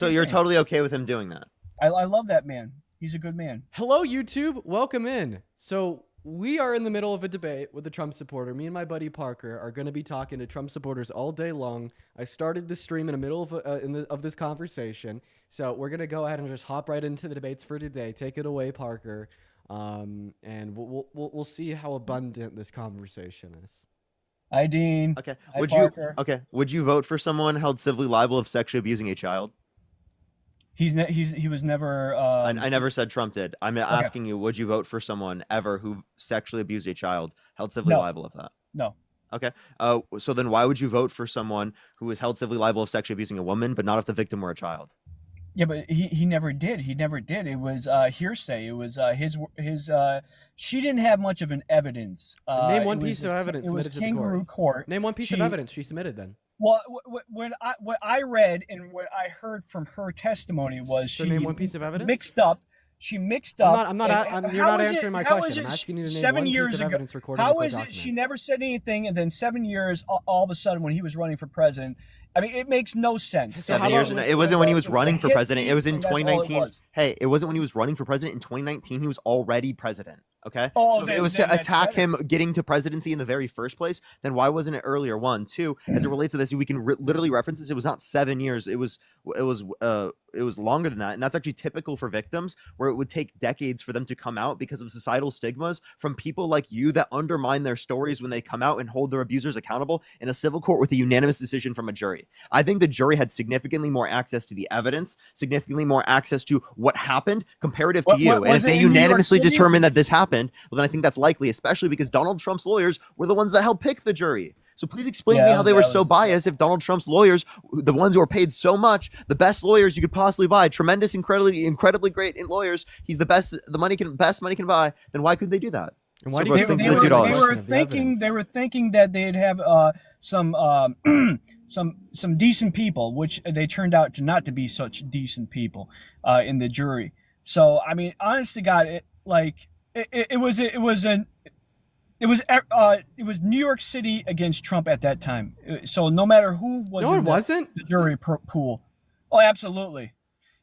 So you're totally okay with him doing that? I love that man. He's a good man. Hello, YouTube. Welcome in. So we are in the middle of a debate with a Trump supporter. Me and my buddy Parker are going to be talking to Trump supporters all day long. I started the stream in the middle of this conversation, so we're going to go ahead and just hop right into the debates for today. Take it away, Parker, and we'll see how abundant this conversation is. Hi, Dean. Okay. Hi, Parker. Would you vote for someone held civilly liable of sexually abusing a child? He was never. I never said Trump did. I'm asking you, would you vote for someone ever who sexually abused a child, held civilly liable of that? No. Okay. So then why would you vote for someone who was held civilly liable of sexually abusing a woman, but not if the victim were a child? Yeah, but he never did. He never did. It was hearsay. It was his. She didn't have much of an evidence. Name one piece of evidence. It was submitted to the kangaroo court. Name one piece of evidence she submitted then. Well, what I read and what I heard from her testimony was So she name one piece of evidence. mixed up. She mixed up. You're not answering my question. I'm asking you to name one piece of evidence recorded in court documents. How is it she never said anything, and then 7 years, all of a sudden, when he was running for president? I mean, it makes no sense. 7 years. It wasn't when he was running for president. It was in 2019. Hey, it wasn't when he was running for president in 2019. He was already president. Okay. Oh, so if it was to attack him getting to presidency in the very first place, then why wasn't it earlier? One, two. As it relates to this, we can literally reference this. It was not 7 years. It was longer than that, and that's actually typical for victims, where it would take decades for them to come out because of societal stigmas from people like you that undermine their stories when they come out and hold their abusers accountable in a civil court with a unanimous decision from a jury. I think the jury had significantly more access to the evidence, significantly more access to what happened comparative to you. And if they unanimously determined that this happened, well, then I think that's likely, especially because Donald Trump's lawyers were the ones that helped pick the jury. So please explain to me how they were so biased if Donald Trump's lawyers, the ones who are paid so much, the best lawyers you could possibly buy, tremendous, incredibly great lawyers, he's the best, best money can buy, then why couldn't they do that? And why they were thinking that they'd have some decent people, which they turned out to not to be such decent people in the jury. So I mean, honest to God, it was New York City against Trump at that time. So no matter who was the jury pool. Oh, absolutely.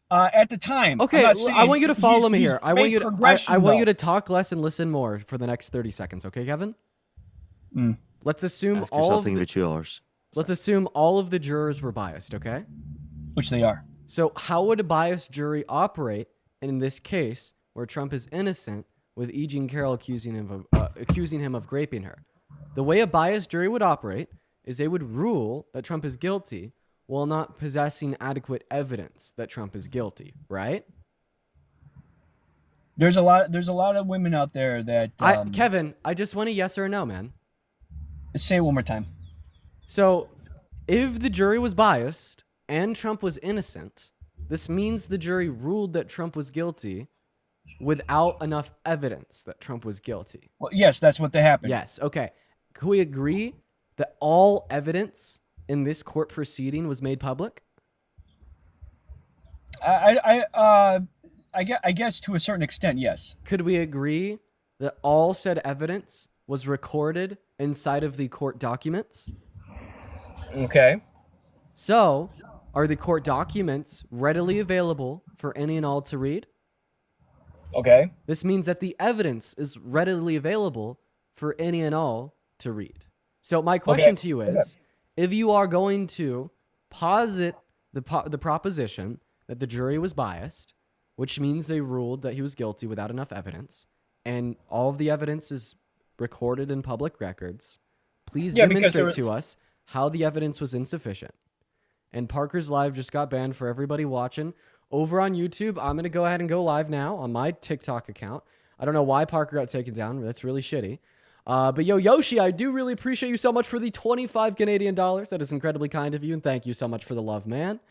At the time. Okay, I want you to follow me here. I want you to talk less and listen more for the next 30 seconds. Okay, Kevin? Let's assume let's assume all of the jurors were biased. Okay? Which they are. So how would a biased jury operate in this case where Trump is innocent, with E. Jean Carroll accusing him of raping her? The way a biased jury would operate is they would rule that Trump is guilty while not possessing adequate evidence that Trump is guilty, right? There's a lot of women out there that Kevin, I just want a yes or a no, man. Say it one more time. So, if the jury was biased and Trump was innocent, this means the jury ruled that Trump was guilty without enough evidence that Trump was guilty. Well, yes, that's what happened. Yes, okay. Can we agree that all evidence in this court proceeding was made public? I guess to a certain extent, yes. Could we agree that all said evidence was recorded inside of the court documents? Okay. So, are the court documents readily available for any and all to read? Okay. This means that the evidence is readily available for any and all to read. So my question to you is, if you are going to posit the proposition that the jury was biased, which means they ruled that he was guilty without enough evidence, and all of the evidence is recorded in public records, please demonstrate to us how the evidence was insufficient. And Parker's Live just got banned for everybody watching. Over on YouTube, I'm going to go ahead and go live now on my TikTok account. I don't know why Parker got taken down. That's really shitty. But yo, Yoshi, I do really appreciate you so much for the 25 Canadian dollars. That is incredibly kind of you, and thank you so much for the love, man.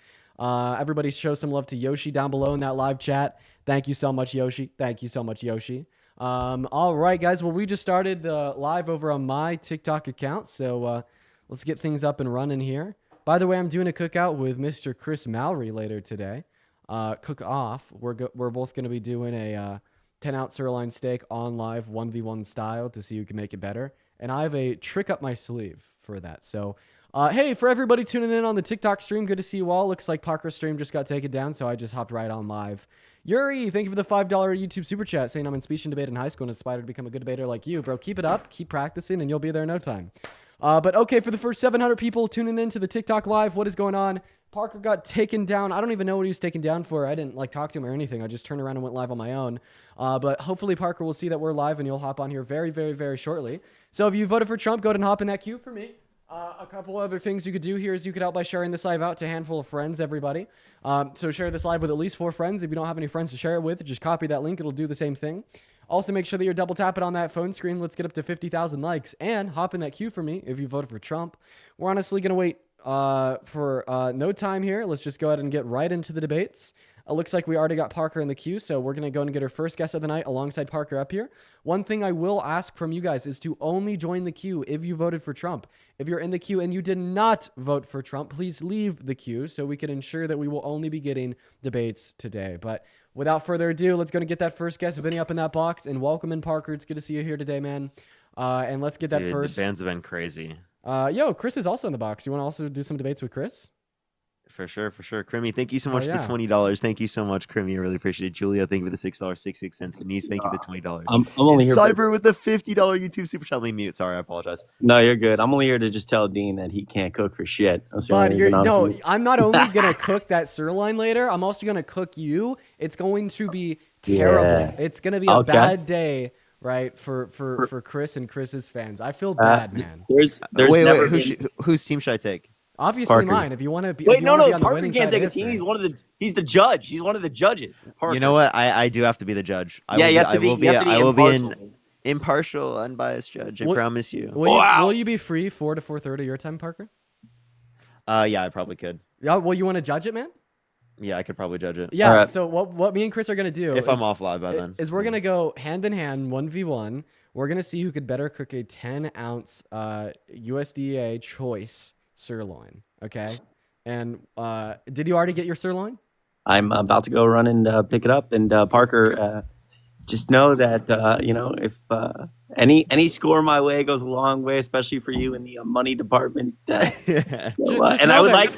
Everybody show some love to Yoshi down below in that live chat. Thank you so much, Yoshi. Thank you so much, Yoshi. All right, guys. Well, we just started live over on my TikTok account, so let's get things up and running here. By the way, I'm doing a cookout with Mr. Chris Mallory later today. Cookoff. We're both going to be doing a 10-ounce sirloin steak on live 1v1 style to see who can make it better. And I have a trick up my sleeve for that. So Hey, for everybody tuning in on the TikTok stream, good to see you all. Looks like Parker's stream just got taken down, so I just hopped right on live. Yuri, thank you for the $5 YouTube super chat saying I'm in speech and debate in high school and aspire to become a good debater like you. Bro, keep it up, keep practicing, and you'll be there in no time. But okay, for the first 700 people tuning in to the TikTok live, what is going on? Parker got taken down. I don't even know what he was taken down for. I didn't talk to him or anything. I just turned around and went live on my own. But hopefully Parker will see that we're live and you'll hop on here very, very, very shortly. So if you voted for Trump, go ahead and hop in that queue for me. A couple other things you could do here is you could help by sharing this live out to a handful of friends, everybody. So share this live with at least 4 friends. If you don't have any friends to share it with, just copy that link. It'll do the same thing. Also, make sure that you're double tapping on that phone screen. Let's get up to 50,000 likes and hop in that queue for me if you voted for Trump. We're honestly going to wait for no time here. Let's just go ahead and get right into the debates. It looks like we already got Parker in the queue, so we're going to go and get our first guest of the night alongside Parker up here. One thing I will ask from you guys is to only join the queue if you voted for Trump. If you're in the queue and you did not vote for Trump, please leave the queue so we can ensure that we will only be getting debates today. But without further ado, let's go and get that first guest, Vinny, up in that box, and welcome in, Parker. It's good to see you here today, man. And let's get that first. The bands have been crazy. Yo, Chris is also in the box. You want to also do some debates with Chris? For sure. Crimmy, thank you so much for the $20. Thank you so much, Crimmy. I really appreciate it. Julia, thank you for the $6.66. Denise, thank you for the $20. I'm only here. Cyber with the $50 YouTube super chat. Let me mute. Sorry, I apologize. No, you're good. I'm only here to just tell Dean that he can't cook for shit. But I'm not only gonna cook that sirloin later. I'm also gonna cook you. It's going to be terrible. Yeah. It's gonna be a bad day, right? For Chris and Chris's fans. I feel bad, man. There's wait. Whose team should I take? Obviously Parker. Mine. If you want to be. Wait, no. Parker can't take a team. He's the judge. He's one of the judges. Parker. You know what? I do have to be the judge. I will be an impartial, unbiased judge. I promise you. Will you be free 4 to 4:30 your time, Parker? Yeah, I probably could. Yeah. Well, you want to judge it, man? Yeah, I could probably judge it. Yeah. Right. So what me and Chris are gonna do if I'm off live by then is we're gonna go hand in hand 1v1. We're gonna see who could better cook a 10-ounce USDA choice sirloin. Okay. And did you already get your sirloin? I'm about to go run and pick it up. And Parker, just know that if any score my way goes a long way, especially for you in the money department. And I would like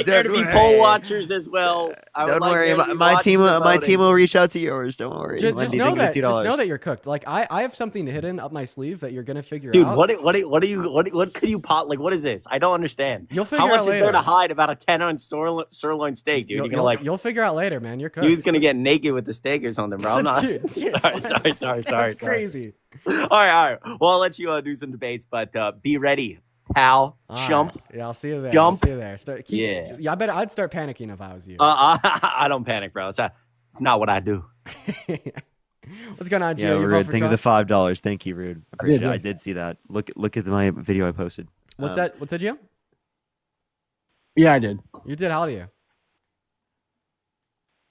there to be poll watchers as well. Don't worry, my team will reach out to yours. Don't worry. Just know that you're cooked. Like I have something hidden up my sleeve that you're gonna figure out. Dude, what could you pot? Like, what is this? I don't understand. You'll figure How much out later. is there to hide about a 10-ounce sirloin steak, dude? You'll figure out later, man. You're cooked. He was gonna get naked with the steak or something, bro. I'm not. Sorry. That's crazy. All right. Well, I'll let you do some debates, but be ready, pal. Jump. Right. Yeah, I'll see you there. Jump. I'll see you there. Yeah, I'd start panicking if I was you. I don't panic, bro. It's not what I do. What's going on, Gio? Yeah, Rude. Thank you for the $5. Thank you, Rude. I appreciate it. I did see that. Look at my video I posted. What's that, Gio? Yeah, I did. You did. How old are you?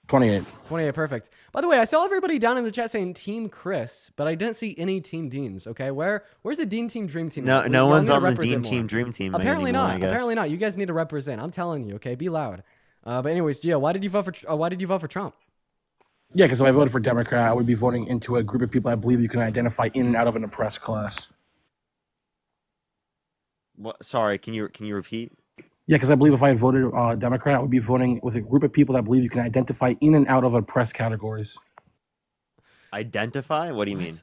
28. 28, perfect. By the way, I saw everybody down in the chat saying Team Chris, but I didn't see any Team Deans. Okay, where's the Dean Team Dream Team? No one's on the Dean Team Dream Team. Apparently anymore, not. Apparently not. You guys need to represent. I'm telling you. Okay, be loud. But anyways, Gio, why did you vote for Trump? Yeah, because if I voted for Democrat, I would be voting into a group of people I believe you can identify in and out of an oppressed class. What? Sorry, can you repeat? Yeah, because I believe if I voted Democrat, I would be voting with a group of people that believe you can identify in and out of oppressed categories. Identify? What do you mean?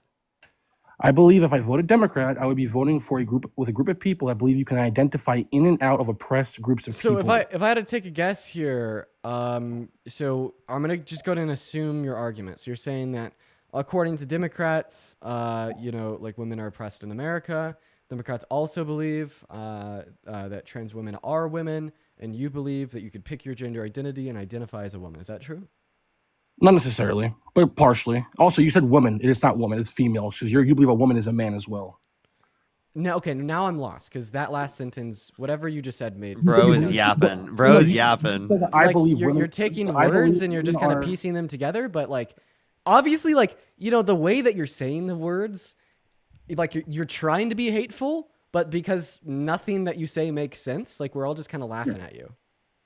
I believe if I voted Democrat, I would be voting for a group of people that believe you can identify in and out of oppressed groups of people. So if I had to take a guess here, so I'm gonna just go ahead and assume your argument. So you're saying that according to Democrats, like women are oppressed in America. Democrats also believe that trans women are women, and you believe that you could pick your gender identity and identify as a woman. Is that true? Not necessarily, but partially. Also, you said woman. It is not woman. It's female. Because you believe a woman is a man as well. No, okay. Now I'm lost because that last sentence, whatever you just said, made bro is yapping. Bro's yapping. I believe you're taking words and you're just kind of piecing them together. But obviously, the way that you're saying the words. You're trying to be hateful, but because nothing that you say makes sense, we're all just kind of laughing at you.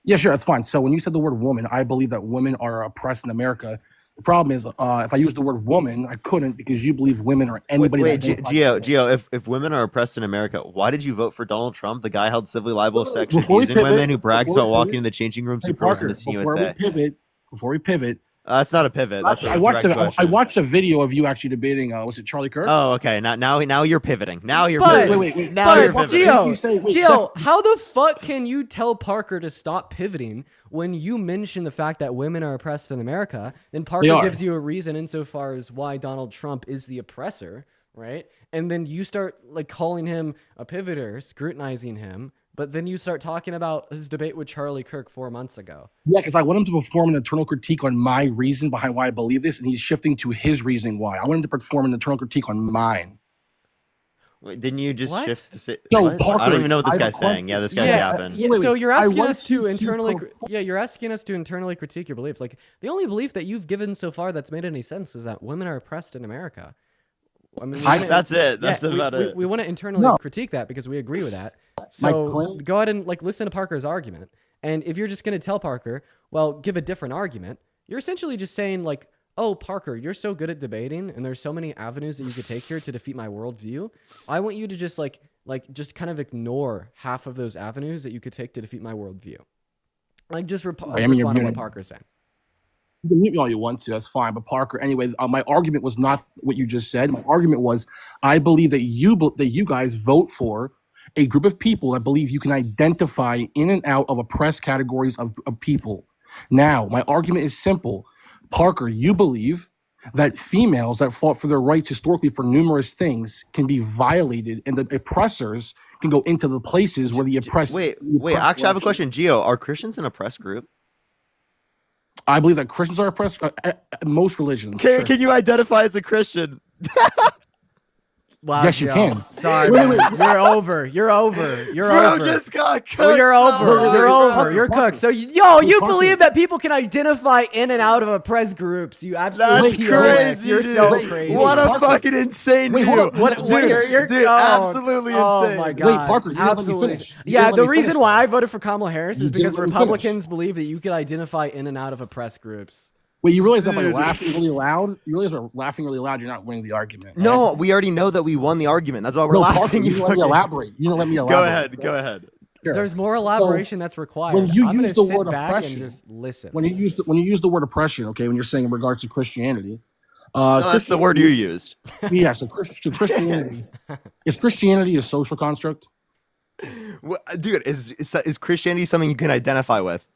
Yeah, sure, that's fine. So when you said the word woman, I believe that women are oppressed in America The problem is, if I use the word woman, I couldn't because you believe women are anybody. Wait, that identifies Gio, if women are oppressed in America, why did you vote for Donald Trump, the guy held civilly liable of sexually Before we abusing pivot- women, who brags before we about walking pivot- in the changing rooms Hey, of girls in Parker, Miss before USA? we pivot, That's not a pivot. That's a I watched direct I question. watched a video of you actually debating. Was it Charlie Kirk? Oh, okay. Now you're pivoting. Now you're But- pivoting. wait. Now But you're pivoting. Gio, how the fuck can you tell Parker to stop pivoting when you mention the fact that women are oppressed in America? Then Parker gives you a reason insofar as why Donald Trump is the oppressor, right? And then you start like calling him a pivoter, scrutinizing him. But then you start talking about his debate with Charlie Kirk 4 months ago. Yeah, because I want him to perform an internal critique on my reason behind why I believe this, and he's shifting to his reasoning why. I want him to perform an internal critique on mine. Wait, didn't you just What? shift to say? No, what? Parker, I don't even know what this I have guy's a saying. Yeah, this guy's Yeah, yapping. yeah, Wait, so wait. you're I asking want us to you to internally, perform- you're asking us to internally critique your beliefs. Like the only belief that you've given so far that's made any sense is that women are oppressed in America. I mean, That's it. That's about it. We want to internally No. critique that because we agree with that. My So claim- go ahead and like listen to Parker's argument. And if you're just going to tell Parker, well, give a different argument, you're essentially just saying like, oh, Parker, you're so good at debating and there's so many avenues that you could take here to defeat my worldview. I want you to just just kind of ignore half of those avenues that you could take to defeat my worldview. Like just respond to what Parker's saying. You can mute me all you want to. That's fine. But Parker, anyway, my argument was not what you just said. My argument was, I believe that you guys vote for a group of people that believe you can identify in and out of oppressed categories of people. Now, my argument is simple. Parker, you believe that females that fought for their rights historically for numerous things can be violated, and the oppressors can go into the places where the oppressed. Wait. Actually, I have a question. Gio, are Christians an oppressed group? I believe that Christians are oppressed. Most religions. Can, sure. can you identify as a Christian? Wow, Yes, you Gio. can. Sorry, Wait, man. You're over. You're over. You're Bro over. just got cooked. Well, you're over. so You're hard, over. bro. You're Parker. cooked. So, you Parker. believe that people can identify in and out of oppressed groups. You absolutely That's POS. crazy. You're dude. so Wait, crazy. What a Parker. fucking insane Wait, view. hold on. What, Dude, you're dude, oh, absolutely oh insane. my Wait, god. Parker, you didn't let me Absolutely. finish. You Yeah, didn't the let me reason finish. why I voted for Kamala Harris You is because didn't let me Republicans believe that you could identify in and out of oppressed groups. Wait, you realize that by Dude. laughing really loud, you're not winning the argument. right? No, we already know that we won the argument. That's why we're No, laughing. Parker, you didn't let me fucking- elaborate. You didn't let me Go elaborate. ahead. Go ahead. Sure. There's more elaboration that's required. when you I'm use gonna the sit word back oppression- and just listen. When you use the word oppression, okay, when you're saying in regards to Christianity, No, that's the word you used. Yeah, so Christianity is Christianity a social construct? Dude, is Christianity something you can identify with?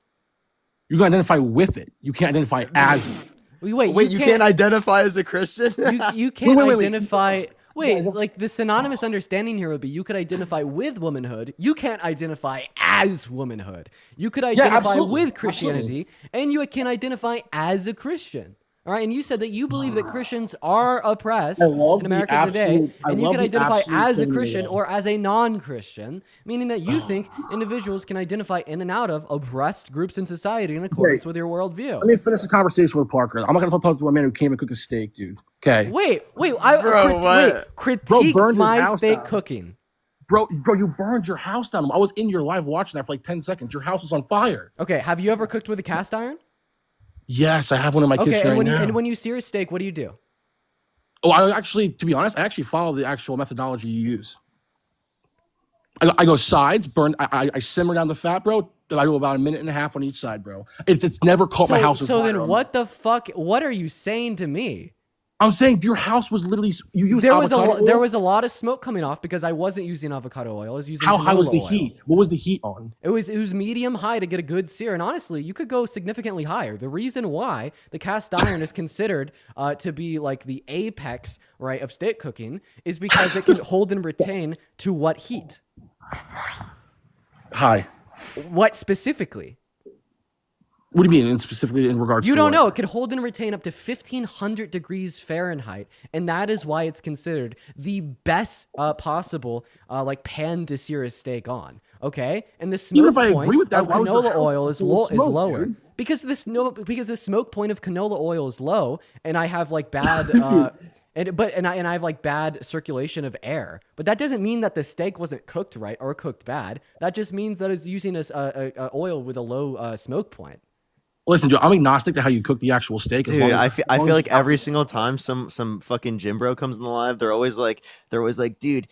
You can identify with it. You can't identify as it. Wait, You can't identify as a Christian? you can't wait. identify. Wait, Yeah, like the synonymous understanding here would be you could identify with womanhood. You can't identify as womanhood. You could identify absolutely, with Christianity, and you can identify as a Christian. All right, and you said that you believe that Christians are oppressed I love in the America today, absolute- I and you love can the identify absolute as a thing Christian there. or as a non-Christian, meaning that you think individuals can identify in and out of oppressed groups in society in accordance with your worldview. Let me finish the conversation with Parker. I'm not gonna talk to a man who came and cook a steak, dude. Okay, Wait, critique burned his my house steak down. cooking. bro, you burned your house down. I was in your live watching that for like 10 seconds. Your house was on fire. Okay, have you ever cooked with a cast iron? Yes, I have one in my Okay, kitchen right now. and when you sear a steak, what do you do? Oh, to be honest, I actually follow the actual methodology you use. I go sides, burn. I simmer down the fat, bro. I do about 1.5 minutes on each side, bro. It's never caught my house. So then, what the fuck? What are you saying to me? I'm saying your house was literally you used There was avocado oil? there was a lot of smoke coming off because I wasn't using avocado oil. I was using How high was canola the oil. heat? What was the heat on? It was medium high to get a good sear, and honestly, you could go significantly higher. The reason why the cast iron is considered to be like the apex, right, of steak cooking is because it can hold and retain to what heat? High. What specifically? What do you mean, specifically in regards to You don't what? know. It can hold and retain up to 1,500 degrees Fahrenheit, and that is why it's considered the best possible like pan to sear a steak on. Okay, and the Even smoke if I point agree with that, of why was your canola house oil is full of smoke, lower dude? because the smoke point of canola oil is low, and I have like bad and I have like bad circulation of air. But that doesn't mean that the steak wasn't cooked right or cooked bad. That just means that it's using a oil with a low smoke point. Listen, dude, I'm agnostic to how you cook the actual steak. Dude, I feel like every single time some fucking gym bro comes in the live, they're always like, dude,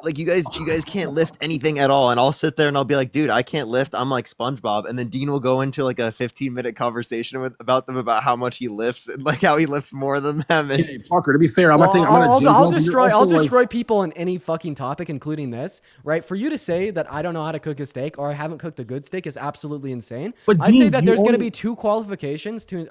like you guys can't lift anything at all, and I'll sit there and I'll be like, dude, I can't lift. I'm like SpongeBob, and then Dean will go into like a 15-minute conversation about them about how much he lifts and like how he lifts more than them. And... Hey, Parker, to be fair, I'm not saying I'm not a gym I'll bro, but destroy you're also, like- destroy people on any fucking topic, including this. Right? For you to say that I don't know how to cook a steak or I haven't cooked a good steak is absolutely insane. But I'd say Dean, that you there's going to only- be 3 qualifications to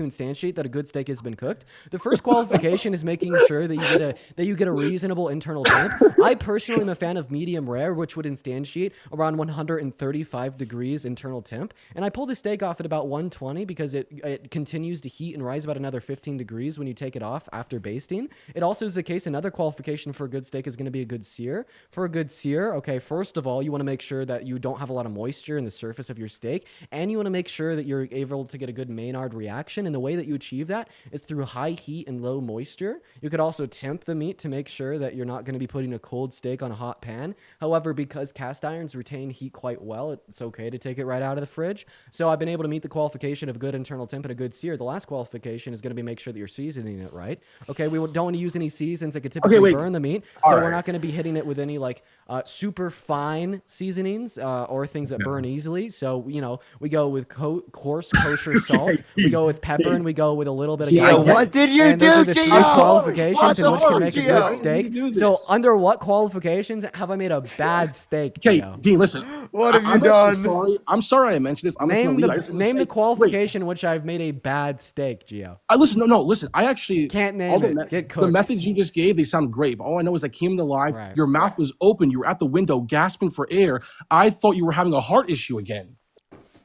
instantiate that a good steak has been cooked. The first qualification is making sure that you get a reasonable internal temp. I personally am a fan of medium rare, which would instantiate around 135 degrees internal temp. And I pull the steak off at about 120 because it continues to heat and rise about another 15 degrees when you take it off after basting. It also is the case, another qualification for a good steak is going to be a good sear. For a good sear, okay, first of all, you want to make sure that you don't have a lot of moisture in the surface of your steak, and you want to make sure that you're able to get a good Maynard reaction. And the way that you achieve that is through high heat and low moisture. You could also temp the meat to make sure that you're not going to be putting a cold steak on a hot pan. However, because cast irons retain heat quite well, it's okay to take it right out of the fridge. So I've been able to meet the qualification of good internal temp and a good sear. The last qualification is going to be make sure that you're seasoning it right. Okay, we don't want to use any seasons that could typically burn the meat. So we're not going to be hitting it with any like super fine seasonings or things that burn easily. So, you know, we go with coarse kosher salt. We go with pepper, and we go with a little bit of garlic. What did you and do, those are the 3 Gio? qualifications in which can make a Gio? good steak. So under what qualifications have I made a bad steak? Okay, Gio? Dean, listen. What have you I'm done? Sorry. I'm sorry I mentioned this. I'm Name listening the qualification in which I've made a bad steak, Gio. Listen. I actually Can't name all the it. Get the cooked. methods you just gave, they sound great. But all I know is I came to live. Right. Your mouth was open. You were at the window gasping for air. I thought you were having a heart issue again.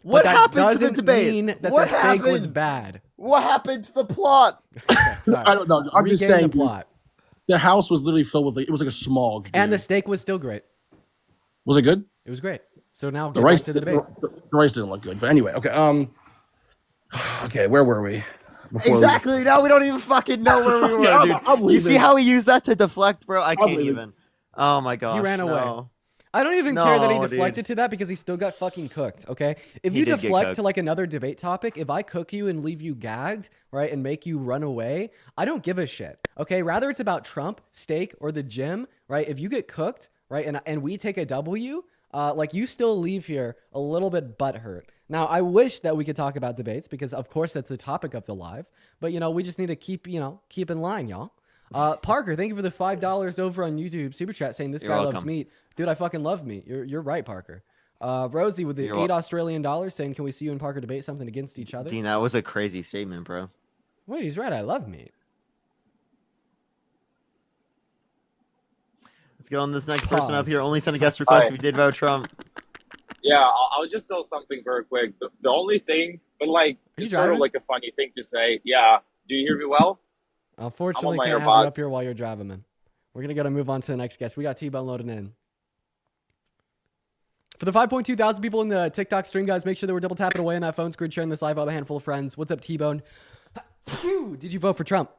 What But that happened to the doesn't debate? mean that What the steak was happened? bad. What happened to the plot? Sorry. I don't know. I'm just Regain saying. the plot. The house was literally filled with it was like a smog. Dude. And the steak was still great. Was it good? It was great. So now The get rice back to the debate. The rice didn't look good. But anyway, okay. Okay, where were we? Exactly. Now we don't even fucking know where we were, Yeah, dude. I'm You leaving. see how he used that to deflect, bro? I can't leaving. even. Oh my gosh. He ran away. no. I don't even care that he No, deflected to that because he still got fucking cooked, okay? If He you did get deflect to cooked. like another debate topic, if I cook you and leave you gagged, right, and make you run away, I don't give a shit, okay? Rather it's about Trump, steak, or the gym, right? If you get cooked, right, and we take a W, like you still leave here a little bit butthurt. Now, I wish that we could talk about debates because, of course, that's the topic of the live. But, you know, we just need to keep in line, y'all. Parker, thank you for the $5 over on YouTube Super Chat saying this You're guy loves welcome. meat. Dude, I fucking love meat. You're right, Parker. Rosie with the You're $8 wel- Australian saying, can we see you and Parker debate something against each other? Dean, that was a crazy statement, bro. Wait, he's right. I love meat. Let's get on this next person up Pause. here. Only send a guest request Hi. if you did vote Trump. Yeah, I'll just tell something very quick. The only thing, but like, you it's sort driving? of like a funny thing to say. Yeah. Do you hear me well? Unfortunately, my can't have you up earbuds. here while you're driving, man. We're going to move on to the next guest. We got T-Bone loading in. For the 5.2 thousand people in the TikTok stream, guys, make sure that we're double tapping away on that phone screen, sharing this live with a handful of friends. What's up, T-Bone? Did you vote for Trump?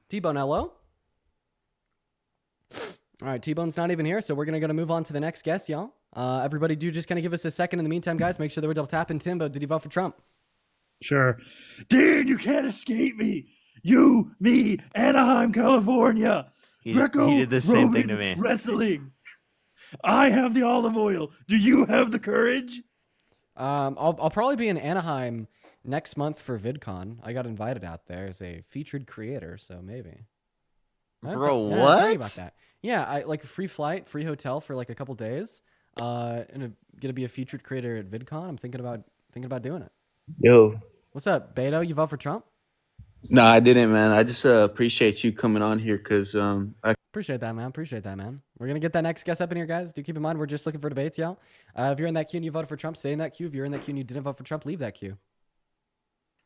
T-Bone, hello? All right, T-Bone's not even here, so we're going to move on to the next guest, y'all. Everybody do just kind of give us a second in the meantime, guys. Make sure that we're double tapping. Timbo, did you vote for Trump? Sure. Dean, you can't escape me. You, me, Anaheim, California. He did the same thing to me. Greco-Roman Wrestling. I have the olive oil. Do you have the courage? I'll probably be in Anaheim next month for VidCon. I got invited out there as a featured creator, so maybe. Bro, Yeah, I'll tell you about what? that. Yeah, I like a free flight, free hotel for like a couple days. And I'm gonna be a featured creator at VidCon. I'm thinking about doing it. Yo. What's up, Beto? You vote for Trump? No, I didn't, man. I just appreciate you coming on here because I Appreciate that, man. We're gonna get that next guest up in here, guys. Do keep in mind we're just looking for debates, y'all. If you're in that queue and you voted for Trump, stay in that queue. If you're in that queue and you didn't vote for Trump, leave that queue.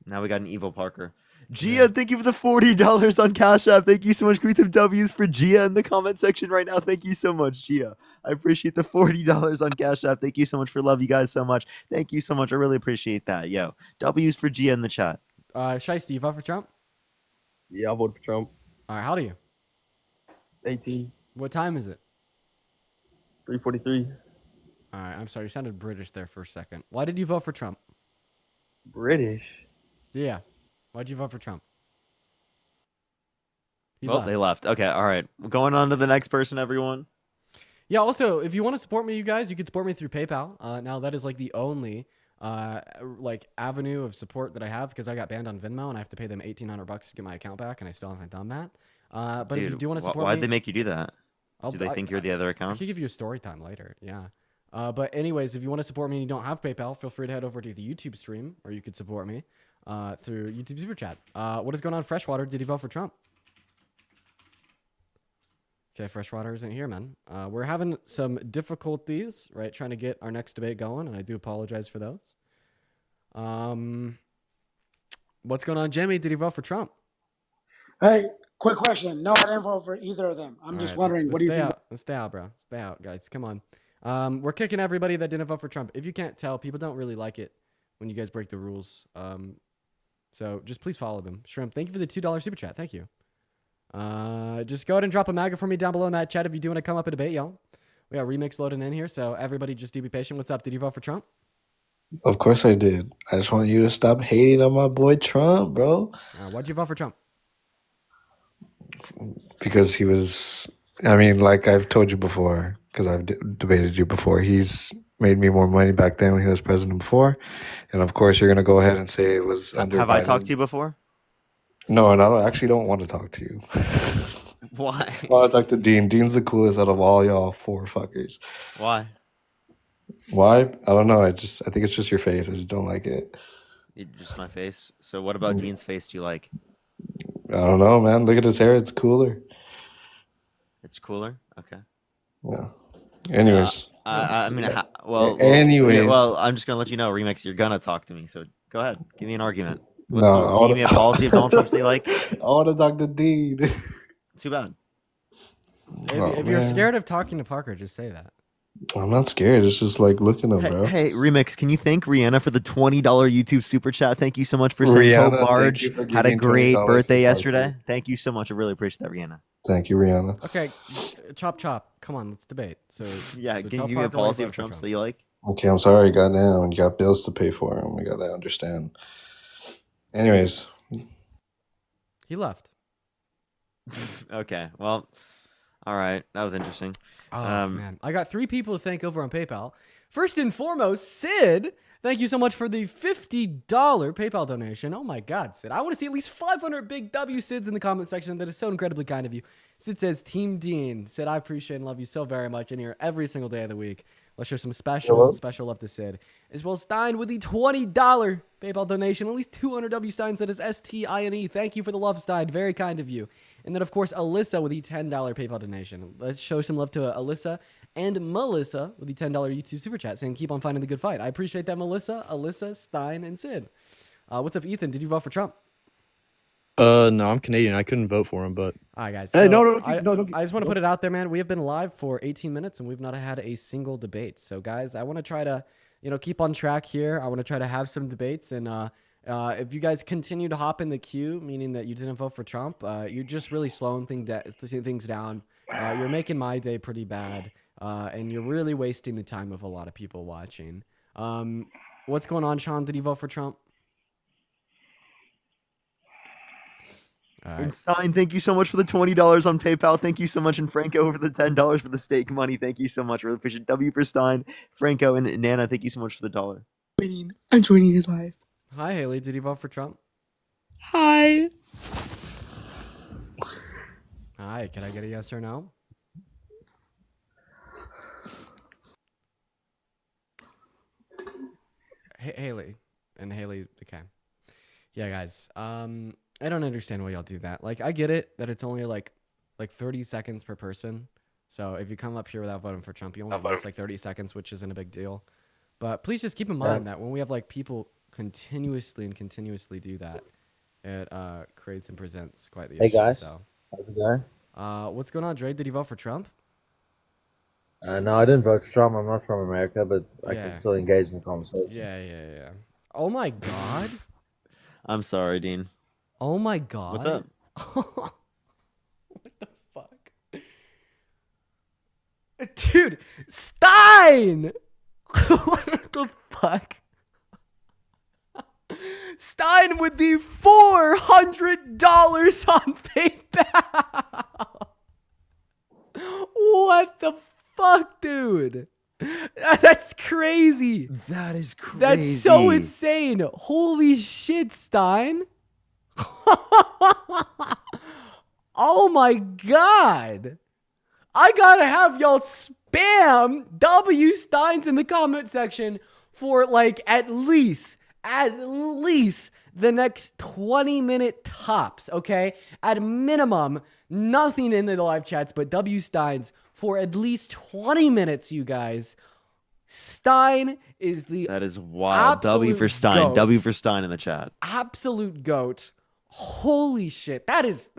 Now we got an evil Parker. Gia, thank you for the $40 on Cash App. Thank you so much. Tweet some W's for Gia in the comment section right now. Thank you so much, Gia. I appreciate the $40 on Cash App. Thank you so much for love you guys so much. Thank you so much. I really appreciate that. Yo, W's for Gia in the chat. Shiesty, you vote for Trump? Yeah, I'll vote for Trump. All right, how do you? 18, What time is it? 343. All right, I'm sorry. You sounded British there for a second. Why did you vote for Trump? British. Yeah. Why'd you vote for Trump? He Well, left. they left. Okay, all right. Going on to the next person, everyone. Yeah, also, if you want to support me, you guys, you can support me through PayPal. Now, that is like the only like avenue of support that I have because I got banned on Venmo and I have to pay them $1,800 to get my account back, and I still haven't done that. But Dude, if you do want to support why'd me, they make you do that? Do they think you're the other I accounts? can give you a story time later. Yeah. But anyways, if you want to support me and you don't have PayPal, feel free to head over to the YouTube stream, or you could support me through YouTube Super Chat. What is going on, Freshwater? Did you vote for Trump? Okay, Freshwater isn't here, man. We're having some difficulties, right, trying to get our next debate going, and I do apologize for those. What's going on, Jimmy? Did he vote for Trump? Hey, quick question. No, I didn't vote for either of them. I'm just wondering, what do you think? Let's stay out, bro. Stay out, guys. Come on. We're kicking everybody that didn't vote for Trump. If you can't tell, people don't really like it when you guys break the rules. So just please follow them. Shrimp, thank you for the $2 super chat. Thank you. Just go ahead and drop a MAGA for me down below in that chat if you do want to come up and debate, y'all. We got Remix loading in here, so everybody just do be patient. What's up? Did you vote for Trump? Of course I did. I just want you to stop hating on my boy Trump, bro. Why'd you vote for Trump? Because he was, I mean, like I've told you before, because I've debated you before, he's made me more money back then when he was president before. And of course, you're going to go ahead and say it was under Have I talked to you before? No, and I actually don't want to talk to you. Why? I want to talk to Dean. Dean's the coolest out of all y'all four fuckers. Why? Why? I don't know. I think it's just your face. I just don't like it. Just my face. So what about Dean's face do you like? I don't know, man. Look at his hair. It's cooler. It's cooler? Okay. Yeah. Anyways. Anyways. Well, I'm just going to let you know, Remix, you're going to talk to me. So go ahead. Give me an argument. Give me a policy of Donald Trump's that you like? I want to talk to Dean. Too bad. If you're scared of talking to Parker, just say that. I'm not scared. It's just like looking at him, bro. Hey, Remix, can you thank Rihanna for the $20 YouTube super chat? Thank you so much for saying Hope Large had a great birthday yesterday. Thank you so much. I really appreciate that, Rihanna. Thank you, Rihanna. Okay, chop. Come on, let's debate. So yeah, can you give me a policy of Trump's that you like? Okay, I'm sorry. Goddamn, you got bills to pay for, and we gotta understand. Anyways, he left. Okay, well, all right, that was interesting. Oh man, I got 3 people to thank over on PayPal. First and foremost, Sid. Thank you so much for the $50 PayPal donation. Oh my God, Sid. I want to see at least 500 big W Sids in the comment section. That is so incredibly kind of you. Sid says, Team Dean. Sid, I appreciate and love you so very much in here every single day of the week. Let's show some special love to Sid. As well as Stein with the $20 PayPal donation. At least 200 W Steins. That is S-T-I-N-E. Thank you for the love, Stein. Very kind of you. And then, of course, Alyssa with the $10 PayPal donation. Let's show some love to Alyssa and Melissa with the $10 YouTube Super Chat saying, keep on fighting the good fight. I appreciate that, Melissa, Alyssa, Stein, and Sid. What's up, Ethan? Did you vote for Trump? No, I'm Canadian. I couldn't vote for him, but... All right, guys. Hey, no. I just want to put it out there, man. We have been live for 18 minutes, and we've not had a single debate. So, guys, I want to try to, keep on track here. I want to try to have some debates, and if you guys continue to hop in the queue, meaning that you didn't vote for Trump, you're just really slowing things down. You're making my day pretty bad, and you're really wasting the time of a lot of people watching. What's going on, Sean? Did you vote for Trump? And Stein, thank you so much for the $20 on PayPal. Thank you so much. And Franco for the $10 for the stake money. Thank you so much. Really appreciate it. W for Stein, Franco, and Nana. Thank you so much for the $1. I'm joining his live. Hi, Haley. Did you vote for Trump? Hi. Hi. Can I get a yes or no? Haley. And Haley, okay. Yeah, guys. I don't understand why y'all do that. Like, I get it that it's only like 30 seconds per person. So if you come up here without voting for Trump, you only lose like 30 seconds, which isn't a big deal. But please just keep in mind that when we have like people continuously do that, it creates and presents quite the issue. Hey guys, so. how's it going? What's going on, Dre? Did you vote for Trump? No, I didn't vote for Trump. I'm not from America, but I can still engage in the conversation. Yeah. Oh my God. I'm sorry, Dean. Oh my God. What's up? What the fuck? Dude, Stein! What the fuck? Stein with the $400 on PayPal. What the fuck, dude? That's crazy. That is crazy. That's so insane. Holy shit, Stein. Oh my god. I gotta have y'all spam W Steins in the comment section for like at least the next 20-minute tops, okay? At minimum, nothing in the live chats but W Steins for at least 20 minutes, you guys. Stein is the That is wild. W for Stein. goat. W for Stein in the chat. Absolute goat. Holy shit. That is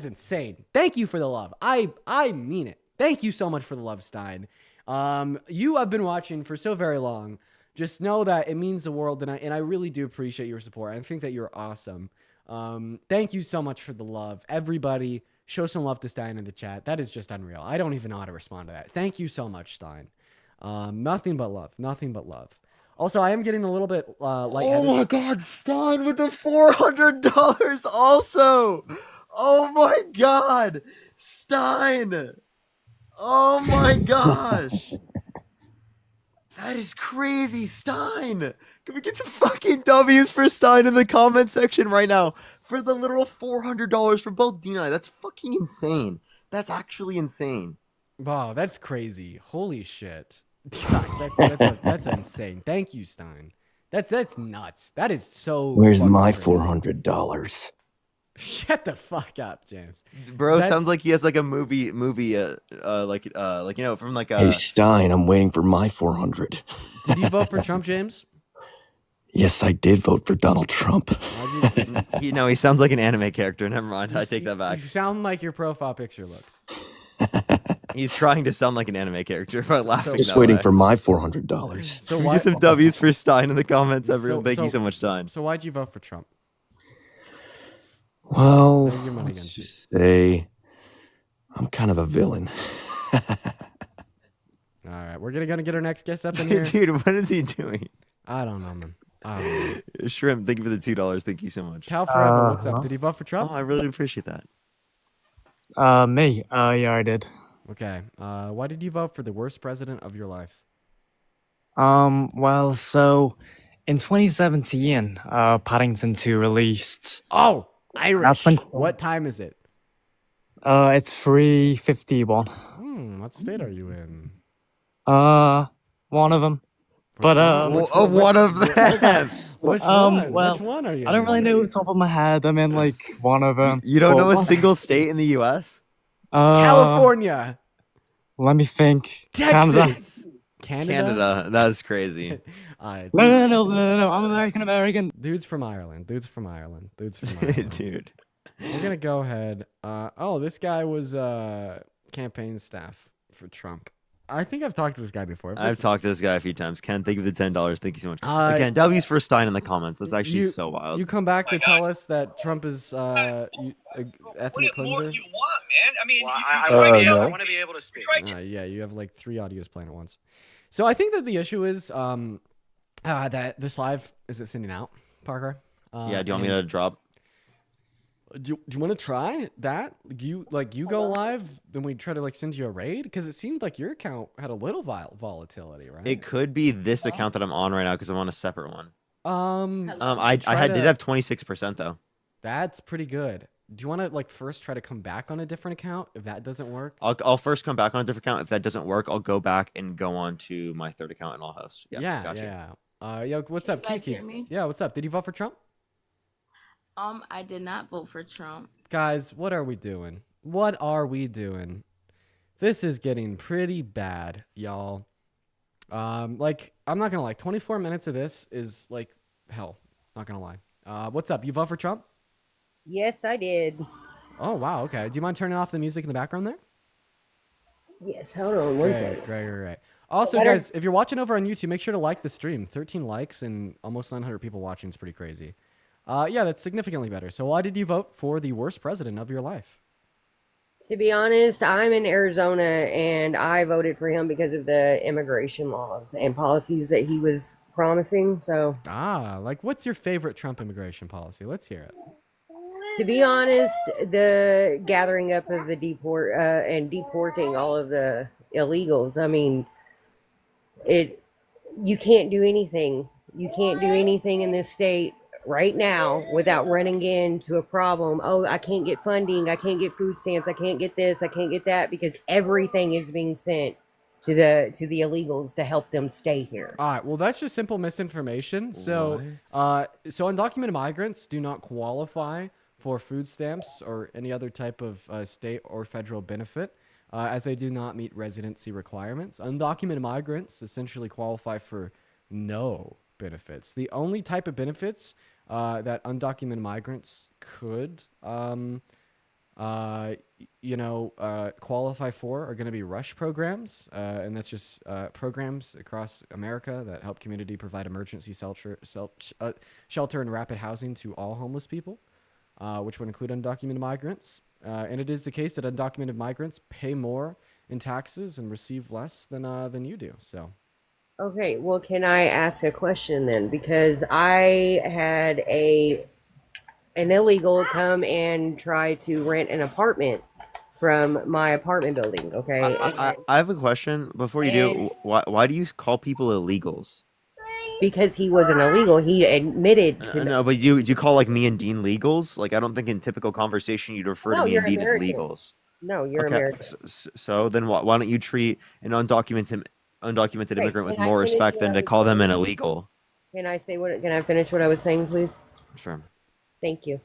insane. Thank you for the love. I mean it. Thank you so much for the love, Stein. You have been watching for so very long. Just know that it means the world, and I really do appreciate your support. I think that you're awesome. Thank you so much for the love. Everybody, show some love to Stein in the chat. That is just unreal. I don't even know how to respond to that. Thank you so much, Stein. Nothing but love. Nothing but love. Also, I am getting a little bit lightheaded. Oh my god, Stein with the $400 also. Oh my god. Stein. Oh my gosh. That is crazy, Stein. Can we get some fucking W's for Stein in the comment section right now? For the literal $400 for both Dean and I. That's fucking insane. That's actually insane. Wow, that's crazy. Holy shit. Guys, that's insane. Thank you, Stein. That's nuts. That is so Where's my crazy. $400? Shut the fuck up, James. Bro, sounds like he has like a movie like you know, from like a Hey Stein, I'm waiting for my 400. Did you vote for Trump, James? Yes, I did vote for Donald Trump. he sounds like an anime character. Never mind. I take that back. You sound like your profile picture looks. He's trying to sound like an anime character by laughing. Just waiting for my $400. So Can we why get some W's for Stein in the comments, everyone? Thank you so much, Stein. So why'd you vote for Trump? Well, What are your money let's against just say I'm kind of a villain. All right, we're gonna get our next guest up in here. Dude, what is he doing? I don't know, man. I don't know. Shrimp, thank you for the $2. Thank you so much. Cal Forever, what's up? Did he vote for Trump? Oh, I really appreciate that. Me. Yeah, I did. Okay. Why did you vote for the worst president of your life? Well, so in 2017, Paddington 2 released. Oh, Irish. That's when. What time is it? It's 3:51. What state are you in? One of them. But one of them. Which one? Well, Which one are you? I don't really know top of my head. I'm in like one of them. You don't know a single state in the U.S.? California. Let me think. Texas. Canada. That is crazy. No. I'm American. Dude's from Ireland. Dude. We're gonna go ahead. This guy was campaign staff for Trump. I think I've talked to this guy before. I've talked to this guy a few times. Ken, thank you for the $10. Thank you so much. Again, W's for Stein in the comments. That's actually so wild. You come back to tell us that Trump is ethnic cleanser. Man, I mean, I want to be able to speak. Yeah, you have like 3 audios playing at once. So I think that the issue is that this live is it sending out, Parker? Yeah, do you want me to drop? Do you want to try that? You go live, then we try to like send you a raid because it seemed like your account had a little volatility, right? It could be this account that I'm on right now because I'm on a separate one. I did have 26% though. That's pretty good. Do you want to like first try to come back on a different account if that doesn't work? I'll first come back on a different account. If that doesn't work, I'll go back and go on to my third account and I'll host. Yeah. Gotcha. Yo, what's up, You guys Kiki? hear me? Yeah, what's up? Did you vote for Trump? I did not vote for Trump. Guys, what are we doing? What are we doing? This is getting pretty bad, y'all. Like, I'm not gonna lie, 24 minutes of this is like hell. Not gonna lie. What's up? You vote for Trump? Yes, I did. Oh wow, okay. Do you mind turning off the music in the background there? Yes, hold on one second. Great. Also, Better. guys, if you're watching over on YouTube, make sure to like the stream. 13 likes and almost 900 people watching is pretty crazy. Yeah, that's significantly better. So why did you vote for the worst president of your life? To be honest, I'm in Arizona and I voted for him because of the immigration laws and policies that he was promising. So, Like what's your favorite Trump immigration policy? Let's hear it. to be honest, the gathering up of the and deporting all of the illegals. I mean, you can't do anything. You can't do anything in this state right now without running into a problem. Oh, I can't get funding. I can't get food stamps. I can't get this. I can't get that because everything is being sent to the illegals to help them stay here. All right. Well, that's just simple misinformation. So, so undocumented migrants do not qualify for food stamps or any other type of state or federal benefit, as they do not meet residency requirements. Undocumented migrants essentially qualify for no benefits. The only type of benefits that undocumented migrants could, qualify for are going to be rush programs, and that's just programs across America that help community provide emergency shelter and rapid housing to all homeless people, which would include undocumented migrants. And it is the case that undocumented migrants pay more in taxes and receive less than you do. So. Okay, well, can I ask a question then? Because I had an illegal come and try to rent an apartment from my apartment building. Okay, I have a question before you do. Why do you call people illegals? Because he was an illegal. He admitted to. No, but do you call like me and Dean legals? Like I don't think in typical conversation you'd refer to me and Dean American. as legals. No, you're American. So then why don't you treat an undocumented immigrant with more respect than to call them an illegal? Can I finish what I was saying, please? Sure. Thank you.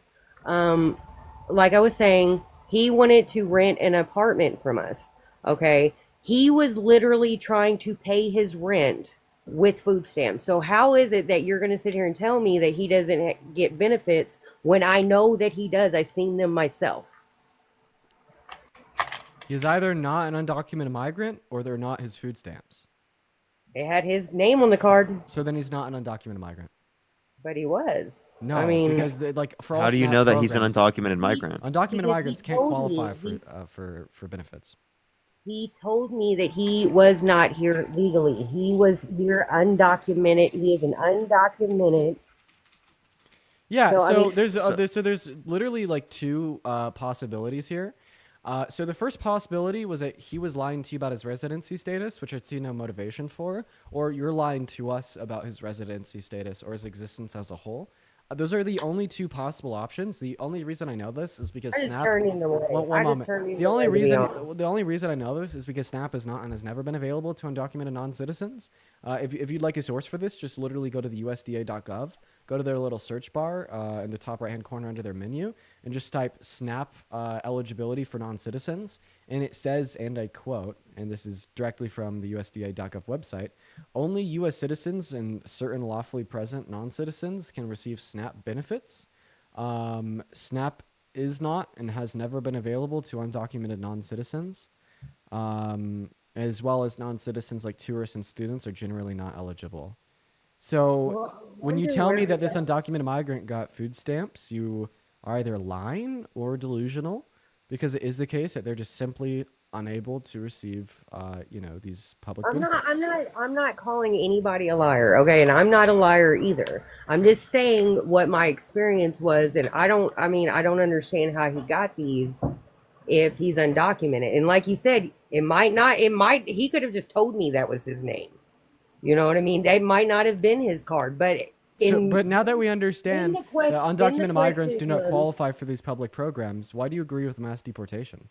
Like I was saying, he wanted to rent an apartment from us. Okay. He was literally trying to pay his rent with food stamps. So how is it that you're going to sit here and tell me that he doesn't get benefits when I know that he does? I've seen them myself. He's either not an undocumented migrant or they're not his food stamps. It had his name on the card. So then he's not an undocumented migrant. But he was. No, I mean, because for all how do you SNAP know that he's an programs, undocumented migrant? Undocumented migrants can't qualify for benefits. He told me that he was not here legally. He was here undocumented. He is an undocumented. Yeah. So, I mean, there's literally like two possibilities here. So the first possibility was that he was lying to you about his residency status, which I see no motivation for, or you're lying to us about his residency status or his existence as a whole. Those are the only two possible options. The only reason I know this is because Snap. The only reason I know this is because Snap is not and has never been available to undocumented non-citizens. If you'd like a source for this, just literally go to the USDA.gov, go to their little search bar in the top right-hand corner under their menu, and just type Snap eligibility for non-citizens. And it says, and I quote, and this is directly from the USDA.gov website, only U.S. citizens and certain lawfully present non-citizens can receive SNAP benefits. SNAP is not and has never been available to undocumented non-citizens, as well as non-citizens like tourists and students are generally not eligible. So when you tell me that this undocumented migrant got food stamps, you are either lying or delusional, because it is the case that they're just simply unable to receive, these public benefits. I'm not calling anybody a liar, okay? And I'm not a liar either. I'm just saying what my experience was, and I don't understand how he got these if he's undocumented. And like you said, he could have just told me that was his name. You know what I mean? That might not have been his card, but now that we understand that undocumented migrants do not qualify for these public programs, why do you agree with mass deportation?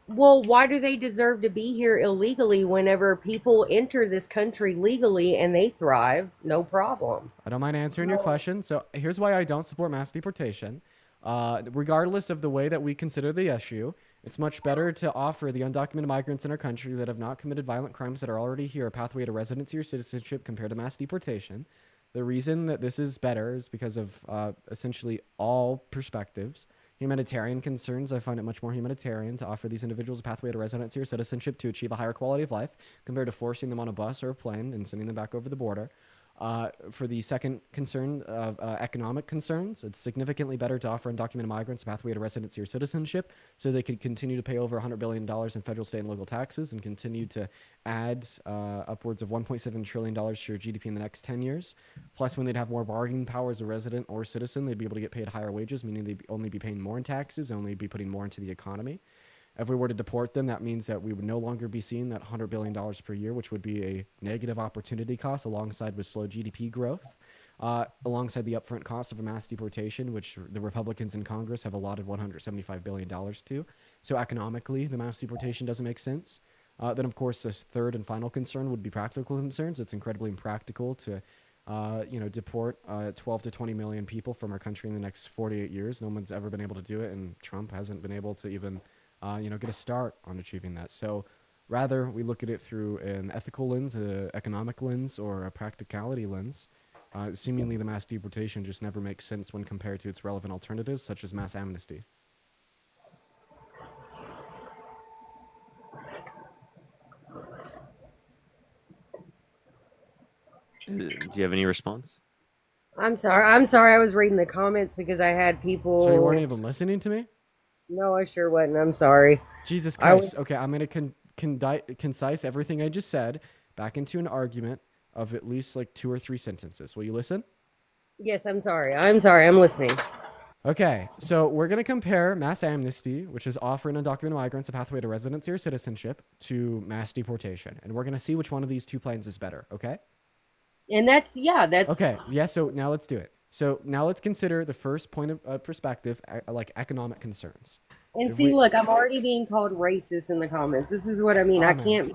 Well, why do they deserve to be here illegally whenever people enter this country legally and they thrive? No problem. I don't mind answering your question. So here's why I don't support mass deportation. Regardless of the way that we consider the issue, it's much better to offer the undocumented migrants in our country that have not committed violent crimes that are already here a pathway to residency or citizenship compared to mass deportation. The reason that this is better is because of essentially all perspectives. Humanitarian concerns, I find it much more humanitarian to offer these individuals a pathway to residency or citizenship to achieve a higher quality of life compared to forcing them on a bus or a plane and sending them back over the border. For the second concern of economic concerns, it's significantly better to offer undocumented migrants a pathway to residency or citizenship so they could continue to pay over $100 billion in federal, state, and local taxes and continue to add upwards of $1.7 trillion to your GDP in the next 10 years. Plus, when they'd have more bargaining power as a resident or citizen, they'd be able to get paid higher wages, meaning they'd only be paying more in taxes and only be putting more into the economy. If we were to deport them, that means that we would no longer be seeing that $100 billion per year, which would be a negative opportunity cost alongside with slow GDP growth, alongside the upfront cost of a mass deportation, which the Republicans in Congress have allotted $175 billion to. So economically, the mass deportation doesn't make sense. Then, of course, this third and final concern would be practical concerns. It's incredibly impractical to deport 12 to 20 million people from our country in the next 48 years. No one's ever been able to do it, and Trump hasn't been able to even get a start on achieving that. So rather, we look at it through an ethical lens, an economic lens, or a practicality lens. Seemingly, the mass deportation just never makes sense when compared to its relevant alternatives, such as mass amnesty. Do you have any response? I'm sorry. I was reading the comments because I had people. So you weren't even listening to me? No, I sure wasn't. I'm sorry. Jesus Christ. Okay, I'm going to concise everything I just said back into an argument of at least like 2 or 3 sentences. Will you listen? Yes, I'm sorry. I'm listening. Okay, so we're going to compare mass amnesty, which is offering undocumented migrants a pathway to residency or citizenship, to mass deportation. And we're going to see which one of these 2 plans is better, okay? And that's okay. Yeah, so now let's do it. So now let's consider the first point of perspective, like economic concerns. And see, look, I'm already being called racist in the comments. This is what I mean. I can't.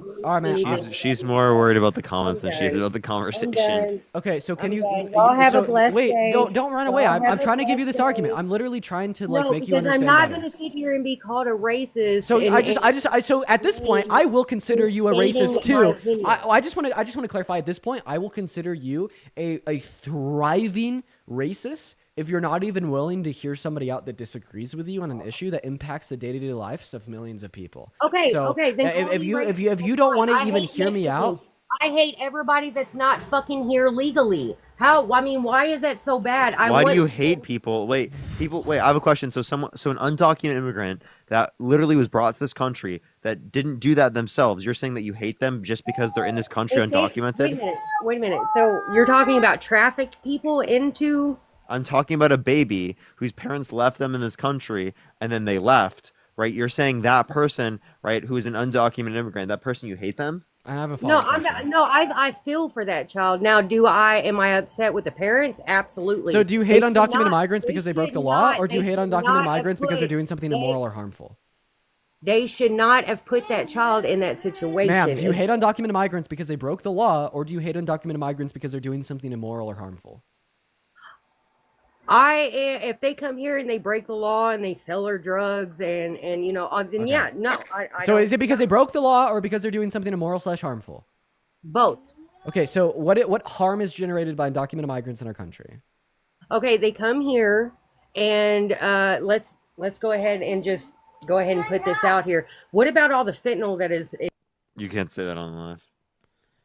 She's more worried about the comments than she is about the conversation. Okay, so can you? Y'all have a blessed wait, day. don't run away. I'm trying to give you this argument. I'm literally trying to make you understand. I'm not better. going to sit here and be called a racist. So so at this point, I will consider you a racist too. I just want to clarify. At this point, I will consider you a thriving racist if you're not even willing to hear somebody out that disagrees with you on an issue that impacts the day-to-day lives of millions of people. Okay, so okay. Then if you don't want to even hear me out, I hate everybody that's not fucking here legally. How? I mean, why is that so bad? Why do you hate people? Wait, I have a question. So an undocumented immigrant that literally was brought to this country that didn't do that themselves. You're saying that you hate them just because they're in this country undocumented? Wait a minute. So you're talking about trafficked people into? I'm talking about a baby whose parents left them in this country and then they left, right? You're saying that person, right, who is an undocumented immigrant, that person, you hate them? I have a No, I'm not. No, I feel for that child. Now, am I upset with the parents? Absolutely. So do you hate undocumented migrants because they broke the law, or do you hate undocumented migrants because they're doing something immoral or harmful? They should not have put that child in that situation. Ma'am, do you hate undocumented migrants because they broke the law, or do you hate undocumented migrants because they're doing something immoral or harmful? If they come here and they break the law and they sell their drugs and then Okay. yeah, no. So is it because they broke the law or because they're doing something immoral / harmful? Both. Okay, so what harm is generated by undocumented migrants in our country? Okay, they come here and let's go ahead and just go ahead and put this out here. What about all the fentanyl that is? You can't say that on live.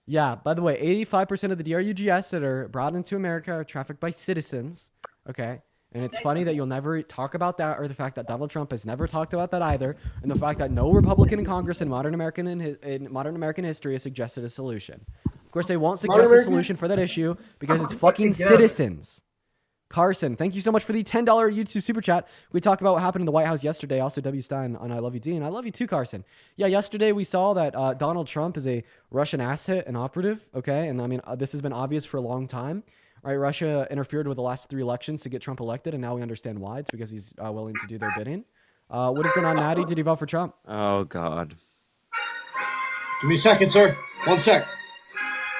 Yeah, by the way, 85% of the DRUGS that are brought into America are trafficked by citizens. Okay, and it's funny that you'll never talk about that, or the fact that Donald Trump has never talked about that either, and the fact that no Republican in Congress in modern American history has suggested a solution. Of course, they won't suggest a solution for that issue because it's fucking citizens. Carson, thank you so much for the $10 YouTube super chat. We talked about what happened in the White House yesterday. Also, W. Stein on I Love You, Dean. I love you too, Carson. Yeah, yesterday we saw that Donald Trump is a Russian asset and operative. Okay, and I mean this has been obvious for a long time. Right, Russia interfered with the last 3 elections to get Trump elected, and now we understand why. It's because he's willing to do their bidding. What is going on, Natty? Did you vote for Trump? Oh, God. Give me a second, sir. 1 sec.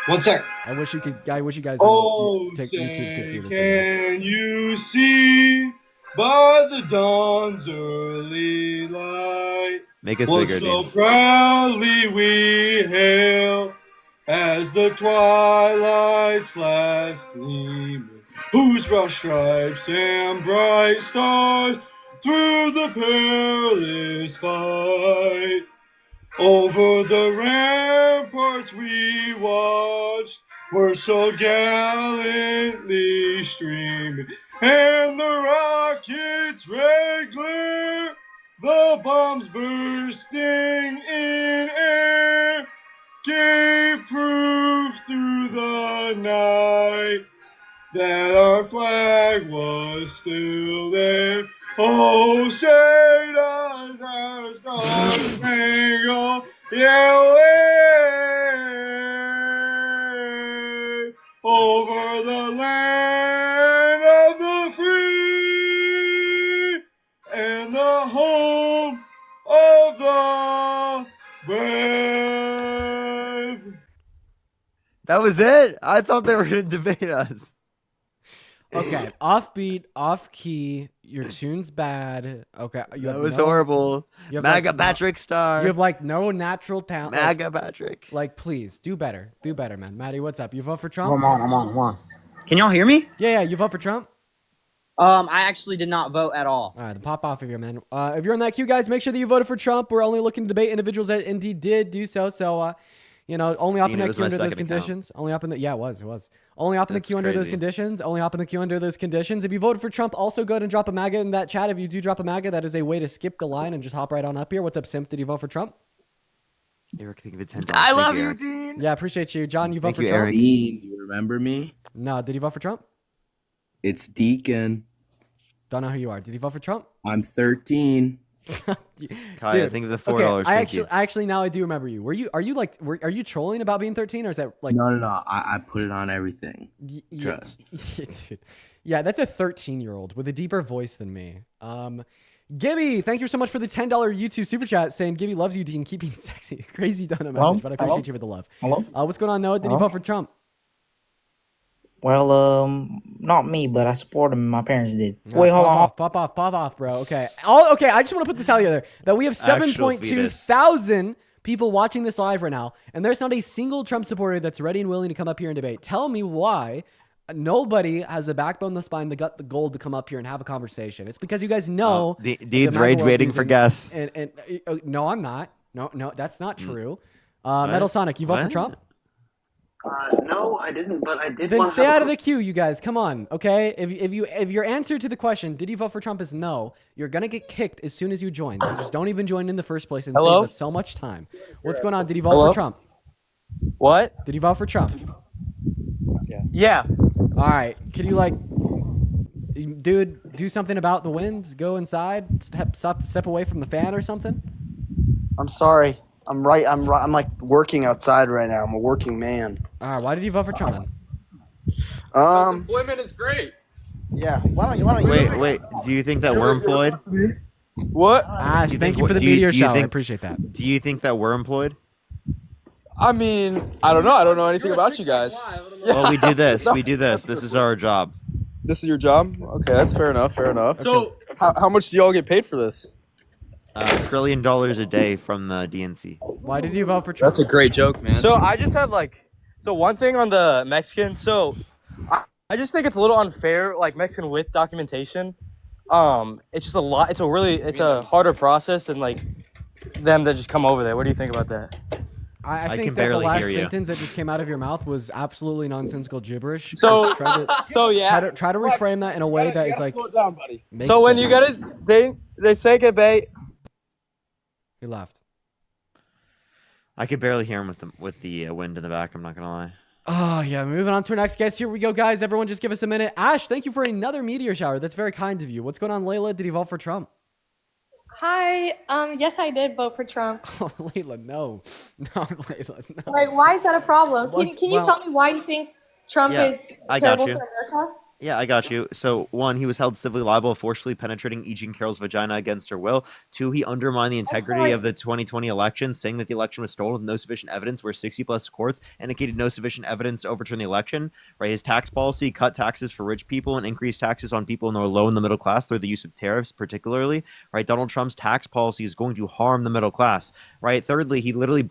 1 sec. I wish you guys take YouTube could see this. Can you see by the dawn's early light? Make us what bigger, so dude. proudly we hail as the twilight's last gleam, whose broad stripes and bright stars through the perilous fight. Over the ramparts we watched were so gallantly streaming, and the rockets' red glare, the bombs bursting in air, gave proof through the night that our flag was still there. Oh, say does our star-spangled yellow over the land of the free and the home of the brave. That was it? I thought they were going to debate us. Okay, offbeat, off key. Your tune's bad. Okay, that was horrible. MAGA like, Patrick Star. You have like no natural talent. MAGA Patrick. Like, please do better. Do better, man. Maddie, what's up? You vote for Trump? I'm on. Can y'all hear me? Yeah, you vote for Trump? I actually did not vote at all. All right, then pop off of here, man. If you're on that queue, guys, make sure that you voted for Trump. We're only looking to debate individuals that indeed did do so. So, only hop in that queue under those conditions. Only hop in the it was. Only hop in the queue under those conditions. Only hop in the queue under those conditions. If you voted for Trump, also go ahead and drop a MAGA in that chat. If you do drop a MAGA, that is a way to skip the line and just hop right on up here. What's up, Simp? Did you vote for Trump? Eric, think of it 10. I love you, Dean. Yeah, appreciate you, John. You vote for Trump? Eric. Dean, you remember me? No, did you vote for Trump? It's Deacon. Don't know who you are. Did you vote for Trump? I'm 13. Kaya, think of the $4. I actually now I do remember you. Are you trolling about being 13, or is that like No. I put it on everything. Trust. Dude. Yeah, that's a 13-year-old with a deeper voice than me. Gibby, thank you so much for the $10 YouTube super chat saying Gibby loves you, Dean. Keep being sexy. Crazy donut message, but I appreciate you for the love. Hello? What's going on, Noah? Did you vote for Trump? Well, not me, but I support him. My parents did. Wait, hold on. Pop off, bro. Okay. Okay, I just want to put this out there that we have 7.2 thousand people watching this live right now, and there's not a single Trump supporter that's ready and willing to come up here and debate. Tell me why nobody has a backbone, the spine, the gut, the gold to come up here and have a conversation. It's because you guys know. Dean's rage waiting for guests. And no, I'm not. No, that's not true. Metal Sonic, you vote for Trump? No, I didn't, but I did. Then stay out of the queue, you guys. Come on, okay? If your answer to the question, did you vote for Trump, is no, you're gonna get kicked as soon as you join. So just don't even join in the first place and save us so much time. What's going on? Did you vote for Trump? What? Did you vote for Trump? Yeah. All right. Could you do something about the winds? Go inside. Step away from the fan or something. I'm sorry. I'm like working outside right now. I'm a working man. All right. Why did you vote for Trump? Employment is great. Yeah. Why don't you? Wait. Do you think that we're employed? What? Ash, thank you for the meteor shower. I appreciate that. Do you think that we're employed? I mean, I don't know. I don't know anything about you guys. Well, we do this. We do this. This is our job. This is your job? Okay, that's fair enough. Fair enough. So, how much do y'all get paid for this? $1 trillion a day from the DNC. Why did you vote for Trump? That's a great joke, man. So I just have one thing on the Mexican. So I just think it's a little unfair, like Mexican with documentation. It's just a lot. It's a harder process than like them that just come over there. What do you think about that? I think that the last sentence that just came out of your mouth was absolutely nonsensical gibberish. So, try to reframe that in a way that is like. Slow it down, buddy. So when you get it, they say que bait. He left. I could barely hear him with the wind in the back. I'm not gonna lie. Oh yeah, moving on to our next guest. Here we go, guys. Everyone, just give us a minute. Ash, thank you for another meteor shower. That's very kind of you. What's going on, Layla? Did he vote for Trump? Hi. Yes, I did vote for Trump. Oh, Layla, no, Layla, no. Like, why is that a problem? Can you tell me why you think Trump is terrible for America? Yeah, I got you. So, 1, he was held civilly liable, forcibly penetrating E. Jean Carroll's vagina against her will. 2, he undermined the integrity of the 2020 election, saying that the election was stolen with no sufficient evidence, where 60-plus courts indicated no sufficient evidence to overturn the election. Right, his tax policy cut taxes for rich people and increased taxes on people in the low and the middle class through the use of tariffs, particularly. Right, Donald Trump's tax policy is going to harm the middle class. Right, thirdly, he literally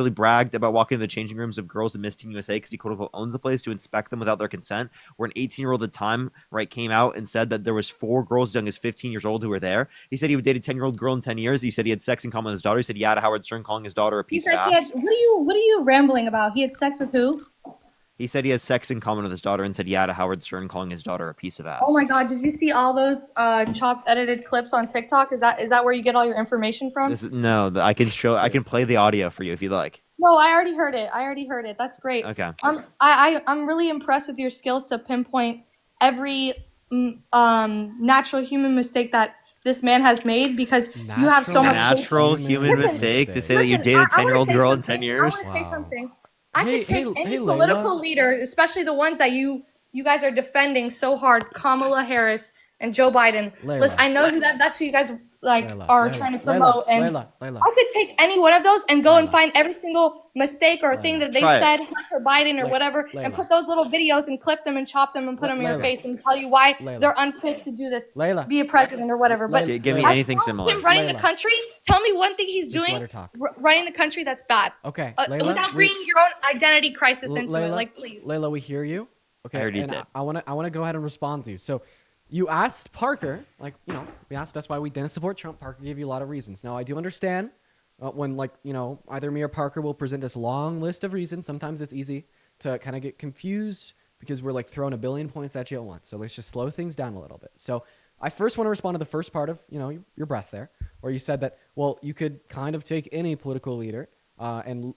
bragged about walking into the changing rooms of girls in Miss Teen USA because he quote unquote owns the place to inspect them without their consent. event where an 18-year-old at the time, right, came out and said that there was 4 girls as young as 15 years old who were there. He said he would date a 10-year-old girl in 10 years. He said he had sex in common with his daughter. He said he had Howard Stern calling his daughter a He piece of said ass. he had. What are you rambling about? He had sex with who? He said he has sex in common with his daughter and said he had a Howard Stern calling his daughter a piece of ass. Oh my God! Did you see all those chopped, edited clips on TikTok? Is that where you get all your information from? I can play the audio for you if you'd like. No, I already heard it. That's great. Okay. I'm really impressed with your skills to pinpoint every natural human mistake that this man has made, because you have so much natural human mistake to say that you dated a 10-year-old girl in 10 years. I want to say something. I could take any political Layla. leader, especially the ones that you guys are defending so hard, Kamala Harris and Joe Biden. Layla. Listen, I know that's who you guys are trying to promote, and Layla. I could take any one of those and go and find every single mistake or thing that they said, Hunter Biden or whatever, and put those little videos and clip them and chop them and put them in your face and tell you why they're unfit to do this, be a president or whatever. But give me anything similar. him running the country, tell me one thing he's Just let doing her talk. running the country that's bad. Okay, Without bringing your own identity crisis into it, like, please. Layla, we hear you. Okay, I already and did. I want to go ahead and respond to you. So, you asked Parker, we asked us why we didn't support Trump. Parker gave you a lot of reasons. Now, I do understand when, either me or Parker will present this long list of reasons. Sometimes it's easy to kind of get confused because we're throwing a billion points at you at once. So let's just slow things down a little bit. So I first want to respond to the first part of, your breath there, where you said that, well, you could kind of take any political leader and,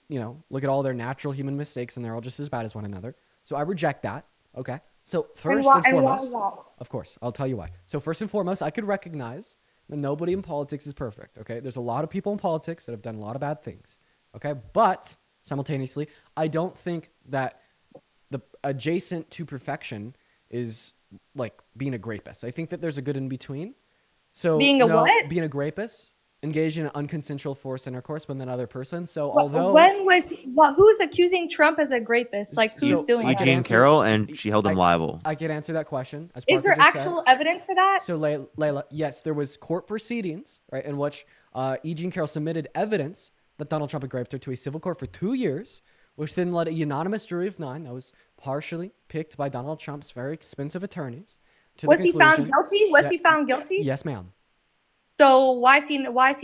look at all their natural human mistakes and they're all just as bad as one another. So I reject that. Okay. So first and foremost, of course, I'll tell you why. So first and foremost, I could recognize that nobody in politics is perfect. Okay. There's a lot of people in politics that have done a lot of bad things. Okay. But simultaneously, I don't think that the adjacent to perfection is being a rapist. I think that there's a good in between. So being a what? Being a rapist, engaging in unconsensual forced intercourse with another person. So although who's accusing Trump as a rapist? Who's doing that? Eugene Carroll, and she held him liable. I can answer that question. Is there actual evidence for that? So Layla, yes, there was court proceedings, right, in which Eugene Carroll submitted evidence that Donald Trump had raped her to a civil court for 2 years, which then led a unanimous jury of 9 that was partially picked by Donald Trump's very expensive attorneys. Was he found guilty? Was he found guilty? Yes, ma'am. So why is he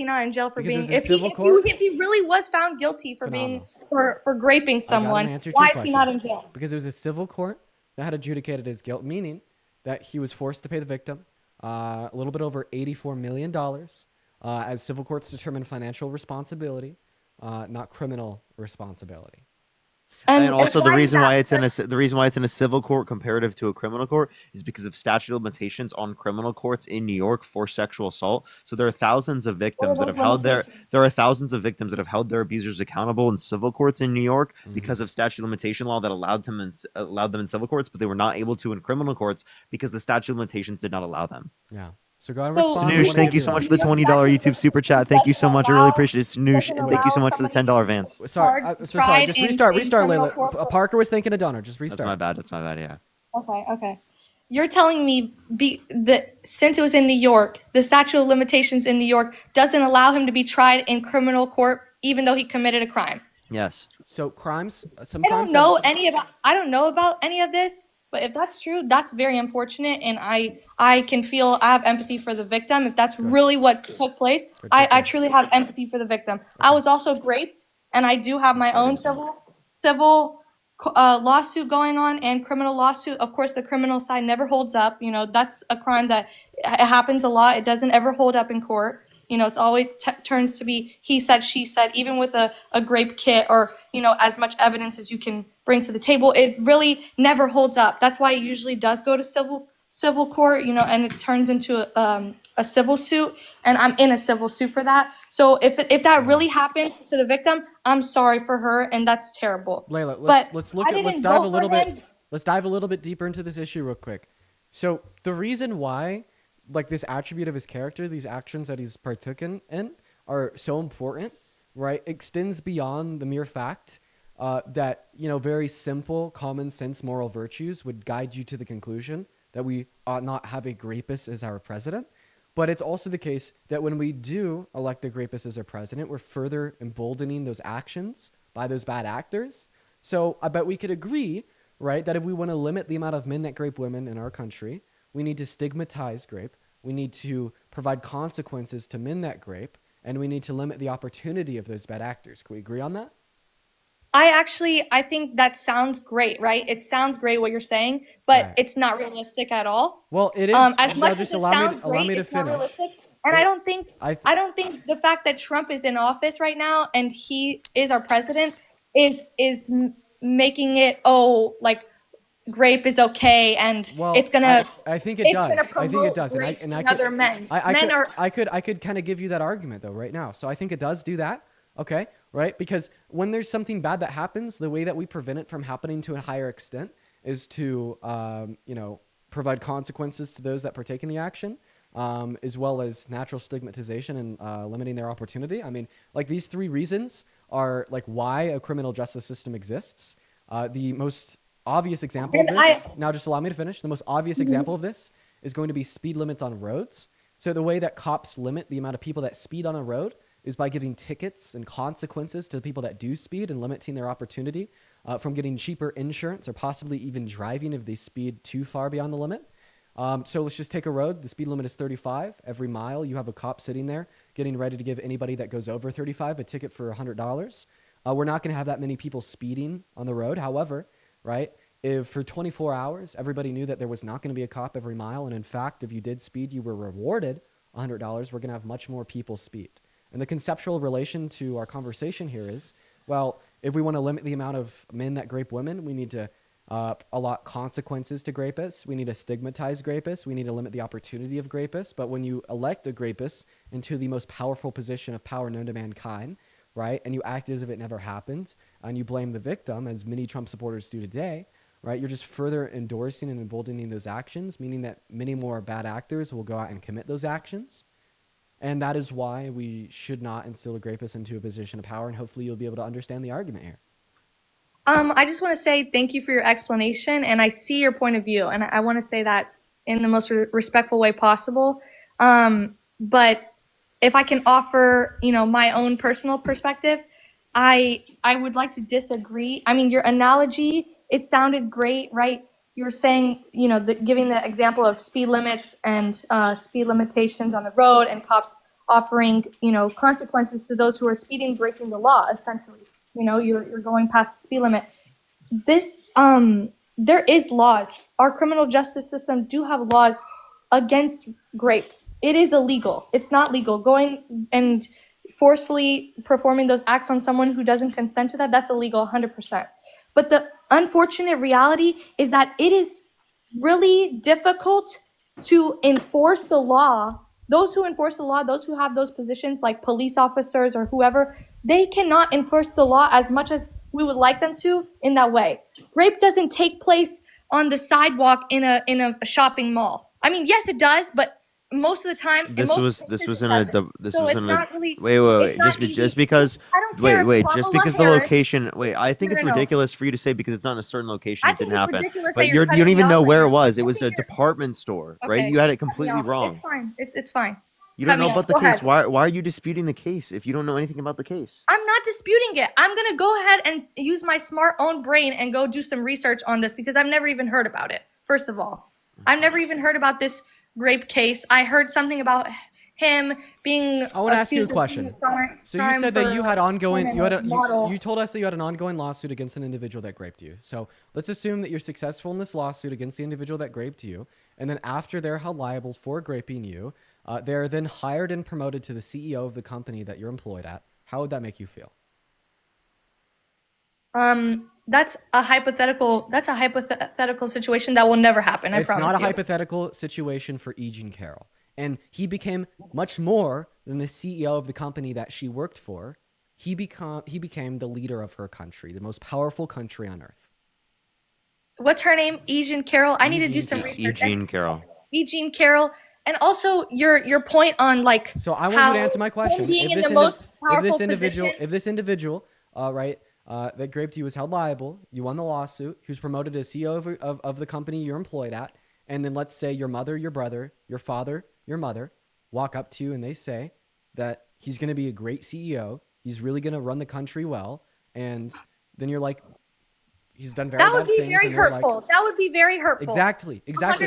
not in jail for being? If he really was found guilty for being for graping someone, why is he not in jail? Because it was a civil court that had adjudicated his guilt, meaning that he was forced to pay the victim a little bit over $84 million, as civil courts determine financial responsibility, not criminal responsibility. And also the reason why it's in a civil court comparative to a criminal court is because of statute of limitations on criminal courts in New York for sexual assault. So there are thousands of victims that have held their abusers accountable in civil courts in New York because of statute of limitation law that allowed them in civil courts, but they were not able to in criminal courts because the statute of limitations did not allow them. Yeah. So go ahead and respond. Snoosh, thank you so much for the $20 YouTube super chat. Thank you so much. I really appreciate it. Snoosh, and thank you so much for the $10 Vance. Sorry. Just restart, Layla. Parker was thinking of Donner. Just restart. That's my bad. Yeah. Okay. You're telling me that since it was in New York, the statute of limitations in New York doesn't allow him to be tried in criminal court, even though he committed a crime. Yes. So crimes. I don't know about any of this. But if that's true, that's very unfortunate, and I have empathy for the victim. If that's really what took place, I truly have empathy for the victim. I was also raped, and I do have my own civil lawsuit going on and criminal lawsuit. Of course, the criminal side never holds up. That's a crime that it happens a lot. It doesn't ever hold up in court. It's always turns to be he said, she said, even with a grape kit or, as much evidence as you can bring to the table. It really never holds up. That's why it usually does go to civil court, and it turns into a civil suit. And I'm in a civil suit for that. So if that really happened to the victim, I'm sorry for her, and that's terrible. Layla, let's dive a little bit deeper into this issue real quick. So the reason why this attribute of his character, these actions that he's partaken in are so important, right, extends beyond the mere fact that, very simple, common sense moral virtues would guide you to the conclusion that we ought not have a rapist as our president. But it's also the case that when we do elect a rapist as our president, we're further emboldening those actions by those bad actors. So I bet we could agree right, that if we want to limit the amount of men that grape women in our country, we need to stigmatize grape. We need to provide consequences to men that grape, and we need to limit the opportunity of those bad actors. Can we agree on that? I think that sounds great, right? It sounds great what you're saying, but Right. it's not realistic at all. Well, it is. As much just as it allow sounds me great, to it's not finish. realistic. And I don't think the fact that Trump is in office right now and he is our president is making it like grape is okay and it's gonna. I think it does. I think it does. Grape and other men. I could kind of give you that argument though right now. So I think it does do that. Okay, right? Because when there's something bad that happens, the way that we prevent it from happening to a higher extent is to, provide consequences to those that partake in the action, as well as natural stigmatization and limiting their opportunity. I mean, like these three reasons are like why a criminal justice system exists. The most obvious example of this, now just allow me to finish. The most obvious example of this is going to be speed limits on roads. So the way that cops limit the amount of people that speed on a road is by giving tickets and consequences to the people that do speed and limiting their opportunity from getting cheaper insurance or possibly even driving if they speed too far beyond the limit. So let's just take a road. The speed limit is 35. Every mile you have a cop sitting there getting ready to give anybody that goes over 35 a ticket for $100. We're not going to have that many people speeding on the road. However, right, if for 24 hours everybody knew that there was not going to be a cop every mile, and in fact, if you did speed, you were rewarded $100, we're going to have much more people speed. And the conceptual relation to our conversation here is, well, if we want to limit the amount of men that grape women, we need to allot consequences to grapists. We need to stigmatize grapists. We need to limit the opportunity of grapists. But when you elect a rapist into the most powerful position of power known to mankind, right, and you act as if it never happened, and you blame the victim, as many Trump supporters do today, right, you're just further endorsing and emboldening those actions, meaning that many more bad actors will go out and commit those actions. And that is why we should not instill a rapist into a position of power, and hopefully you'll be able to understand the argument here. I just want to say thank you for your explanation, and I see your point of view, and I want to say that in the most respectful way possible. But if I can offer, my own personal perspective, I would like to disagree. I mean, your analogy, it sounded great, right? You were saying, giving the example of speed limits and speed limitations on the road and cops offering, consequences to those who are speeding, breaking the law, essentially. You're going past the speed limit. This, there is laws. Our criminal justice system do have laws against rape. It is illegal. It's not legal. Going and forcefully performing those acts on someone who doesn't consent to that, that's illegal 100%. But the unfortunate reality is that it is really difficult to enforce the law. Those who enforce the law, those who have those positions like police officers or whoever, they cannot enforce the law as much as we would like them to in that way. Rape doesn't take place on the sidewalk in a shopping mall. I mean, yes, it does, but most of the time, This was in a just because I don't care just because the location I think it's ridiculous for you to say because it's not in a certain location it didn't happen. But you don't even know where it was. It was a department store, right? You had it completely wrong. It's fine. It's fine. You don't know about the case. Why are you disputing the case if you don't know anything about the case? I'm not disputing it. I'm gonna go ahead and use my smart own brain and go do some research on this because I've never even heard about it. First of all, I've never even heard about this rape case. I heard something about him being. I want to ask you a question. So you said that you had ongoing. You told us that you had an ongoing lawsuit against an individual that raped you. So let's assume that you're successful in this lawsuit against the individual that raped you, and then after they're held liable for raping you, they're then hired and promoted to the CEO of the company that you're employed at. How would that make you feel? That's a hypothetical situation that will never happen. I promise you. It's not a hypothetical situation for E. Jean Carroll. And he became much more than the CEO of the company that she worked for. He became the leader of her country, the most powerful country on earth. What's her name? E. Jean Carroll. I need to do some research. E. Jean Carroll. E. Jean Carroll. And also your point on like. So I want you to answer my question. Being in the most powerful position. If this individual, that raped you was held liable, you won the lawsuit, he was promoted as CEO of the company you're employed at, and then let's say your mother, your brother, your father, your mother walk up to you and they say that he's going to be a great CEO, he's really going to run the country well, and then you're like, He's done very That bad would be things. very and we're like- hurtful. That would be very hurtful. Exactly.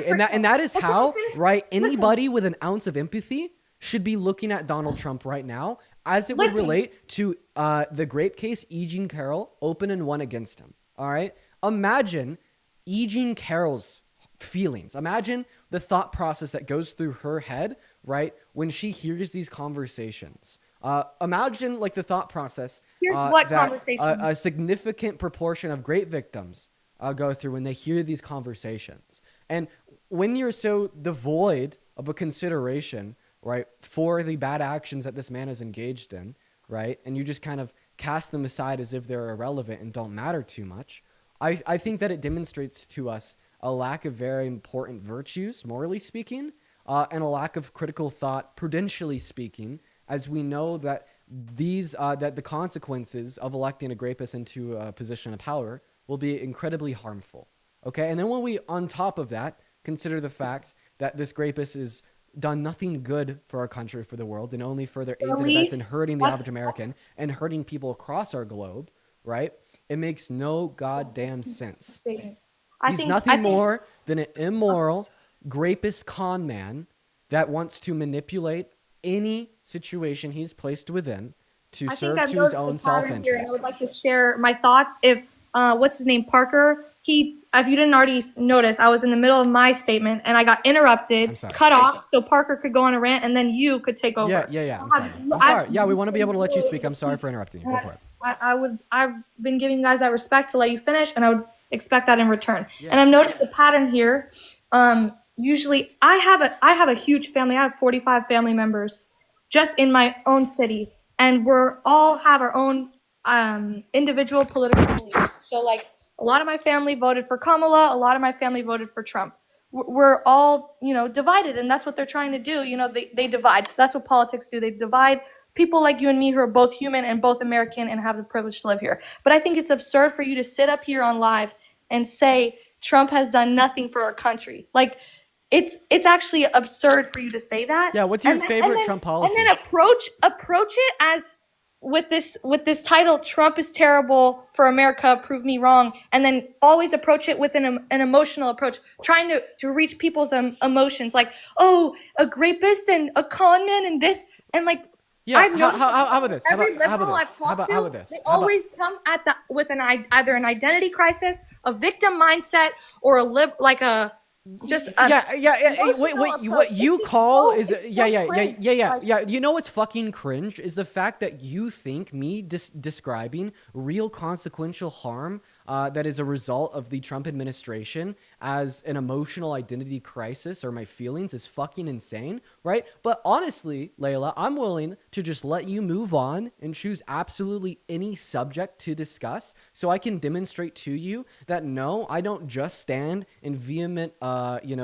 And that is But can I how, finish? right, Listen. anybody with an ounce of empathy should be looking at Donald Trump right now as it would Listen. relate to the grape case E. Jean Carroll open and won against him. All right? Imagine E. Jean Carroll's feelings. Imagine the thought process that goes through her head, right, when she hears these conversations. Imagine like the thought process Here's what that conversation? a significant proportion of grape victims go through when they hear these conversations. And when you're so devoid of a consideration, right, for the bad actions that this man is engaged in, right, and you just kind of cast them aside as if they're irrelevant and don't matter too much, I think that it demonstrates to us a lack of very important virtues, morally speaking, and a lack of critical thought, prudentially speaking, as we know that that the consequences of electing a grapist into a position of power will be incredibly harmful. Okay, and then when we, on top of that, consider the fact that this grapist has done nothing good for our country, for the world, and only further aids and abets in hurting the average American and hurting people across our globe, right? It makes no goddamn sense. He's nothing more than an immoral, grapist con man that wants to manipulate any situation he's placed within to serve to his own self-interest. I would like to share my thoughts. If what's his name, Parker, if you didn't already notice, I was in the middle of my statement and I got interrupted, cut off, so Parker could go on a rant and then you could take over. Yeah. I'm sorry. Yeah, we want to be able to let you speak. I'm sorry for interrupting you. Go for it. I've been giving you guys that respect to let you finish, and I would expect that in return. Yeah. And I've noticed a pattern here. Usually I have a huge family. I have 45 family members just in my own city, and we're all have our own individual political beliefs. So like a lot of my family voted for Kamala, a lot of my family voted for Trump. We're all, divided, and that's what they're trying to do. They divide. That's what politics do. They divide people like you and me who are both human and both American and have the privilege to live here. But I think it's absurd for you to sit up here on live and say Trump has done nothing for our country. Like, it's actually absurd for you to say that. Yeah, what's your favorite Trump policy? And then approach it as with this title, Trump is terrible for America, prove me wrong, and then always approach it with an emotional approach, trying to reach people's emotions, like, oh, a rapist and a con man and this, and like, yeah, I've noticed how about this? Every liberal I've talked to, they always come at with either an identity crisis, a victim mindset, or Wait, what you call is yeah. You know what's fucking cringe is the fact that you think me describing real consequential harm that is a result of the Trump administration as an emotional identity crisis or my feelings is fucking insane, right? But honestly, Layla, I'm willing to just let you move on and choose absolutely any subject to discuss so I can demonstrate to you that no, I don't just stand in vehement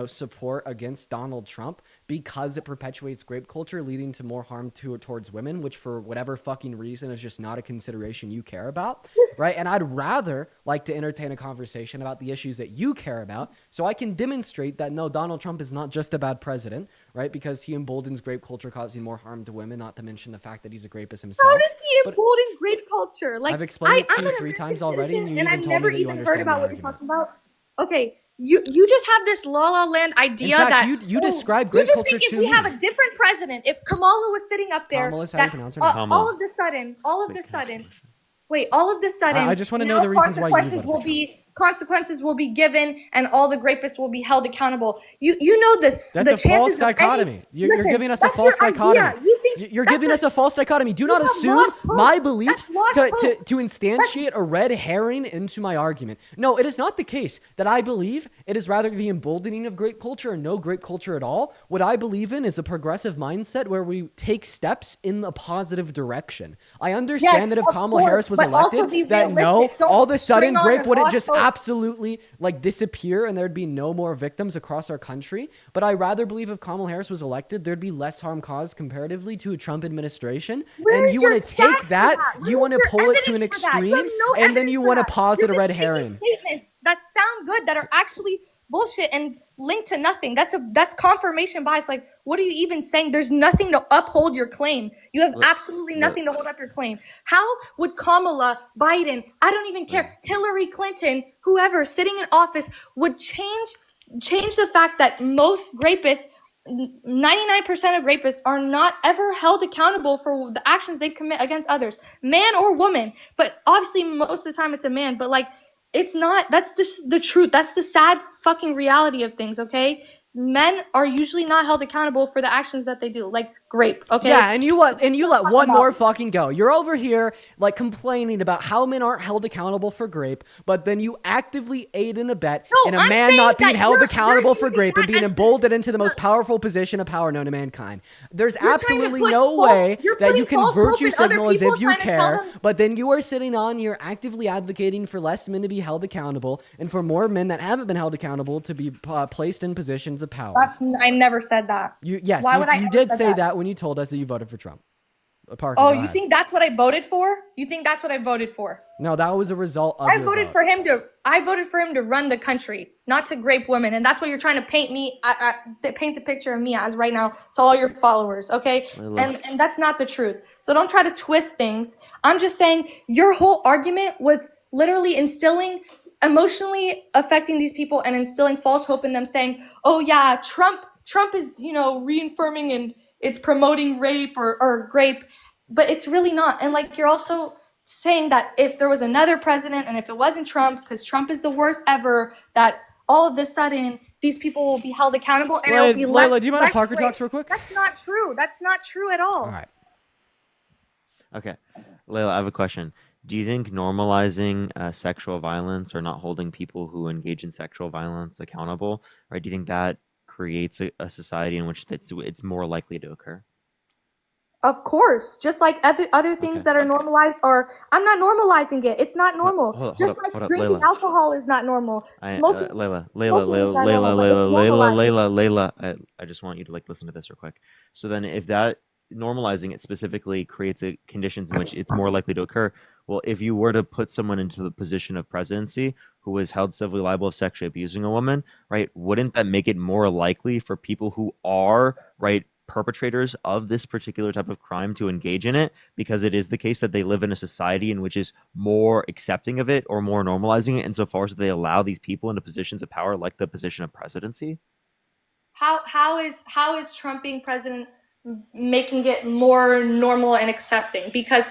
support against Donald Trump because it perpetuates grape culture, leading to more harm towards women, which for whatever fucking reason is just not a consideration you care about, right? And I'd rather like to entertain a conversation about the issues that you care about so I can demonstrate that no, Donald Trump is not just a bad president, right? Because he emboldens grape culture, causing more harm to women, not to mention the fact that he's a rapist himself. How does he embolden grape culture? Like, I've explained it to you 3 times already, and you even told me that you understand heard about my what you're argument. talking about. Okay. You just have this La La Land idea in fact, that you describe grape you just culture think if to we me. have a different president, if Kamala was sitting up there, Kamala is how you that pronounce her name. all of the sudden, I just want to know the reasons why you consequences will be given, and all the rapists will be held accountable. You know this. That's the a chances false dichotomy. You're giving us a that's false your dichotomy. idea. You're giving us a false dichotomy. Do not assume my beliefs to instantiate a red herring into my argument. No, it is not the case that I believe it is rather the emboldening of grape culture and no grape culture at all. What I believe in is a progressive mindset where we take steps in the positive direction. I understand that if Kamala Harris was elected, that no, all of a sudden grape wouldn't just absolutely like disappear and there'd be no more victims across our country. But I rather believe if Kamala Harris was elected, there'd be less harm caused comparatively to a Trump administration. And you want to take that, you want to pull it to an extreme, and then you want to posit a red herring. Statements that sound good, that are actually bullshit and linked to nothing. That's confirmation bias. Like, what are you even saying? There's nothing to uphold your claim. You have absolutely nothing to hold up your claim. How would Kamala, Biden, I don't even care, Hillary Clinton, whoever sitting in office would change the fact that most rapists, 99% of rapists, are not ever held accountable for the actions they commit against others, man or woman. But obviously most of the time it's a man, but like, it's not. That's just the truth. That's the sad fucking reality of things, okay? Men are usually not held accountable for the actions that they do, like grape, okay? Yeah, and you let one more fucking go. You're over here like complaining about how men aren't held accountable for grape, but then you actively aid and abet in a man not being held accountable for grape and being emboldened into the most powerful position of power known to mankind. There's absolutely no way that you can virtue signal as if you care, but then you are sitting on, you're actively advocating for less men to be held accountable and for more men that haven't been held accountable to be placed in positions of power. I never said that. You did say that when you told us that you voted for Trump. Oh, you think that's what I voted for? You think that's what I voted for? No, that was a result of I voted for him to run the country, not to grape women, and that's what you're trying to paint the picture of me as right now to all your followers, okay? And that's not the truth. So don't try to twist things. I'm just saying your whole argument was literally emotionally affecting these people and instilling false hope in them, saying, "Oh yeah, Trump is, reaffirming and it's promoting rape or grape," but it's really not. And like, you're also saying that if there was another president and if it wasn't Trump, because Trump is the worst ever, that all of a sudden these people will be held accountable and it'll be less. Layla, do you mind if Parker rape. talks real quick? That's not true. That's not true at all. All right. Okay. Layla, I have a question. Do you think normalizing sexual violence or not holding people who engage in sexual violence accountable, right? Do you think that creates a society in which it's more likely to occur? Of course, just like other things that are normalized, or I'm not normalizing it. It's not normal. Hold Like up, drinking Layla. alcohol is not normal. Smoking. Layla. I just want you to listen to this real quick. So then, if that normalizing it specifically creates conditions in which it's more likely to occur, well, if you were to put someone into the position of presidency who was held civilly liable of sexually abusing a woman, right? Wouldn't that make it more likely for people who are perpetrators of this particular type of crime to engage in it, because it is the case that they live in a society in which is more accepting of it or more normalizing it insofar as they allow these people into positions of power like the position of presidency? How is Trump being president making it more normal and accepting because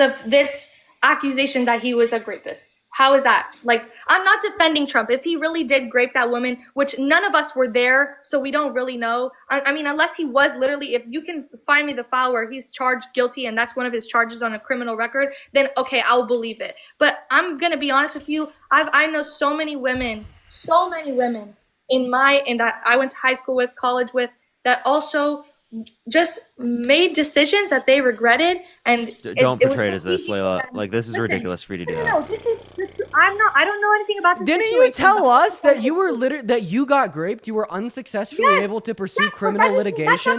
of this accusation that he was a rapist? How is that? Like, I'm not defending Trump. If he really did grape that woman, which none of us were there, so we don't really know. I mean, unless he was literally, if you can find me the file where he's charged guilty and that's one of his charges on a criminal record, then okay, I'll believe it. But I'm going to be honest with you. I know so many women that I went to high school with, college with, that also just made decisions that they regretted, and don't portray it as this, Layla. Like, this is ridiculous for you to do that. No, this is the truth. I don't know anything about this. Didn't you tell us that you were that you got graped? You were unsuccessfully able to pursue criminal litigation.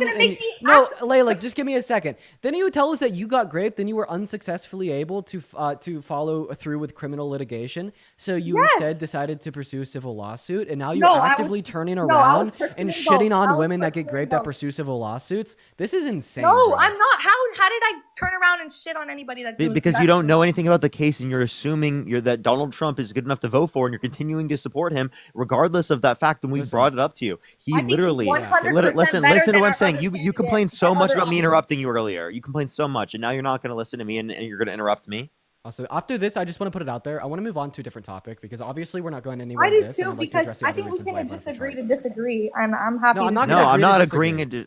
No, Layla, just give me a second. Didn't you tell us that you got graped and you were unsuccessfully able to follow through with criminal litigation? So you instead decided to pursue a civil lawsuit, and now you're actively turning around and shitting on women that get graped that pursue civil lawsuits. This is insane. No, bro. I'm not. How did I turn around and shit on anybody that because you don't know anything about the case, and you're assuming that Donald Trump is good enough to vote for, and you're continuing to support him regardless of that fact. And we brought it up to you. He literally listen to what I'm saying. You complained so much about me interrupting you earlier. You complained so much, and now you're not going to listen to me, and you're going to interrupt me. Also, after this, I just want to put it out there. I want to move on to a different topic because obviously we're not going anywhere. I do too, because I think we can disagree to disagree, and I'm happy. No, I'm not agreeing to.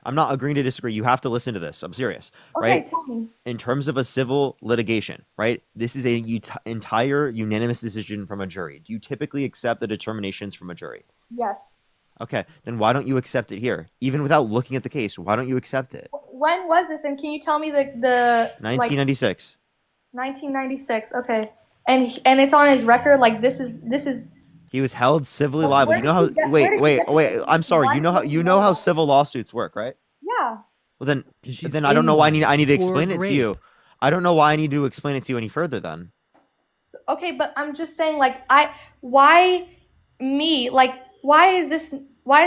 I'm not agreeing to disagree. You have to listen to this. I'm serious, right? Tell me. In terms of a civil litigation, right? This is a entire unanimous decision from a jury. Do you typically accept the determinations from a jury? Yes. Okay, then why don't you accept it here? Even without looking at the case, why don't you accept it? When was this? And can you tell me the 1996. 1996. Okay. And it's on his record. Like, this is. He was held civilly liable. You know how? Wait. I'm sorry. You know how civil lawsuits work, right? Yeah. Well, then I don't know why I need to explain it to you. I don't know why I need to explain it to you any further. Then. Okay, but I'm just saying, like, why me, like, why is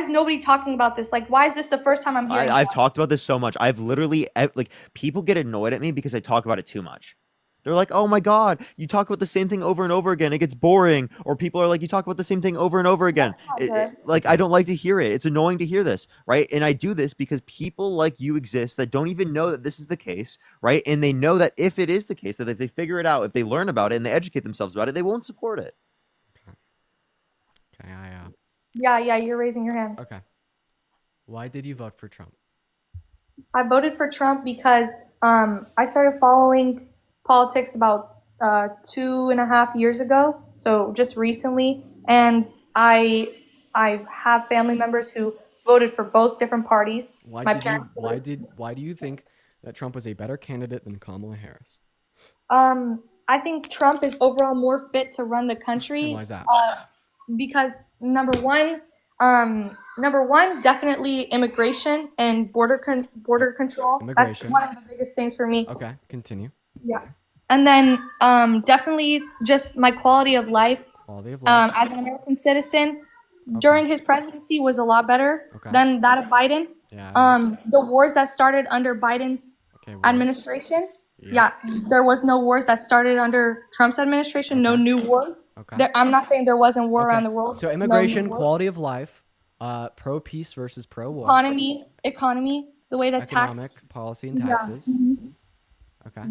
nobody talking about this? Like, why is this the first time I'm hearing I've about it? talked about this so much. I've literally like people get annoyed at me because I talk about it too much. They're like, "Oh my God, you talk about the same thing over and over again. It gets boring." Or people are like, "You talk about the same thing over and over again." That's not good. Like, I don't like to hear it. It's annoying to hear this, right? And I do this because people like you exist that don't even know that this is the case, right? And they know that if it is the case, that if they figure it out, if they learn about it and they educate themselves about it, they won't support it. Okay, Yeah, you're raising your hand. okay. Why did you vote for Trump? I voted for Trump because I started following politics about 2.5 years ago, so just recently, and I have family members who voted for both different parties. My parents voted- Why do you think that Trump was a better candidate than Kamala Harris? I think Trump is overall more fit to run the country. And why is that? Because number one, definitely immigration and border control. That's Immigration. one of the biggest things for me. Okay, continue. Yeah. And then definitely just my quality of life. Quality of life. As an American citizen, during his presidency was a lot better than that of Biden. Yeah. The wars that started under Biden's administration. Yeah, there was no wars that started under Trump's administration. No new wars. I'm not saying there wasn't war around the world. So immigration, quality of life, pro peace versus pro war. Economy, the way that economic policy and taxes. Okay.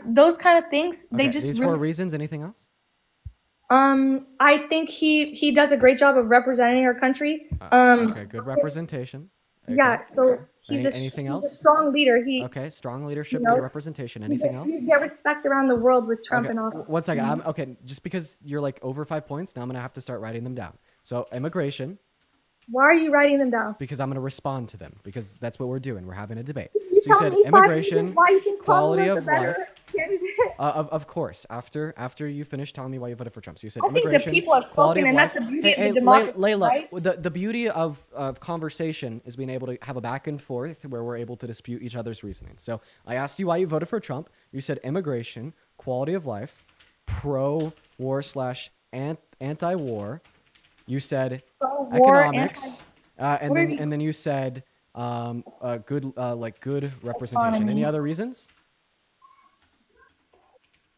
Those kind of things. Okay, They just these really. 4 reasons. Anything else? I think he does a great job of representing our country. Okay, good representation. Okay. Yeah, so he's anything else? a strong leader. Okay, strong leadership, you know, good representation. Anything else? You get respect around the world with Trump and all. 1 second. Okay, just because you're like over 5 points, now I'm gonna have to start writing them down. So immigration. Why are you writing them down? Because I'm gonna respond to them. Because that's what we're doing. We're having a debate. You So you said immigration, why you think quality Kamala's of a better life. candidate? Of course. After you finish telling me why you voted for Trump, so you said I think the immigration. people have quality spoken, of and that's life. the beauty Hey, of the democracy, Layla, right? the beauty of conversation is being able to have a back and forth where we're able to dispute each other's reasoning. So I asked you why you voted for Trump. You said immigration, quality of life, pro-war / anti-war. You said Pro-war, economics, and then you said good representation. Any other reasons?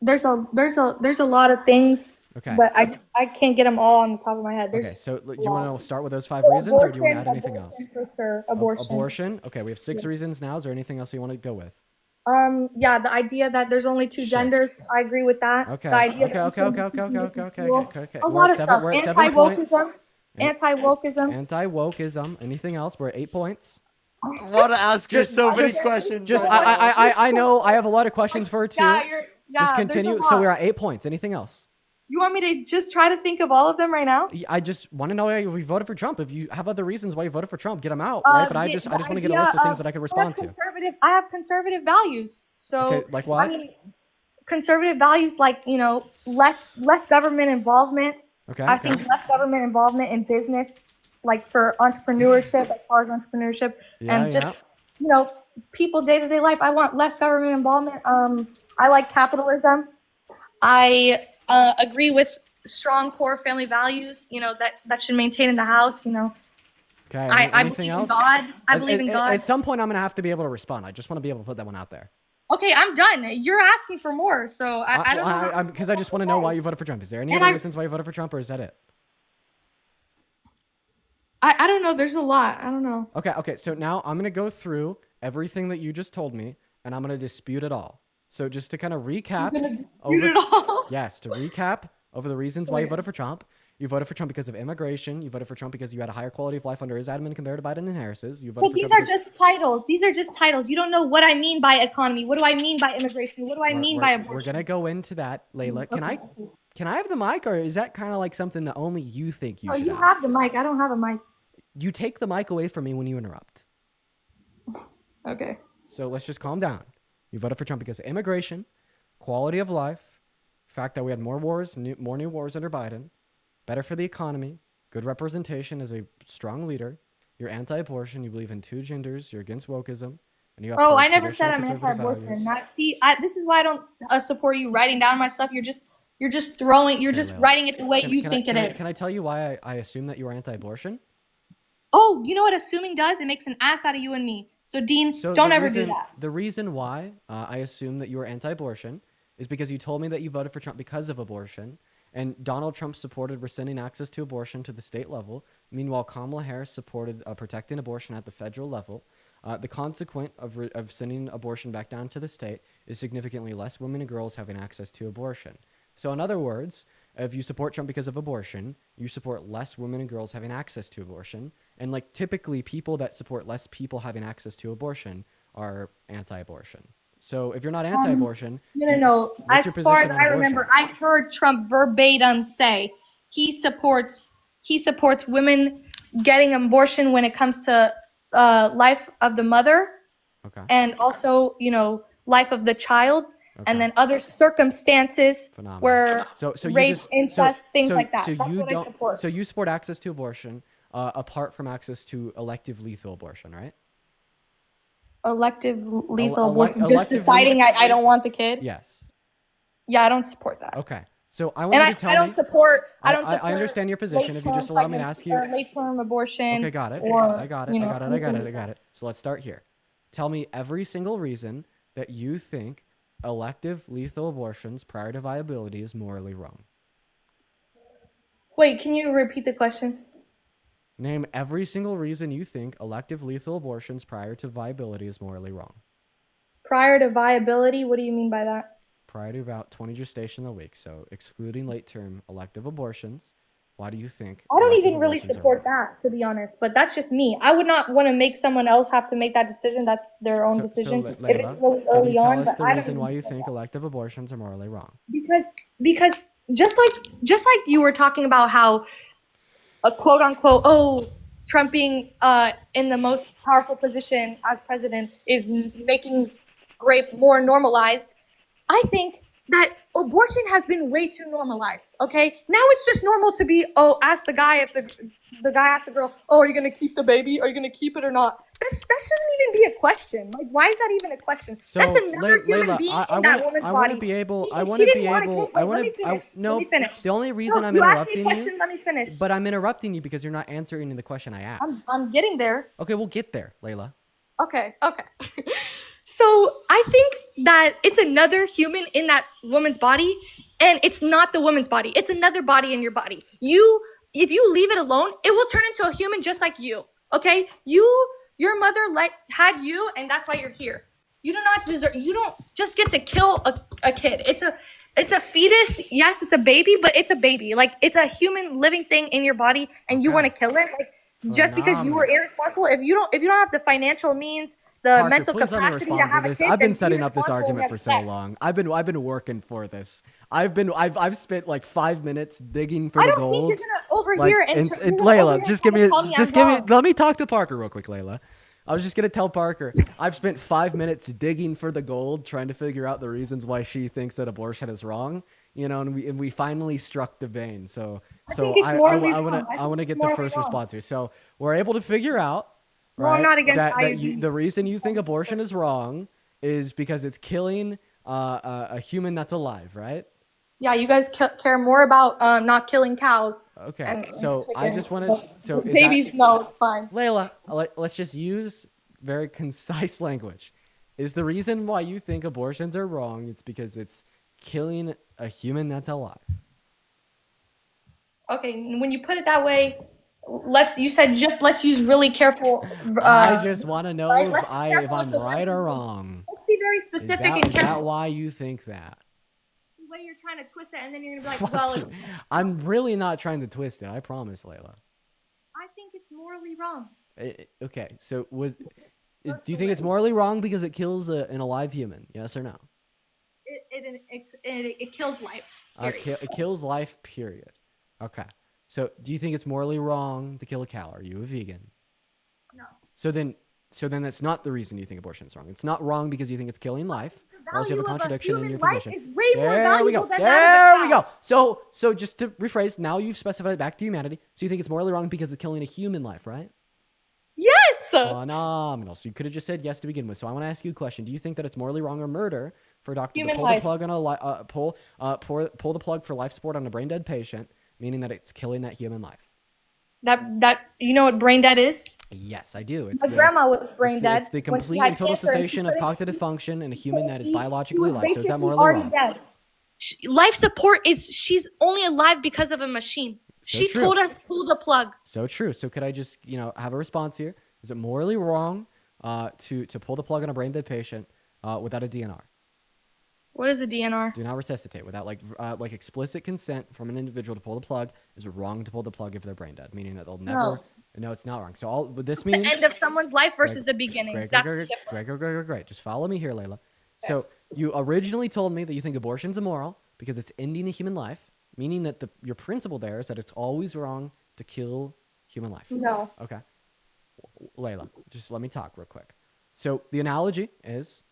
There's a lot of things. Okay. But I can't get them all on the top of my head. Okay, so do you want to start with those 5 reasons, or do you want to add anything else? For sure, abortion. Abortion. Okay, we have 6 reasons now. Is there anything else you want to go with? Yeah, the idea that there's only 2 genders, I agree with that. Okay. The idea Okay. A lot of stuff. We're at 7 points. Anti-wokeism. Anti-wokeism. Anything else? We're at 8 points. I want to ask her so many questions. I know I have a lot of questions for her too. Yeah, just continue. So we're at 8 points. Anything else? You want me to just try to think of all of them right now? I just want to know why we voted for Trump. If you have other reasons why you voted for Trump, get them out, right? But I just want to get a list of things that I could respond to. I have conservative values. So okay, like what? I mean, conservative values like, less government involvement. Okay. I think less government involvement in business, like for entrepreneurship, as far as entrepreneurship, and just people day-to-day life. I want less government involvement. I like capitalism. I agree with strong core family values. That should maintain in the house. Okay. I believe in God. I believe in God. At some point, I'm gonna have to be able to respond. I just want to be able to put that one out there. Okay, I'm done. You're asking for more, so I don't know. Because I just want to know why you voted for Trump. Is there any other reasons why you voted for Trump, or is that it? I don't know. There's a lot. I don't know. Okay. So now I'm gonna go through everything that you just told me, and I'm gonna dispute it all. So just to kind of recap. You're gonna dispute it all? Yes, to recap over the reasons why you voted for Trump. You voted for Trump because of immigration. You voted for Trump because you had a higher quality of life under his admin compared to Biden and Harris's. You voted for these Trump are just titles. These are just titles. You don't know what I mean by economy. What do I mean by immigration? What do I mean by abortion? We're gonna go into that, Layla. Okay. Can I have the mic, or is that kind of like something that only you think you? Oh, should you have the mic. I don't have a mic. You take the mic away from me when you interrupt. Okay. So let's just calm down. You voted for Trump because of immigration, quality of life, fact that we had more wars, more new wars under Biden, better for the economy, good representation as a strong leader. You're anti-abortion. You believe in 2 genders. You're against wokeism. And you have I never said I'm anti-abortion. This is why I don't support you writing down my stuff. You're just You're just throwing. You're Okay, just Layla. writing it the way you Can think it is. Can I tell you why I assume that you are anti-abortion? Oh, you know what assuming does? It makes an ass out of you and me. So Dean, So don't ever do that. The reason why I assume that you are anti-abortion is because you told me that you voted for Trump because of abortion, and Donald Trump supported rescinding access to abortion to the state level. Meanwhile, Kamala Harris supported protecting abortion at the federal level. The consequence of sending abortion back down to the state is significantly less women and girls having access to abortion. So in other words, if you support Trump because of abortion, you support less women and girls having access to abortion. And like typically people that support less people having access to abortion are anti-abortion. So if you're not anti-abortion, No. As far as I remember, I heard Trump verbatim say he supports women getting abortion when it comes to life of the mother, and also life of the child, and then other circumstances where rape, incest, things like that. That's what I support. So you support access to abortion apart from access to elective lethal abortion, right? Elective lethal abortion, just deciding I don't want the kid. Yes. Yeah, I don't support that. Okay. So I want you to tell me. I don't support. I understand your position. If you just allow me to ask you. Late term abortion. Okay, got it. Or, I got it. So let's start here. Tell me every single reason that you think elective lethal abortions prior to viability is morally wrong. Wait, can you repeat the question? Name every single reason you think elective lethal abortions prior to viability is morally wrong. Prior to viability? What do you mean by that? Prior to about 20 gestation a week, so excluding late-term elective abortions, why do you think? I don't even really support that, to be honest, but that's just me. I would not want to make someone else have to make that decision. That's their own decision. So, if Layla, it's really early can you on, tell us but the I reason don't why you think elective abortions are morally wrong? Because just like you were talking about how a quote unquote, Trump being in the most powerful position as president is making rape more normalized. I think that abortion has been way too normalized. Okay, now it's just normal to be ask the guy if the guy asks the girl, are you gonna keep the baby? Are you gonna keep it or not? That shouldn't even be a question. Like, why is that even a question? So, that's another human Layla, being I in that woman's body. want to be able. Let me finish. The only reason I'm you asked interrupting me a question, let me finish. But I'm interrupting you because you're not answering the question I asked. I'm getting there. Okay, we'll get there, Layla. Okay. So I think that it's another human in that woman's body, and it's not the woman's body. It's another body in your body. If you leave it alone, it will turn into a human just like you. Okay? Your mother had you, and that's why you're here. You don't just get to kill a kid. It's a fetus. Yes, it's a baby, but it's a baby. Like, it's a human living thing in your body, and you want to kill it. Like, just because you were irresponsible, if you don't have the financial means, the Parker, mental please let me capacity to respond have a this. kid, I've been then setting be up this responsible argument for and so have sex. long. I've been working for this. I've spent like 5 minutes digging for the gold. I don't think you're gonna overhear and Layla, just give me let me talk to Parker real quick, Layla. I was just gonna tell Parker I've spent 5 minutes digging for the gold, trying to figure out the reasons why she thinks that abortion is wrong. And we finally struck the vein. So I want to get the first response here. So we're able to figure out. Well, I'm not against that IUDs. the reason you think abortion is wrong is because it's killing a human that's alive, right? Yeah, you guys care more about not killing cows. Okay, so I just want to. So babies, no, it's fine. Layla, let's just use very concise language. Is the reason why you think abortions are wrong? It's because it's killing a human that's alive. Okay, when you put it that way, let's use really careful. I just want to know if I'm right or wrong. Let's be very specific and careful. Is that why you think that? The way you're trying to twist it, and then you're gonna be like, well, I'm really not trying to twist it. I promise, Layla. I think it's morally wrong. Okay, so do you think it's morally wrong because it kills an alive human? Yes or no? It kills life. It kills life, period. Okay. So do you think it's morally wrong to kill a cow? Are you a vegan? No. So then that's not the reason you think abortion is wrong. It's not wrong because you think it's killing life. Or else you have a contradiction in your position. Is way more valuable than there we go. So just to rephrase, now you've specified it back to humanity. So you think it's morally wrong because it's killing a human life, right? Yes. Phenomenal. So you could have just said yes to begin with. So I want to ask you a question. Do you think that it's morally wrong or murder for a doctor Human to pull life. the plug on pull the plug for life support on a brain dead patient, meaning that it's killing that human life? That you know what brain dead is? Yes, I do. It's My grandma was brain dead. It's the when she complete had and total cancer and she cessation of couldn't cognitive eat. function in a human that is She biologically was alive. So is that basically morally already wrong? dead. Life support is she's only alive because of a machine. So She true. told us pull the plug. So true. So could I just, have a response here? Is it morally wrong to pull the plug on a brain dead patient without a DNR? What is a DNR? Do not resuscitate without like explicit consent from an individual to pull the plug. Is wrong to pull the plug if they're brain dead, meaning that they'll never. No, it's not wrong. So what this means. The end of someone's life versus the beginning. That's the difference. Great. Just follow me here, Layla. So you originally told me that you think abortion's immoral because it's ending a human life, meaning that your principle there is that it's always wrong to kill human life. No. Okay. Layla, just let me talk real quick. So the analogy is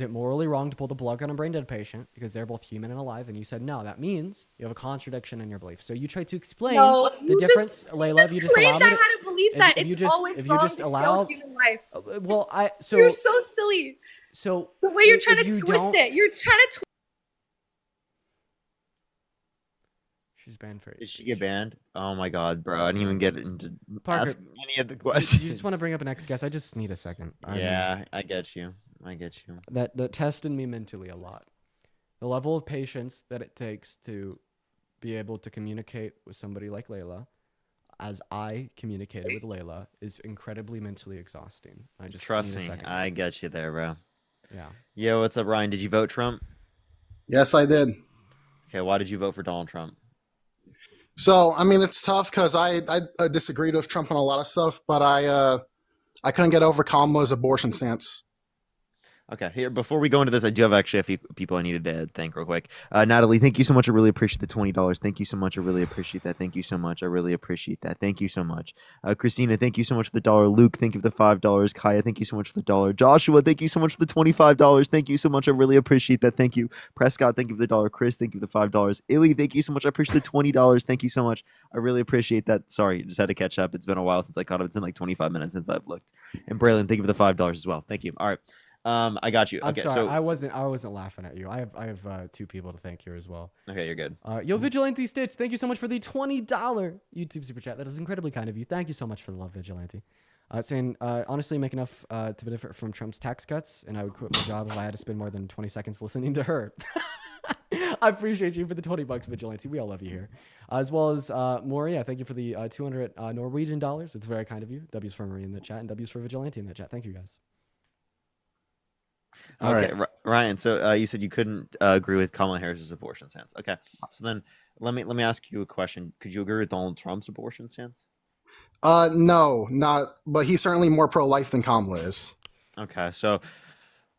it morally wrong to pull the plug on a brain dead patient because they're both human and alive? And you said no. That means you have a contradiction in your belief. So you tried to explain the difference, Layla. If you just allow me I had to believe that it's always wrong to kill human life. You're so silly. So the way you're trying to twist it, you're trying to. She's banned for it. Did she get banned? Oh my god, bro! I didn't even get into Parker, ask any of the questions. You just want to bring up an next guest? I just need a second. Yeah, I get you. That tested me mentally a lot. The level of patience that it takes to be able to communicate with somebody like Layla, as I communicated with Layla, is incredibly mentally exhausting. I just Trust need a me. second. I get you there, bro. Yeah. Yo, what's up, Ryan? Did you vote Trump? Yes, I did. Okay, why did you vote for Donald Trump? So, I mean, it's tough because I disagreed with Trump on a lot of stuff, but I couldn't get over Kamala's abortion stance. Okay, here, before we go into this, I do have actually a few people I needed to thank real quick. Natalie, thank you so much. I really appreciate the $20. Thank you so much. I really appreciate that. Thank you so much. I really appreciate that. Thank you so much. Christina, thank you so much for the $1. Luke, thank you for the $5. Kaya, thank you so much for the $1. Joshua, thank you so much for the $25. Thank you so much. I really appreciate that. Thank you. Prescott, thank you for the $1. Chris, thank you for the $5. Illy, thank you so much. I appreciate the $20. Thank you so much. I really appreciate that. Sorry, just had to catch up. It's been a while since I caught up. It's been like 25 minutes since I've looked. And Braylon, thank you for the $5 as well. Thank you. All right. I got you. Okay, I'm sorry, so I wasn't laughing at you. I have two people to thank here as well. Okay, you're good. Yo, Vigilante Stitch, thank you so much for the $20 YouTube super chat. That is incredibly kind of you. Thank you so much for the love, Vigilante. Saying honestly, make enough to benefit from Trump's tax cuts, and I would quit my job if I had to spend more than 20 seconds listening to her. I appreciate you for the $20, Vigilante. We all love you here, as well as Moria. Thank you for the 200 Norwegian dollars. It's very kind of you. W's for Marie in the chat, and W's for Vigilante in the chat. Thank you guys. Okay, Ryan. So you said you couldn't agree with Kamala Harris's abortion stance. Okay, so then let me ask you a question. Could you agree with Donald Trump's abortion stance? No, not. But he's certainly more pro-life than Kamala is. Okay, so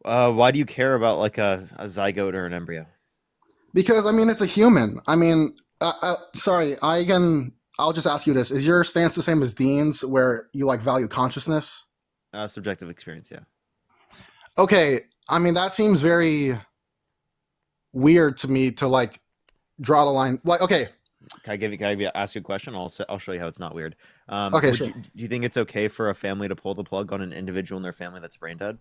why do you care about like a zygote or an embryo? Because I mean, it's a human. I mean, sorry. I'll just ask you this: is your stance the same as Dean's, where you like value consciousness? Subjective experience, yeah. Okay, I mean that seems very weird to me to like draw the line. Like, okay, Can I ask you a question? I'll show you how it's not weird. Okay, sure. Do you think it's okay for a family to pull the plug on an individual in their family that's brain dead?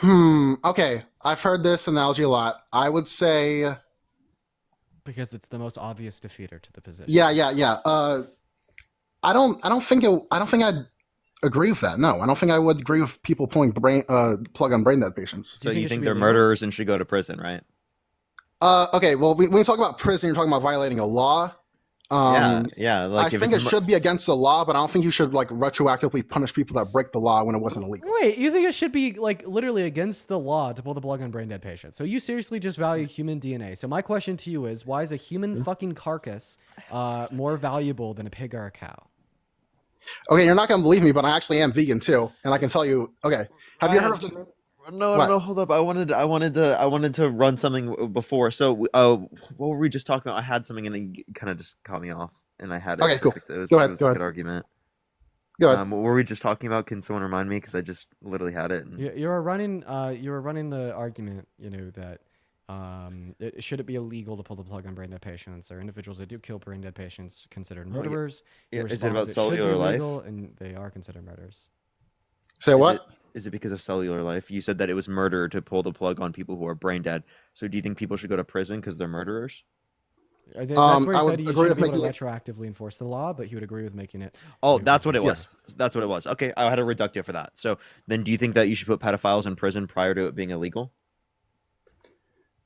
Okay, I've heard this analogy a lot. I would say because it's the most obvious defeater to the position. Yeah. I don't think I'd agree with that. No, I don't think I would agree with people pulling plug on brain dead patients. So you think they're murderers and should go to prison, right? Okay. Well, when you talk about prison, you're talking about violating a law. Yeah. Like I think it should be against the law, but I don't think you should like retroactively punish people that break the law when it wasn't illegal. Wait, you think it should be like literally against the law to pull the plug on brain dead patients? So you seriously just value human DNA? So my question to you is, why is a human fucking carcass more valuable than a pig or a cow? Okay, you're not gonna believe me, but I actually am vegan too, and I can tell you. Okay, have you heard of the? No, hold up. I wanted to run something before. So, what were we just talking about? I had something and it kind of just caught me off, and I had it. Okay, cool. It was, Go ahead. a good argument. Go ahead. What were we just talking about? Can someone remind me? Because I just literally had it. You were running the argument, that should it be illegal to pull the plug on brain dead patients, or individuals that do kill brain dead patients considered murderers? Yeah. Your Is it about response, cellular should be life? illegal, and they are considered murderers. Say what? Is it because of cellular life? You said that it was murder to pull the plug on people who are brain dead. So do you think people should go to prison because they're murderers? That's where he I would said you agree shouldn't with be able to making it. retroactively enforce the law, but he would agree with making it. Oh, that's what it was. Yes. That's what it was. Okay, I had to reduct it for that. So then do you think that you should put pedophiles in prison prior to it being illegal?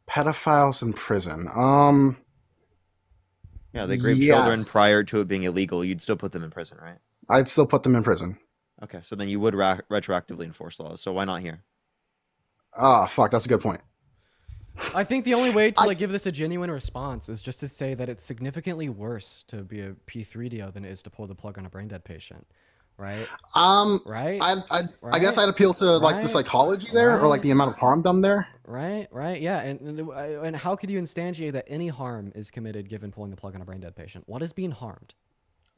Pedophiles in prison. Yeah, they rape children Yes. prior to it being illegal. You'd still put them in prison, right? I'd still put them in prison. Okay, so then you would retroactively enforce laws. So why not here? Ah, fuck, that's a good point. I think the only way to like give this a genuine response is just to say that it's significantly worse to be a P3DO than it is to pull the plug on a brain dead patient, right? Right. I guess I'd appeal to like the psychology there, or like the amount of harm done there. Right. Yeah. And how could you instantiate that any harm is committed given pulling the plug on a brain dead patient? What is being harmed?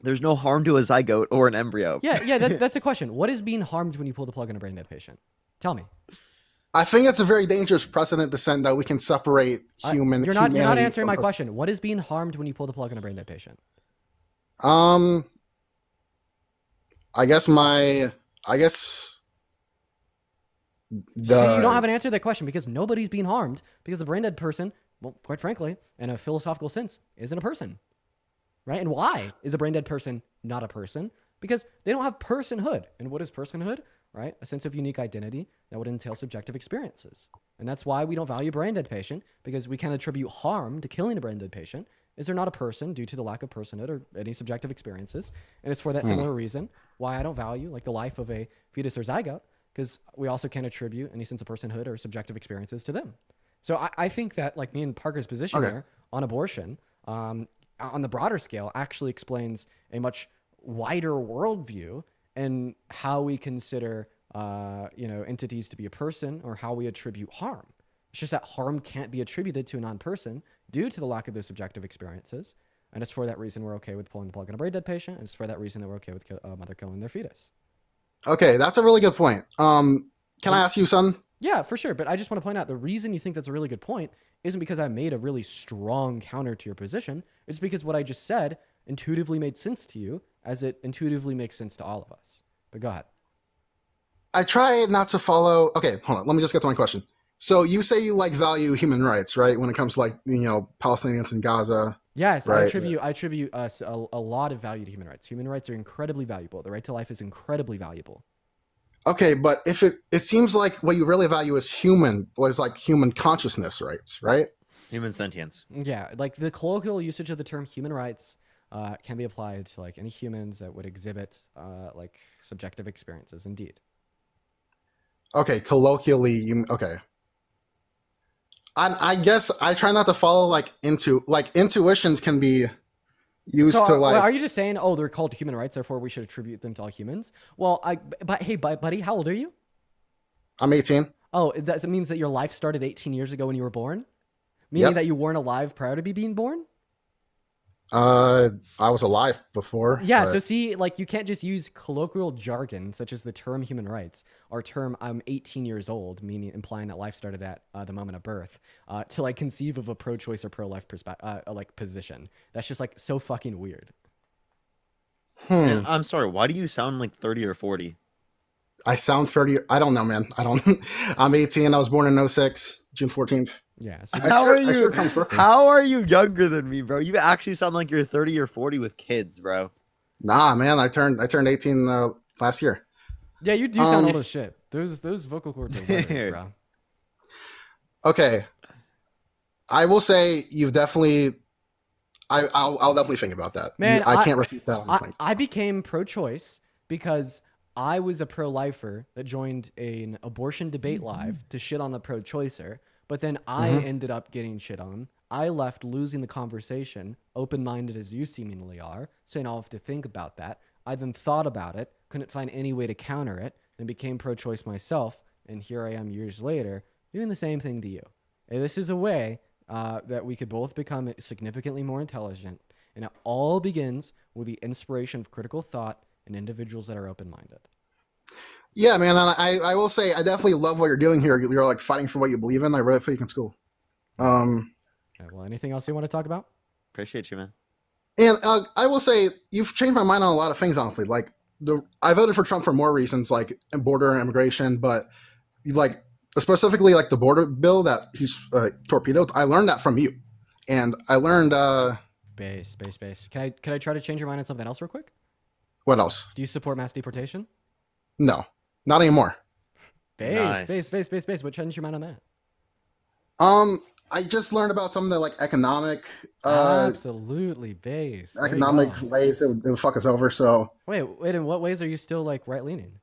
There's no harm to a zygote or an embryo. Yeah. That's the question. What is being harmed when you pull the plug on a brain dead patient? Tell me. I think it's a very dangerous precedent to set that we can separate You're not humanity answering my from question. What is being harmed when you pull the plug on a brain dead patient? I guess See, you don't have an answer to that question because nobody's being harmed because a brain dead person, well, quite frankly, in a philosophical sense, isn't a person, right? And why is a brain dead person not a person? Because they don't have personhood. And what is personhood? Right? A sense of unique identity that would entail subjective experiences. And that's why we don't value brain dead patient, because we can attribute harm to killing a brain dead patient. Is they're not a person due to the lack of personhood or any subjective experiences. And it's for that similar reason why I don't value like the life of a fetus or zygote, because we also can't attribute any sense of personhood or subjective experiences to them. So I think that like me and Parker's position there on abortion, on the broader scale, actually explains a much wider worldview and how we consider, entities to be a person or how we attribute harm. It's just that harm can't be attributed to a non-person due to the lack of those subjective experiences. And it's for that reason we're okay with pulling the plug on a brain dead patient. And it's for that reason that we're okay with a mother killing their fetus. Okay, that's a really good point. Can I ask you, son? Yeah, for sure. But I just want to point out the reason you think that's a really good point isn't because I made a really strong counter to your position. It's because what I just said intuitively made sense to you as it intuitively makes sense to all of us. But go ahead. I try not to follow. Okay, hold on. Let me just get to my question. So you say you like value human rights, right? When it comes to like, Palestinians in Gaza. Yes, right? I attribute us a lot of value to human rights. Human rights are incredibly valuable. The right to life is incredibly valuable. Okay, but if it seems like what you really value is human consciousness rights, right? Human sentience. Yeah, like the colloquial usage of the term human rights can be applied to like any humans that would exhibit like subjective experiences. Indeed. Okay, colloquially, okay. I guess I try not to follow intuitions can be used to like. Well, are you just saying, oh, they're called human rights, therefore we should attribute them to all humans? Well, but hey, buddy, how old are you? I'm 18. Oh, that means that your life started 18 years ago when you were born? Meaning that you weren't alive prior to being born? I was alive before. Yeah, but... so see, like you can't just use colloquial jargon such as the term human rights or term I'm 18 years old, meaning implying that life started at the moment of birth, to like conceive of a pro-choice or pro-life position. That's just like so fucking weird. And I'm sorry, why do you sound like 30 or 40? I sound 30. I don't know, man. I'm 18. I was born in 06, June 14th. Yeah. So how are you younger than me, bro? You actually sound like you're 30 or 40 with kids, bro. Nah, man. I turned 18 last year. Yeah, you do sound old as shit. Those vocal cords are weird, bro. Okay. I will say you've definitely. I'll definitely think about that. Man, I can't refute that. I became pro-choice because I was a pro-lifer that joined an abortion debate live to shit on the pro-choicer. But then I ended up getting shit on. I left losing the conversation, open-minded as you seemingly are, saying I'll have to think about that. I then thought about it, couldn't find any way to counter it, and became pro-choice myself. And here I am years later doing the same thing to you. And this is a way that we could both become significantly more intelligent. And it all begins with the inspiration of critical thought and individuals that are open-minded. Yeah, man, and I will say I definitely love what you're doing here. You're like fighting for what you believe in. I really think it's cool. Well, anything else you want to talk about? Appreciate you, man. And I will say you've changed my mind on a lot of things, honestly. Like I voted for Trump for more reasons, like border and immigration, but like specifically like the border bill that he's torpedoed. I learned that from you, and I learned. Base. Can I try to change your mind on something else real quick? What else? Do you support mass deportation? No, not anymore. Base. What changed your mind on that? I just learned about some of the like economic, Absolutely base. There you economic go. ways it would fuck us over. So Wait. In what ways are you still like right leaning?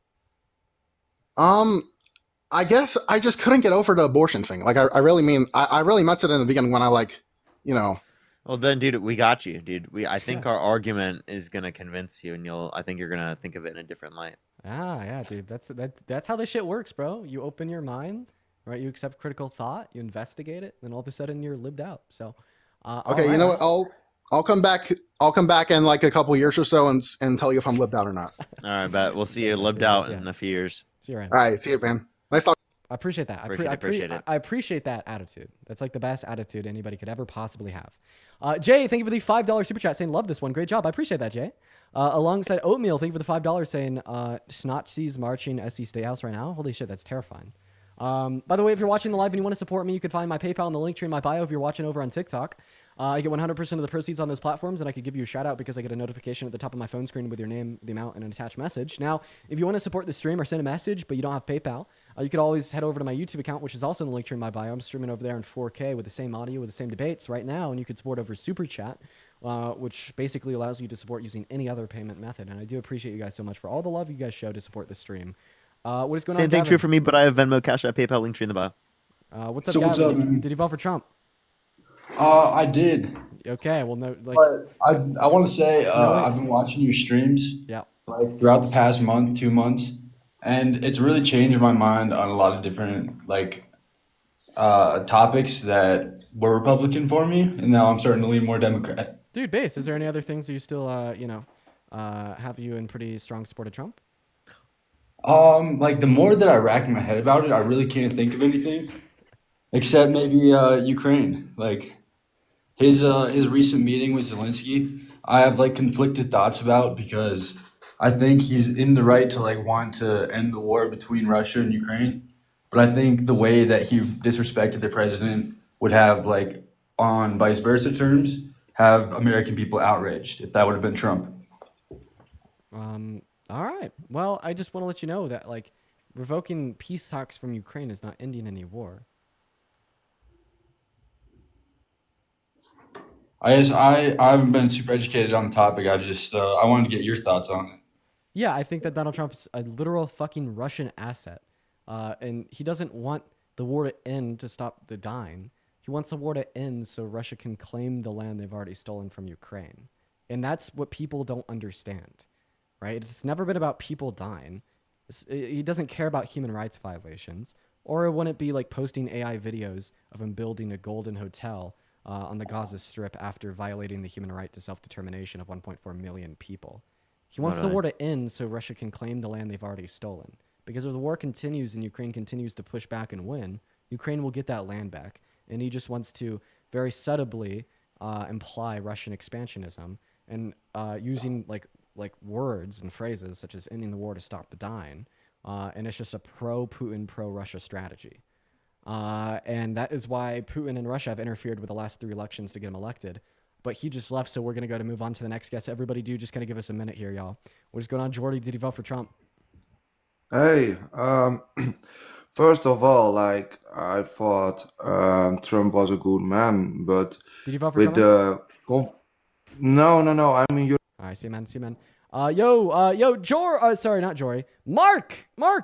I guess I just couldn't get over the abortion thing. Like I really mean, I really meant it in the beginning when I like, you know. Well then, dude, we got you, dude. I think our argument is gonna convince you, and I think you're gonna think of it in a different light. Yeah, dude. That's how this shit works, bro. You open your mind, right? You accept critical thought, you investigate it, then all of a sudden you're lived out. So, Okay, you know what? I'll come back. I'll come back in like a couple years or so and tell you if I'm lived out or not. All right, bet we'll see you lived out in a few years. See you around. All right, see you, man. Nice talking. I appreciate that. Appreciate it. I appreciate that attitude. That's like the best attitude anybody could ever possibly have. Jay, thank you for the $5 super chat saying love this one. Great job. I appreciate that, Jay. Alongside Oatmeal, thank you for the $5 saying Snotchies marching SC State House right now. Holy shit, that's terrifying. By the way, if you're watching the live and you want to support me, you can find my PayPal in the link tree in my bio if you're watching over on TikTok. I get 100% of the proceeds on those platforms, and I could give you a shout out because I get a notification at the top of my phone screen with your name, the amount, and an attached message. Now, if you want to support the stream or send a message, but you don't have PayPal, you could always head over to my YouTube account, which is also in the link tree in my bio. I'm streaming over there in 4K with the same audio, with the same debates right now, and you could support over Super Chat, which basically allows you to support using any other payment method. And I do appreciate you guys so much for all the love you guys show to support the stream. What is going on, Same thing Gavin? true for me, but I have Venmo, Cash App, PayPal, link tree in the bio. What's up, So Gavin? what's up, man? Did you vote for Trump? I did. Okay, well, no, like, But I want to say I've been watching your streams. Yeah. Like throughout the past month, 2 months, and it's really changed my mind on a lot of different like topics that were Republican for me, and now I'm starting to lean more Democrat. dude, Base, is there any other things that you still, have you in pretty strong support of Trump? Like the more that I rack my head about it, I really can't think of anything except maybe Ukraine. Like his recent meeting with Zelensky, I have like conflicted thoughts about because I think he's in the right to like want to end the war between Russia and Ukraine, but I think the way that he disrespected the president would have like on vice versa terms have American people outraged if that would have been Trump. All right. Well, I just want to let you know that like revoking peace talks from Ukraine is not ending any war. I haven't been super educated on the topic. I just I wanted to get your thoughts on it. Yeah, I think that Donald Trump is a literal fucking Russian asset. And he doesn't want the war to end to stop the dying. He wants the war to end so Russia can claim the land they've already stolen from Ukraine. And that's what people don't understand, right? It's never been about people dying. He doesn't care about human rights violations. Or wouldn't it be like posting AI videos of him building a golden hotel on the Gaza Strip after violating the human right to self-determination of 1.4 million people? He wants the war to end so Russia can claim the land they've already stolen. Because if the war continues and Ukraine continues to push back and win, Ukraine will get that land back. And he just wants to very subtly imply Russian expansionism and using like words and phrases such as ending the war to stop the dying. And it's just a pro-Putin, pro-Russia strategy. And that is why Putin and Russia have interfered with the last 3 elections to get him elected. But he just left, so we're going to move on to the next guest. Everybody do just kind of give us a minute here, y'all. What is going on, Jordy? Did you vote for Trump? Hey, first of all, like I thought Trump was a good man, but Did you vote for with Trump? no. I mean, you. All right, see you, man. Sorry, not Jory. Mark,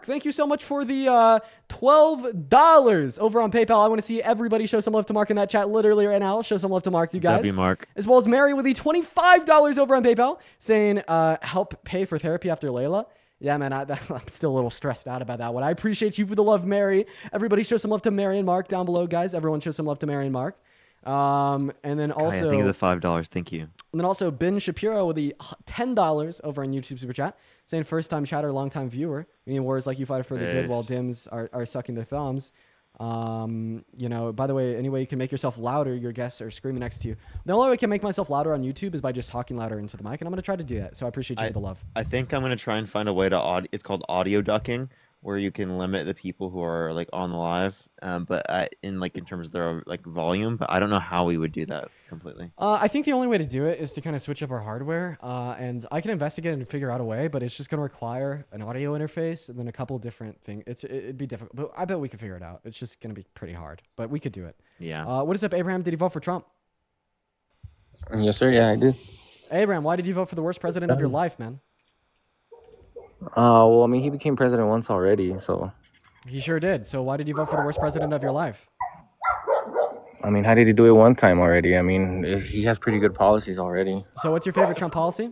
thank you so much for the $12 over on PayPal. I want to see everybody show some love to Mark in that chat literally right now. Show some love to Mark, you guys. W Mark. As well as Mary with the $25 over on PayPal saying help pay for therapy after Layla. Yeah, man, I'm still a little stressed out about that one. I appreciate you for the love, Mary. Everybody show some love to Mary and Mark down below, guys. Everyone show some love to Mary and Mark. And then also... I think of the $5. Thank you. And then also Ben Shapiro with the $10 over on YouTube Super Chat saying first-time chatter, long-time viewer. Meaning words like you fight for the good while Dims are sucking their thumbs. You know, by the way, any way you can make yourself louder, your guests are screaming next to you. The only way I can make myself louder on YouTube is by just talking louder into the mic, and I'm going to try to do that. So I appreciate you for the love. I think I'm gonna try and find a way to it's called audio ducking, where you can limit the people who are like on the live, but in terms of their like volume. But I don't know how we would do that completely. I think the only way to do it is to kind of switch up our hardware, and I can investigate and figure out a way, but it's just going to require an audio interface and then a couple different things. It'd be difficult, but I bet we could figure it out. It's just going to be pretty hard, but we could do it. Yeah. What is up, Abraham? Did you vote for Trump? Yes, sir. Yeah, I did. Abraham, why did you vote for the worst president of your life, man? Well, I mean, he became president once already, so. He sure did. So why did you vote for the worst president of your life? I mean, how did he do it one time already? I mean, he has pretty good policies already. So what's your favorite Trump policy?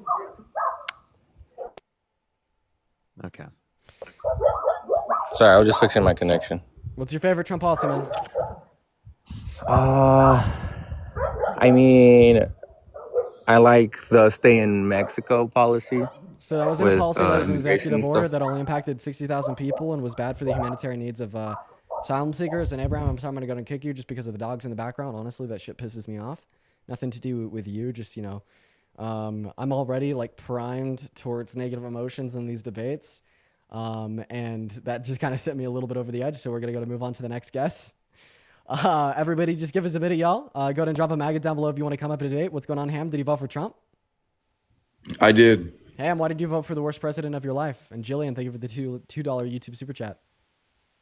Okay. Sorry, I was just fixing my connection. What's your favorite Trump policy, man? I mean, I like the stay in Mexico policy. So that was a policy that was an executive order that only impacted 60,000 people and was bad for the humanitarian needs of asylum seekers. And Abraham, I'm sorry, I'm going to go and kick you just because of the dogs in the background. Honestly, that shit pisses me off. Nothing to do with you. Just, you know, I'm already like primed towards negative emotions in these debates. And that just kind of set me a little bit over the edge. So we're going to move on to the next guest. Everybody just give us a bit of y'all. Go ahead and drop a maggot down below if you want to come up to debate. What's going on, Ham? Did you vote for Trump? I did. Ham, why did you vote for the worst president of your life? And Jillian, thank you for the $2 YouTube super chat.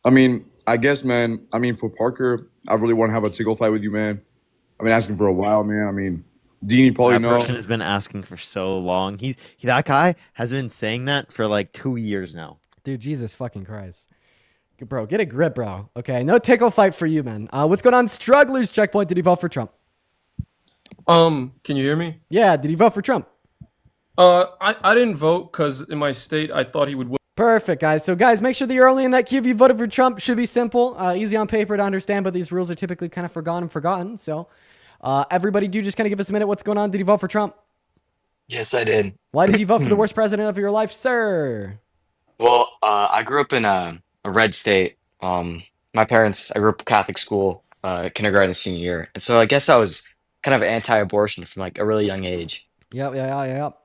I mean, I guess, man, I mean, for Parker, I really want to have a tickle fight with you, man. I've been asking for a while, man. I mean, Dean, you probably know. That person has been asking for so long. That guy has been saying that for like 2 years now. Dude, Jesus fucking Christ. Bro, get a grip, bro. Okay, no tickle fight for you, man. What's going on? Strugglers Checkpoint, did he vote for Trump? Can you hear me? Yeah, did he vote for Trump? I didn't vote because in my state I thought he would win. Perfect, guys. So, guys, make sure that you're only in that queue if you voted for Trump. Should be simple, easy on paper to understand, but these rules are typically kind of forgotten. So, everybody do just kind of give us a minute. What's going on? Did you vote for Trump? Yes, I did. Why did you vote for the worst president of your life, sir? Well, I grew up in a red state. My parents, I grew up Catholic school, kindergarten, senior year. And so I guess I was kind of anti-abortion from like a really young age. Yep.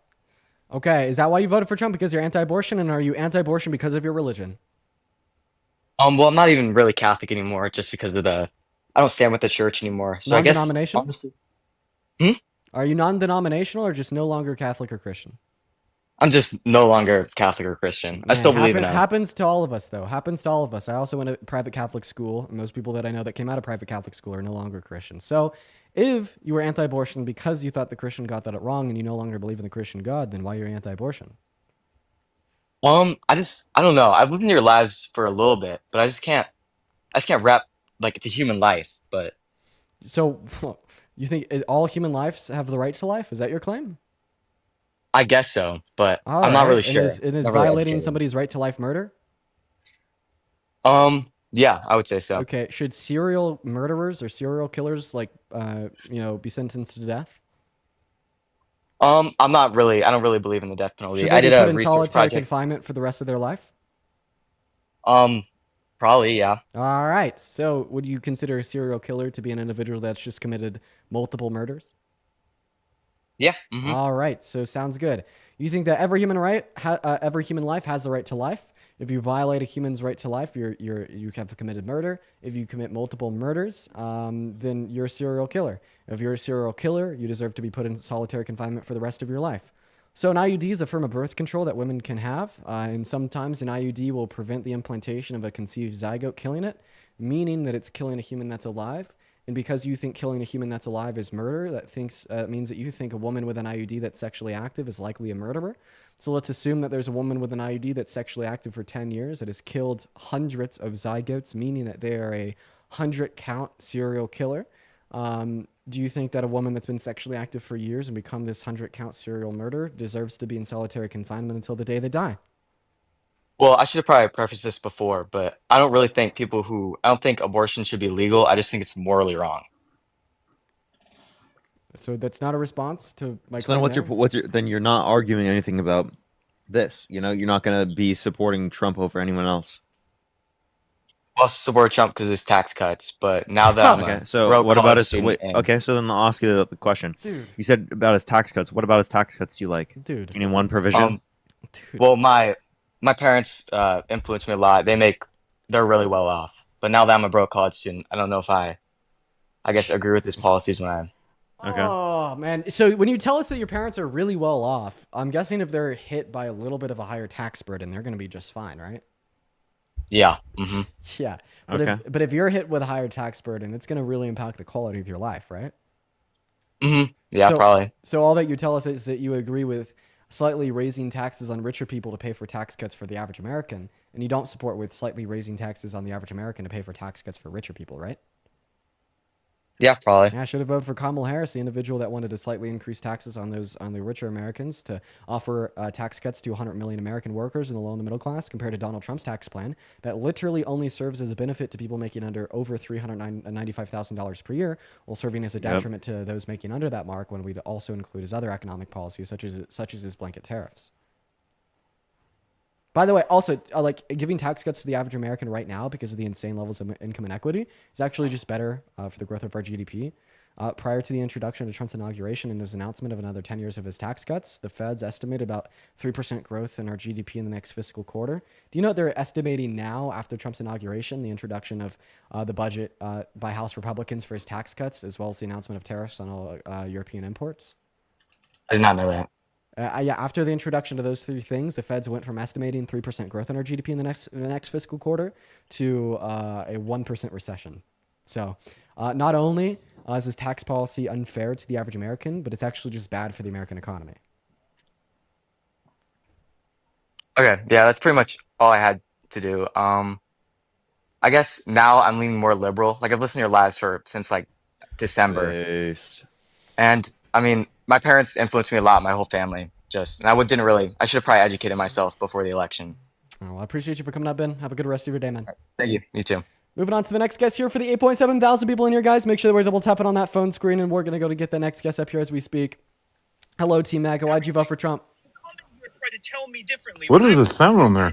Okay, is that why you voted for Trump? Because you're anti-abortion, and are you anti-abortion because of your religion? Well, I'm not even really Catholic anymore, just because of I don't stand with the church anymore. So I guess non-denominational? honestly, Are you non-denominational or just no longer Catholic or Christian? I'm just no longer Catholic or Christian. I still believe in it. Happens to all of us, though. Happens to all of us. I also went to private Catholic school, and most people that I know that came out of private Catholic school are no longer Christian. So if you were anti-abortion because you thought the Christian God got it wrong and you no longer believe in the Christian God, then why are you anti-abortion? I don't know. I've lived in your lives for a little bit, but I just can't wrap like it's a human life. But so you think all human lives have the right to life? Is that your claim? I guess so, but I'm not really sure. It is Not really violating educated. somebody's right to life murder? Yeah, I would say so. Okay, should serial murderers or serial killers be sentenced to death? I don't really believe in the death penalty. Should I they did be put a in research solitary project. confinement for the rest of their life? Probably, yeah. All right. So, would you consider a serial killer to be an individual that's just committed multiple murders? Yeah. All right. So, sounds good. You think that every human life has the right to life? If you violate a human's right to life, you have committed murder. If you commit multiple murders, then you're a serial killer. If you're a serial killer, you deserve to be put in solitary confinement for the rest of your life. So an IUD is a form of birth control that women can have, and sometimes an IUD will prevent the implantation of a conceived zygote, killing it, meaning that it's killing a human that's alive. And because you think killing a human that's alive is murder, that means that you think a woman with an IUD that's sexually active is likely a murderer. So let's assume that there's a woman with an IUD that's sexually active for 10 years that has killed hundreds of zygotes, meaning that they are a 100-count serial killer. Do you think that a woman that's been sexually active for years and become this 100-count serial murderer deserves to be in solitary confinement until the day they die? Well, I should have probably prefaced this before, but I don't really think I don't think abortion should be legal. I just think it's morally wrong. So that's not a response to my So then then you're not arguing anything about this, you're not going to be supporting Trump over anyone else. Well, support Trump because his tax cuts, but now that I'm Okay, a so broke what about college his student wait? and Okay, so then I'll ask you the question. Dude. You said about his tax cuts. What about his tax cuts do you like? Dude. Can you name one provision? well, my parents influence me a lot. They're really well off, but now that I'm a broke college student, I don't know if I guess agree with his policies when I. Okay. Oh man! So when you tell us that your parents are really well off, I'm guessing if they're hit by a little bit of a higher tax burden, they're going to be just fine, right? Yeah. Mm-hmm. Yeah. But Okay. if you're hit with a higher tax burden, it's going to really impact the quality of your life, right? Mm-hmm. Yeah, So- probably. So all that you tell us is that you agree with slightly raising taxes on richer people to pay for tax cuts for the average American, and you don't support with slightly raising taxes on the average American to pay for tax cuts for richer people, right? Yeah, probably. Yeah, I should have voted for Kamala Harris, the individual that wanted to slightly increase taxes on the richer Americans to offer tax cuts to 100 million American workers in the low and the middle class, compared to Donald Trump's tax plan that literally only serves as a benefit to people making over $395,000 per year, while serving as a detriment to those making under that mark when we'd also include his other economic policies, such as his blanket tariffs. By the way, also, like giving tax cuts to the average American right now because of the insane levels of income inequity is actually just better for the growth of our GDP. Prior to the introduction of Trump's inauguration and his announcement of another 10 years of his tax cuts, the Feds estimate about 3% growth in our GDP in the next fiscal quarter. Do you know what they're estimating now after Trump's inauguration, the introduction of the budget by House Republicans for his tax cuts, as well as the announcement of tariffs on all European imports? I did not know that. Yeah, after the introduction of those three things, the Feds went from estimating 3% growth in our GDP in the next fiscal quarter to a 1% recession. So not only is this tax policy unfair to the average American, but it's actually just bad for the American economy. Okay, yeah, that's pretty much all I had to do. I guess now I'm leaning more liberal. Like I've listened to your lives since like December, Based. and I mean, my parents influenced me a lot. My whole family and didn't really. I should have probably educated myself before the election. Oh, well, I appreciate you for coming up, Ben. Have a good rest of your day, man. Thank you. You too. Moving on to the next guest here for the 8.7 thousand people in here, guys. Make sure that we're double tapping on that phone screen, and we're going to go to get the next guest up here as we speak. Hello, Team MAGA. Why'd you vote for Trump? Try to tell me differently. What is the sound on there?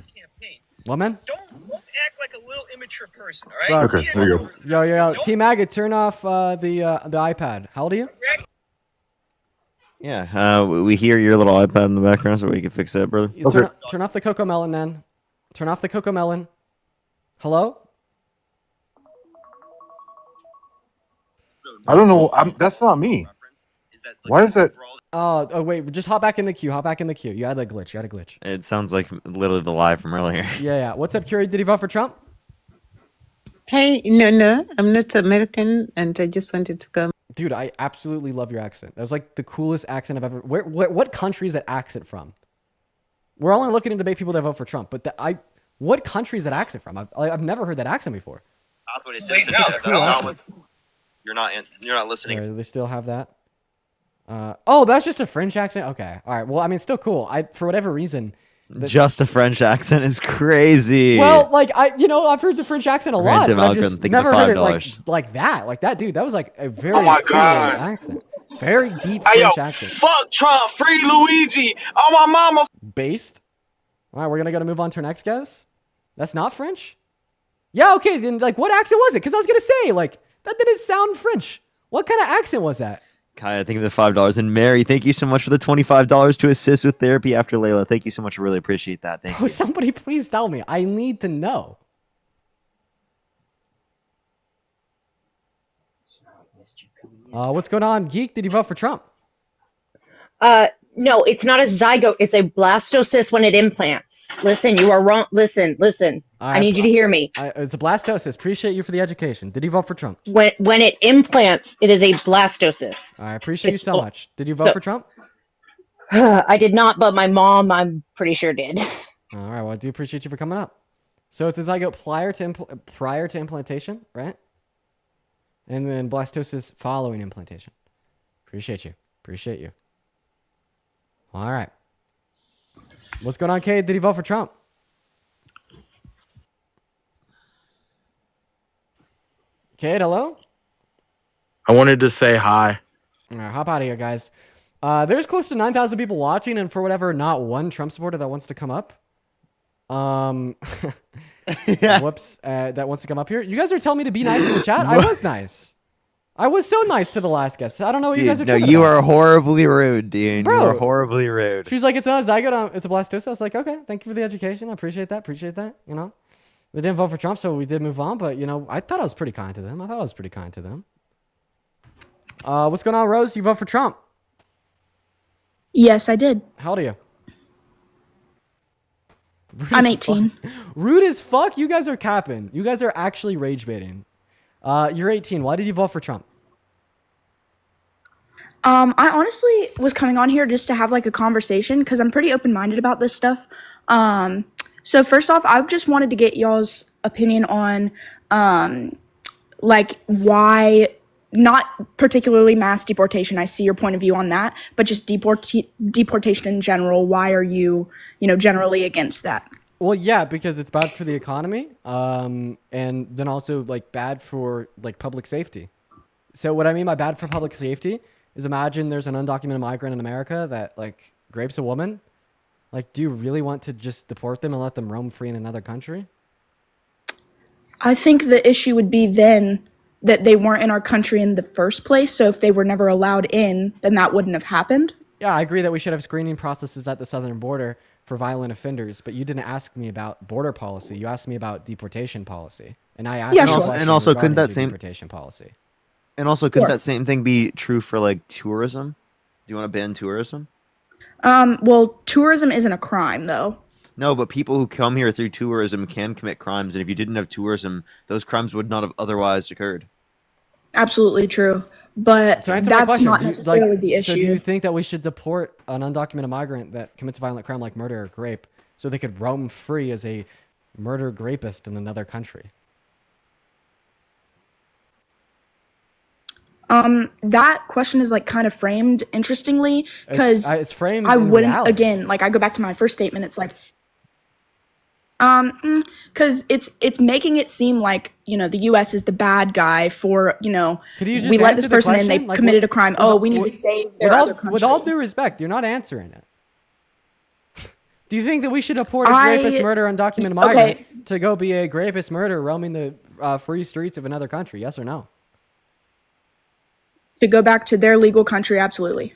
What, man? Don't act like a little immature person, all right? Okay, there you go. Yo. Team MAGA, turn off the iPad. How old are you? Yeah, we hear your little iPad in the background, so we can fix that, brother. Turn off the Cocoa Melon, man. Turn off the Cocoa Melon. Hello? I don't know. That's not me. Why is that? Oh, wait. Just hop back in the queue. Hop back in the queue. You had a glitch. It sounds like literally the live from earlier. Yeah. What's up, Curie? Did you vote for Trump? Hey, no, I'm not American, and I just wanted to come. Dude, I absolutely love your accent. That was like the coolest accent I've ever. What country is that accent from? We're only looking to debate people that vote for Trump, but what country is that accent from? I've never heard that accent before. That's what it says. That's cool accent. You're not listening. Sorry, do they still have that? Oh, that's just a French accent. Okay, all right. Well, I mean, it's still cool. For whatever reason. Just a French accent is crazy. Well, like I've heard the French accent a lot, but I just never heard it like that. Like that, dude. That was like a very cool accent. Very deep French accent. Fuck Trump, free Luigi. Oh my mama. Based. All right, we're gonna move on to our next guest. That's not French. Yeah, okay. Then like, what accent was it? Because I was gonna say like that didn't sound French. What kind of accent was that? Kaya, thank you for the $5. And Mary, thank you so much for the $25 to assist with therapy after Layla. Thank you so much. I really appreciate that. Thank you. Somebody please tell me. I need to know. What's going on, Geek? Did you vote for Trump? No, it's not a zygote. It's a blastocyst when it implants. Listen, you are wrong. Listen. I need you to hear me. It's a blastocyst. Appreciate you for the education. Did you vote for Trump? When it implants, it is a blastocyst. I appreciate you so much. Did you vote for Trump? I did not, but my mom, I'm pretty sure did. All right. Well, I do appreciate you for coming up. So it's a zygote prior to implantation, right? And then blastocyst following implantation. Appreciate you. All right. What's going on, Cade? Did he vote for Trump? Cade, hello? I wanted to say hi. All right, hop out of here, guys. There's close to 9,000 people watching, and for whatever, not one Trump supporter that wants to come up. Whoops. That wants to come up here. You guys are telling me to be nice in the chat. I was nice. I was so nice to the last guest. I don't know what you guys are no, talking you about. are horribly rude, Dean. Bro. You are horribly rude. She's like, it's not a zygote, it's a blastocyst. I was like, okay, thank you for the education. I appreciate that. You know, we didn't vote for Trump, so we did move on. But, you know, I thought I was pretty kind to them. What's going on, Rose? You vote for Trump? Yes, I did. How old are you? I'm 18. Rude as fuck. You guys are capping. You guys are actually rage baiting. You're 18. Why did you vote for Trump? I honestly was coming on here just to have like a conversation because I'm pretty open-minded about this stuff. So first off, I just wanted to get y'all's opinion on like why not particularly mass deportation. I see your point of view on that, but just deportation in general. Why are you, generally against that? Well, yeah, because it's bad for the economy, and then also like bad for like public safety. So what I mean by bad for public safety is imagine there's an undocumented migrant in America that like rapes a woman. Like, do you really want to just deport them and let them roam free in another country? I think the issue would be then that they weren't in our country in the first place. So if they were never allowed in, then that wouldn't have happened. Yeah, I agree that we should have screening processes at the southern border for violent offenders, but you didn't ask me about border policy. You asked me about deportation policy, and I asked Yeah, you a sure. question And also, couldn't regarding that same deportation policy? And also, couldn't Sure. that same thing be true for like tourism? Do you want to ban tourism? Well, tourism isn't a crime though. No, but people who come here through tourism can commit crimes, and if you didn't have tourism, those crimes would not have otherwise occurred. Absolutely true. But So answer my that's question. not Do you- necessarily the issue. So do you think that we should deport an undocumented migrant that commits a violent crime like murder or rape so they could roam free as a murder rapist in another country? That question is like kind of framed interestingly because It's framed I in wouldn't reality. again like I go back to my first statement. It's like because it's making it seem like the U.S. is the bad guy for Could you just we let answer this the person in, question? they Like, committed what- a crime. with Oh, all- we need to with- save their other country. With all due respect, you're not answering it. Do you think that we should deport a I- rapist, murder, undocumented Okay. migrant to go be a rapist, murder, roaming the free streets of another country? Yes or no? To go back to their legal country, absolutely.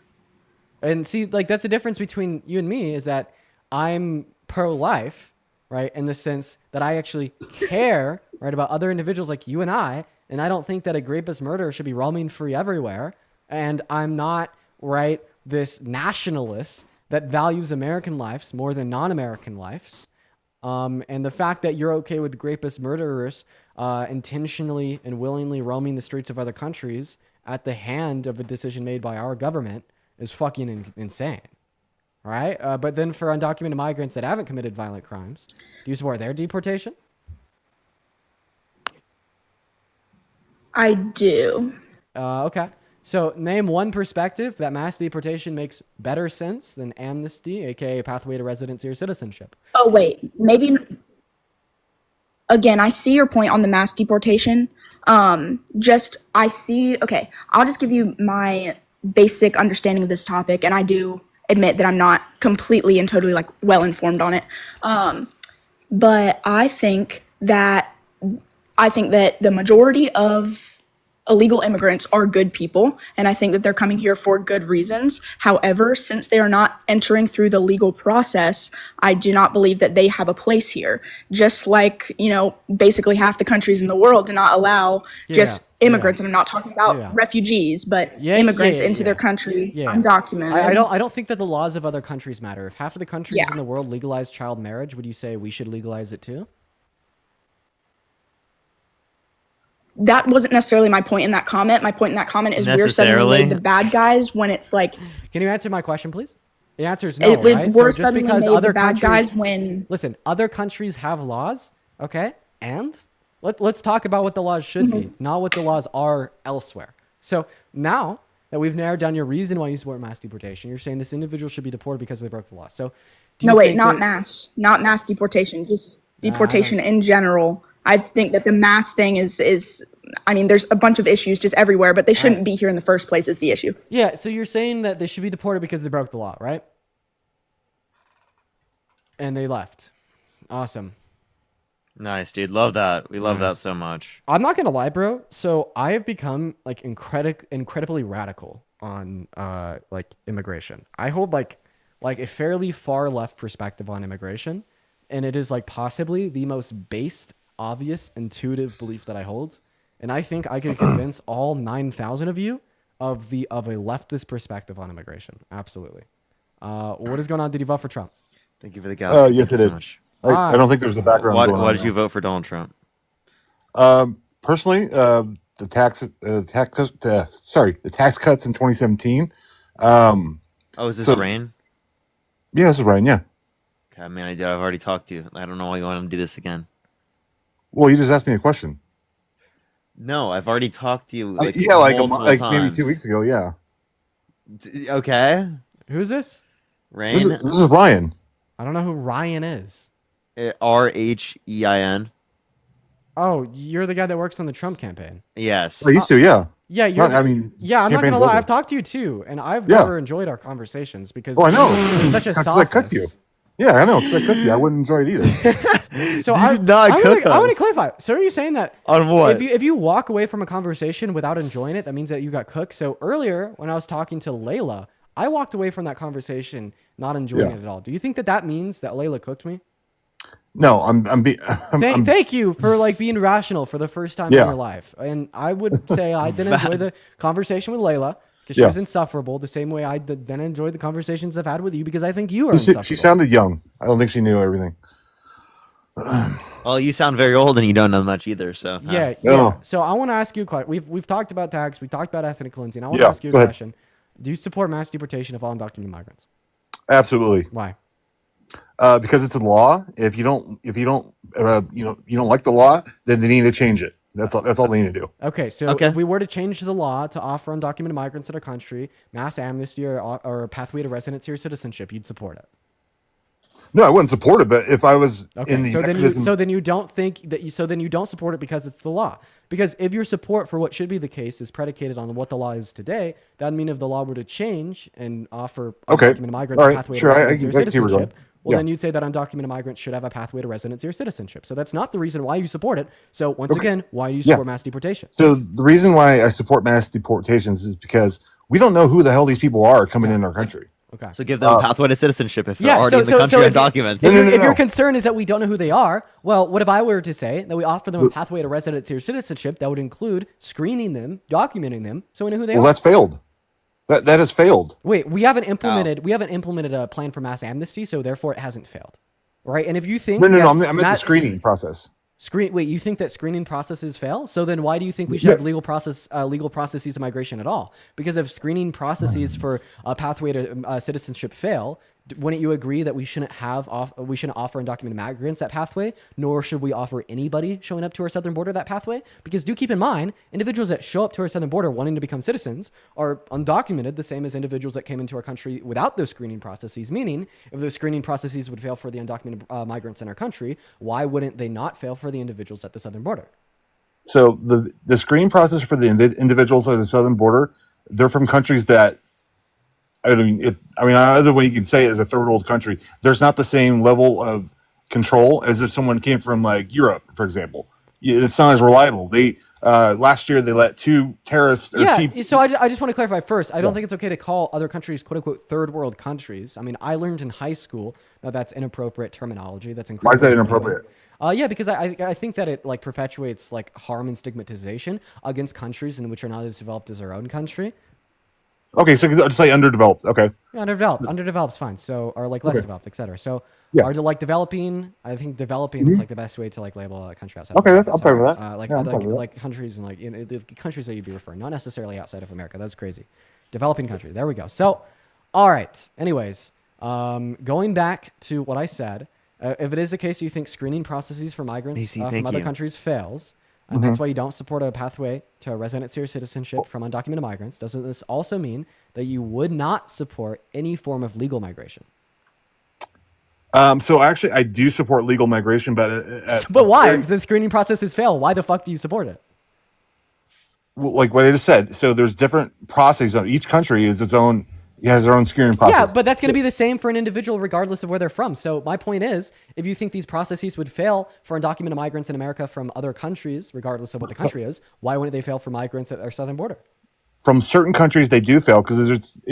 And see, like that's the difference between you and me is that I'm pro-life, right? In the sense that I actually care, right, about other individuals like you and I don't think that a rapist murderer should be roaming free everywhere. And I'm not, right, this nationalist that values American lives more than non-American lives. And the fact that you're okay with rapist murderers intentionally and willingly roaming the streets of other countries at the hand of a decision made by our government is fucking insane, right? But then for undocumented migrants that haven't committed violent crimes, do you support their deportation? I do. Okay. So name one perspective that mass deportation makes better sense than amnesty, aka pathway to residency or citizenship. Oh wait, maybe. Again, I see your point on the mass deportation. Okay, I'll just give you my basic understanding of this topic, and I do admit that I'm not completely and totally like well informed on it. But I think that the majority of illegal immigrants are good people, and I think that they're coming here for good reasons. However, since they are not entering through the legal process, I do not believe that they have a place here. Just like, basically half the countries in the world do not allow just immigrants, and I'm not talking about refugees, but immigrants into their country, undocumented. I don't think that the laws of other countries matter. If half of the countries in the world legalize child marriage, would you say we should legalize it too? That wasn't necessarily my point in that comment. My point in that comment is we're suddenly made the bad guys when it's like. Can you answer my question, please? The answer is no, right? We're So just suddenly because made other the bad countries, guys when. Listen, other countries have laws, okay? And let's talk about what the laws should be, not what the laws are elsewhere. So now that we've narrowed down your reason why you support mass deportation, you're saying this individual should be deported because they broke the law. So No, wait, not mass deportation, just deportation in general. I think that the mass thing is I mean, there's a bunch of issues just everywhere, but they shouldn't be here in the first place is the issue. Yeah, so you're saying that they should be deported because they broke the law, right? And they left. Awesome. Nice, dude. Love that. We love that so much. I'm not gonna lie, bro. So I have become like incredibly radical on like immigration. I hold like a fairly far left perspective on immigration, and it is like possibly the most based, obvious, intuitive belief that I hold. And I think I can convince all 9,000 of you of a leftist perspective on immigration. Absolutely. What is going on? Did you vote for Trump? Thank you for the gas. Yes, I did. I don't think there's the background. Why did you vote for Donald Trump? Personally, the tax cuts in 2017. Oh, is this Rain? Yeah, this is Ryan. Yeah. Okay, man, I've already talked to you. I don't know why you want him to do this again. Well, you just asked me a question. No, I've already talked to you. Maybe 2 weeks ago. Yeah. Okay. Who's this? Rain. This is Ryan. I don't know who Ryan is. Rhein. Oh, you're the guy that works on the Trump campaign. Yes. I used to, yeah. Yeah, yeah. I'm not gonna lie. I've talked to you too, and I've never enjoyed our conversations because I know you're such a sophist. I cooked you. Yeah, I know. Because I cooked you, I wouldn't enjoy it either. So I want to clarify. So are you saying that on what? If you walk away from a conversation without enjoying it, that means that you got cooked? So earlier, when I was talking to Layla, I walked away from that conversation not enjoying it at all. Do you think that means that Layla cooked me? No, Thank you for like being rational for the first time in your life. And I would say I didn't enjoy the conversation with Layla because she was insufferable. The same way I then enjoyed the conversations I've had with you because I think you are insufferable. She sounded young. I don't think she knew everything. Well, you sound very old and you don't know much either. So yeah. So I want to ask you a question. We've talked about tax. We talked about ethnic cleansing. I want to ask you a question. Do you support mass deportation of all undocumented migrants? Absolutely. Why? Because it's a law. If you don't like the law, then they need to change it. That's all they need to do. Okay, so if we were to change the law to offer undocumented migrants in our country mass amnesty or a pathway to residency or citizenship, you'd support it. No, I wouldn't support it. But if I was in the then you don't support it because it's the law. Because if your support for what should be the case is predicated on what the law is today, that would mean if the law were to change and offer undocumented migrants a pathway to residency or citizenship, then you'd say that undocumented migrants should have a pathway to residency or citizenship. So that's not the reason why you support it. So once again, why do you support mass deportation? So the reason why I support mass deportations is because we don't know who the hell these people are coming in our country. Okay. So give them a pathway to citizenship if they're already in the country on documents. If your concern is that we don't know who they are, well, what if I were to say that we offer them a pathway to residency or citizenship that would include screening them, documenting them, so we know who they are? Well, that's failed. That has failed. Wait, we haven't implemented a plan for mass amnesty, so therefore it hasn't failed, right? And if you think no, I meant the screening process. Wait, you think that screening processes fail? So then why do you think we should have legal processes of migration at all? Because if screening processes for a pathway to citizenship fail, wouldn't you agree that we shouldn't offer undocumented migrants that pathway, nor should we offer anybody showing up to our southern border that pathway? Because do keep in mind, individuals that show up to our southern border wanting to become citizens are undocumented, the same as individuals that came into our country without those screening processes. Meaning, if those screening processes would fail for the undocumented migrants in our country, why wouldn't they not fail for the individuals at the southern border? So the screening process for the individuals at the southern border, they're from countries that, other way you can say it is a third world country. There's not the same level of control as if someone came from like Europe, for example. It's not as reliable. They last year they let 2 terrorists. So I just want to clarify first. I don't think it's okay to call other countries "quote unquote" third world countries. I mean, I learned in high school that that's inappropriate terminology. That's incredibly. Why is that inappropriate? Because I think that it like perpetuates like harm and stigmatization against countries in which are not as developed as our own country. Okay, so I'll just say underdeveloped. Okay. Yeah, underdeveloped is fine. So, or like less developed, etc. So, are like developing? I think developing is like the best way to like label a country outside. Okay, I'll play with that. Like countries and like the countries that you'd be referring, not necessarily outside of America. That's crazy. Developing country. There we go. So, all right. Anyways, going back to what I said, if it is the case you think screening processes for migrants from other countries fails. And that's why you don't support a pathway to a residency or citizenship from undocumented migrants. Doesn't this also mean that you would not support any form of legal migration? So actually, I do support legal migration, but why? If the screening processes fail, why the fuck do you support it? Well, like what I just said. So there's different processes. Each country is its own has their own screening process. Yeah, but that's going to be the same for an individual regardless of where they're from. So my point is, if you think these processes would fail for undocumented migrants in America from other countries, regardless of what the country is, why wouldn't they fail for migrants at our southern border? From certain countries, they do fail because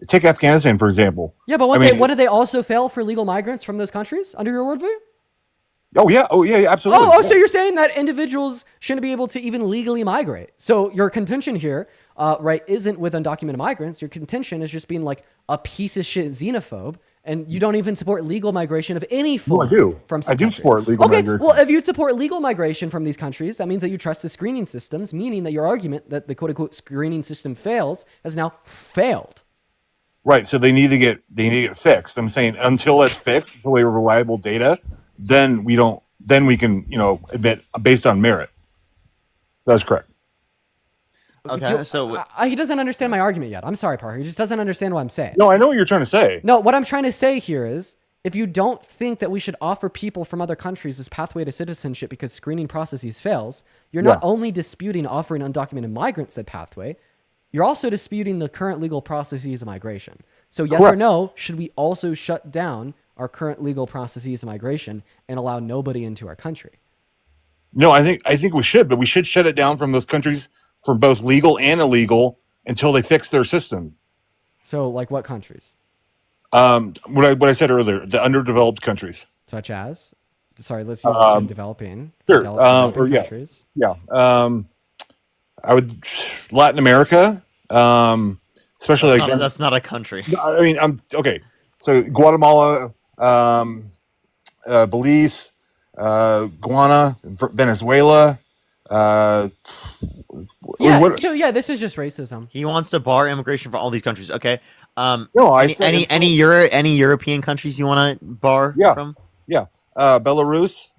take Afghanistan, for example. Yeah, but what do they also fail for legal migrants from those countries under your worldview? Oh yeah, absolutely. So you're saying that individuals shouldn't be able to even legally migrate. So your contention here, right, isn't with undocumented migrants. Your contention is just being like a piece of shit xenophobe, and you don't even support legal migration of any form. No, I do. From I do support legal migration. Well, if you support legal migration from these countries, that means that you trust the screening systems, meaning that your argument that the quote-unquote screening system fails has now failed. Right. So they need to get fixed. I'm saying until that's fixed, until we have reliable data, then we can, admit based on merit. That's correct. Okay, so he doesn't understand my argument yet. I'm sorry, Parker. He just doesn't understand what I'm saying. No, I know what you're trying to say. No, what I'm trying to say here is, if you don't think that we should offer people from other countries this pathway to citizenship because screening processes fails, you're not only disputing offering undocumented migrants that pathway, you're also disputing the current legal processes of migration. So yes or no, should we also shut down our current legal processes of migration and allow nobody into our country? No, I think we should, but we should shut it down from those countries for both legal and illegal until they fix their system. So, like what countries? What I said earlier, the underdeveloped countries, such as, let's use the term developing. Sure, developing countries. Yeah. I would Latin America, especially that's not a country. I mean, okay. So Guatemala, Belize, Guyana, Venezuela. This is just racism. He wants to bar immigration for all these countries. Okay. No, any European countries you want to bar from? Yeah. Belarus,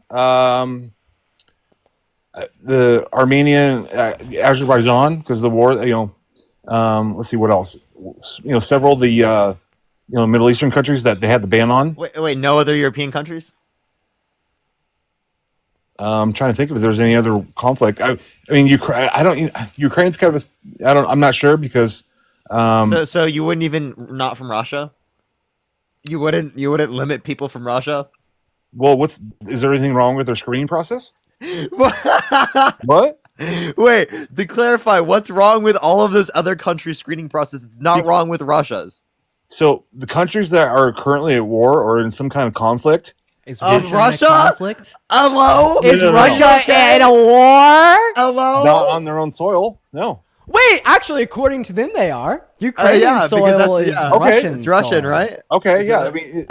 the Armenian, Azerbaijan, because of the war. Let's see what else. Several of the Middle Eastern countries that they had the ban on. Wait, no other European countries? I'm trying to think if there's any other conflict. I mean, Ukraine's kind of I'm not sure because. So you wouldn't even not from Russia? You wouldn't limit people from Russia? Well, is there anything wrong with their screening process? What? Wait, to clarify, what's wrong with all of those other countries' screening process? It's not wrong with Russia's. So the countries that are currently at war or in some kind of conflict. Is Russia conflict? Hello? Is Russia in a war? Hello? Not on their own soil. No. Wait, actually, according to them, they are. Ukrainian soil is Russian. It's Russian, right? Okay, yeah. I mean,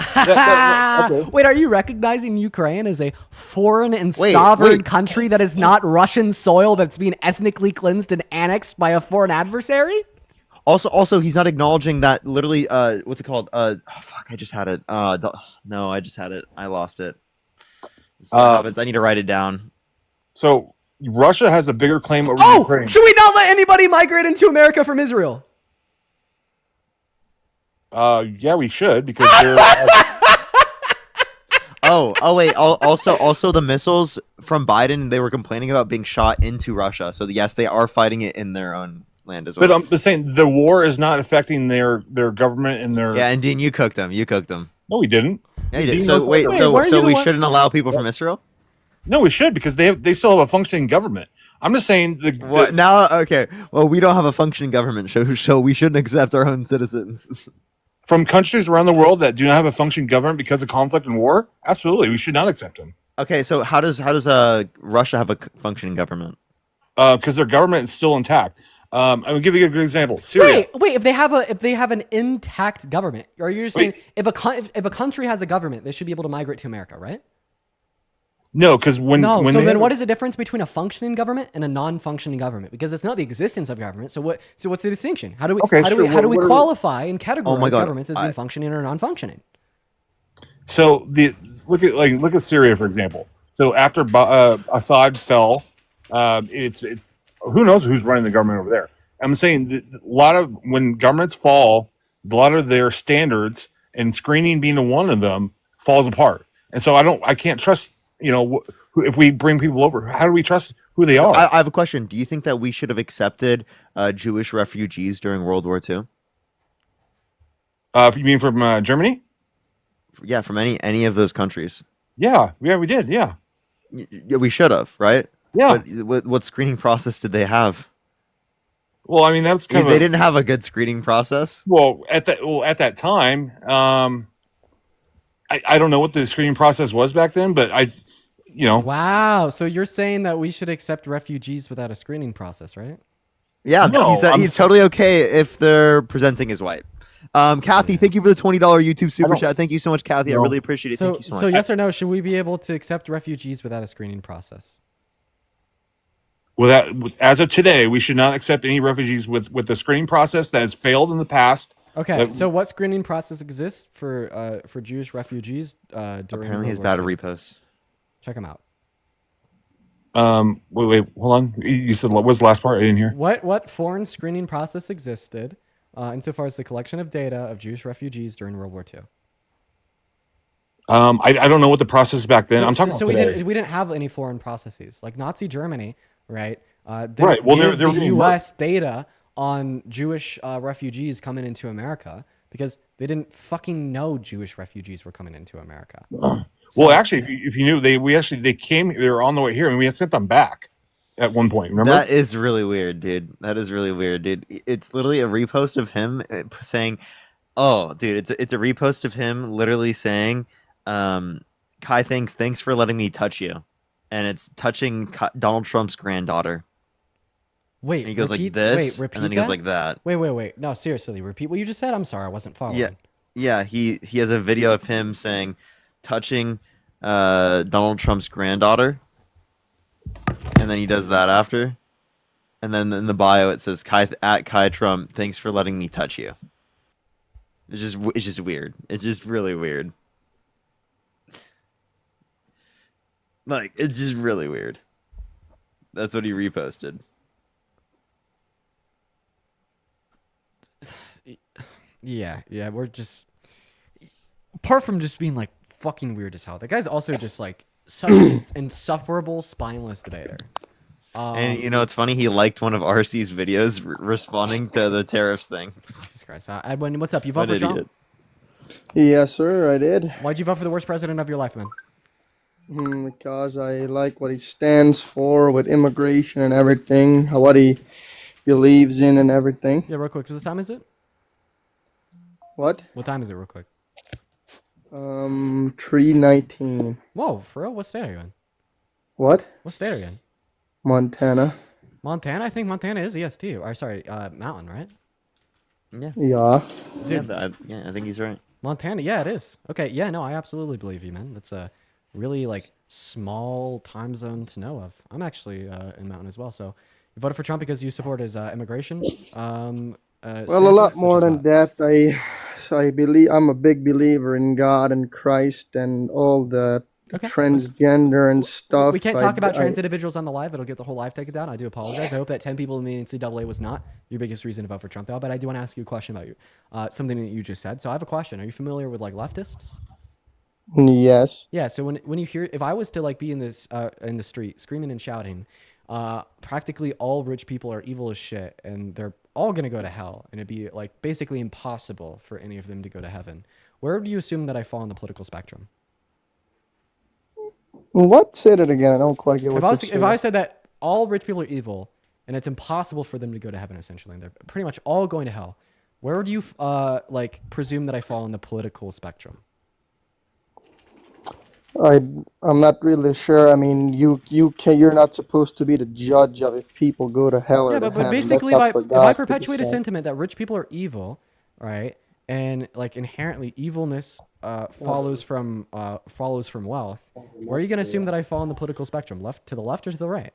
okay. Wait, are you recognizing Ukraine as a foreign and sovereign country that is not Russian soil that's being ethnically cleansed and annexed by a foreign adversary? Also, he's not acknowledging that literally, what's it called? I just had it. No, I just had it. I lost it. I need to write it down. So, Russia has a bigger claim over Ukraine. Should we not let anybody migrate into America from Israel? Yeah, we should because they're. Wait. Also, the missiles from Biden, they were complaining about being shot into Russia. So yes, they are fighting it in their own land as well. But I'm just saying the war is not affecting their government and their. Yeah, and Dean, you cooked them. No, we didn't. Yeah, you did. So wait, so we shouldn't allow people from Israel? No, we should because they still have a functioning government. I'm just saying okay. Well, we don't have a functioning government, so we shouldn't accept our own citizens. From countries around the world that do not have a functioning government because of conflict and war, absolutely, we should not accept them. Okay, so how does Russia have a functioning government? Because their government is still intact. I'm gonna give you a good example. Syria. Wait. If they have an intact government, are you saying if a country has a government, they should be able to migrate to America, right? No, because then what is the difference between a functioning government and a non-functioning government? Because it's not the existence of government. So what's the distinction? How do we qualify and categorize governments as being functioning or non-functioning? So look at Syria for example. So after Assad fell, who knows who's running the government over there? I'm saying when governments fall, a lot of their standards and screening being one of them falls apart. And so I can't trust. If we bring people over, how do we trust who they are? I have a question. Do you think that we should have accepted Jewish refugees during World War II? You mean from Germany? Yeah, from any of those countries. Yeah, we did. Yeah, Yeah, we should have, right? yeah. But what screening process did they have? Well, I mean, that's kind They of didn't have a good screening process. at that time. I don't know what the screening process was back then, but Wow. So you're saying that we should accept refugees without a screening process, right? Yeah, No, he said I'm- he's totally okay if they're presenting as white. Kathy, thank you for the $20 YouTube super chat. Thank you so much, Kathy. I really appreciate it. Thank you so much. So yes or no, should we be able to accept refugees without a screening process? As of today, we should not accept any refugees with the screening process that has failed in the past. Okay, so what screening process exists for Jewish refugees during Apparently, his World bad War II? reposts. Check them out. Wait, hold on. You said what was the last part? I didn't hear. What foreign screening process existed insofar as the collection of data of Jewish refugees during World War II? I don't know what the process back then. I'm talking about today. we didn't have any foreign processes like Nazi Germany, right? Right. Well, give they're the being U.S. data on Jewish refugees coming into America because they didn't fucking know Jewish refugees were coming into America. Well, actually, if you knew, they came. They were on the way here, and we had sent them back at one point. Remember? That is really weird, dude. That is really weird, dude. It's literally a repost of him saying, "Oh, dude, it's a repost of him literally saying, Kai, thanks for letting me touch you," and it's touching Donald Trump's granddaughter. Wait, and he goes repeat, like this, wait, repeat and then he that? goes like that. Wait. No, seriously, repeat what you just said. I'm sorry, I wasn't following. Yeah. He has a video of him saying, touching Donald Trump's granddaughter, and then he does that after, and then in the bio it says Kai Trump, thanks for letting me touch you. It's just weird. It's just really weird. Like, it's just really weird. That's what he reposted. Yeah, we're just apart from just being like fucking weird as hell. The guy's also just like such an insufferable, spineless debater. And you know, it's funny. He liked one of RC's videos responding to the tariffs thing. Jesus Christ! Edwin, what's up? You vote for Trump? Yes, sir, I did. Why'd you vote for the worst president of your life, man? Because I like what he stands for with immigration and everything, what he believes in and everything. Yeah, real quick. What time is it? What? What time is it, real quick? 3:19. Whoa, for real? What state are you in? What? What state are you in? Montana. Montana? I think Montana is EST. Or sorry, Mountain, right? Yeah. Yeah. Yeah, I think he's right. Montana, yeah, it is. Okay, yeah, no, I absolutely believe you, man. That's a really like small time zone to know of. I'm actually in Mountain as well, so you voted for Trump because you support his immigration. Well, a lot more than that. I believe I'm a big believer in God and Christ and all the transgender and stuff. We can't talk about trans individuals on the live. It'll get the whole live taken down. I do apologize. I hope that 10 people in the NCAA was not your biggest reason to vote for Trump, though. But I do want to ask you a question about you, something that you just said. So I have a question. Are you familiar with like leftists? Yes. Yeah. So when you hear, if I was to like be in this in the street screaming and shouting, practically all rich people are evil as shit, and they're all gonna go to hell, and it'd be like basically impossible for any of them to go to heaven. Where do you assume that I fall on the political spectrum? What? Say that again. I don't quite get what you're saying. If I said that all rich people are evil and it's impossible for them to go to heaven, essentially, and they're pretty much all going to hell, where would you like presume that I fall on the political spectrum? I'm not really sure. I mean, you're not supposed to be the judge of if people go to hell or to heaven. But basically, if I perpetuate a sentiment that rich people are evil, right, and like inherently evilness follows from wealth, where are you going to assume that I fall on the political spectrum? To the left or to the right?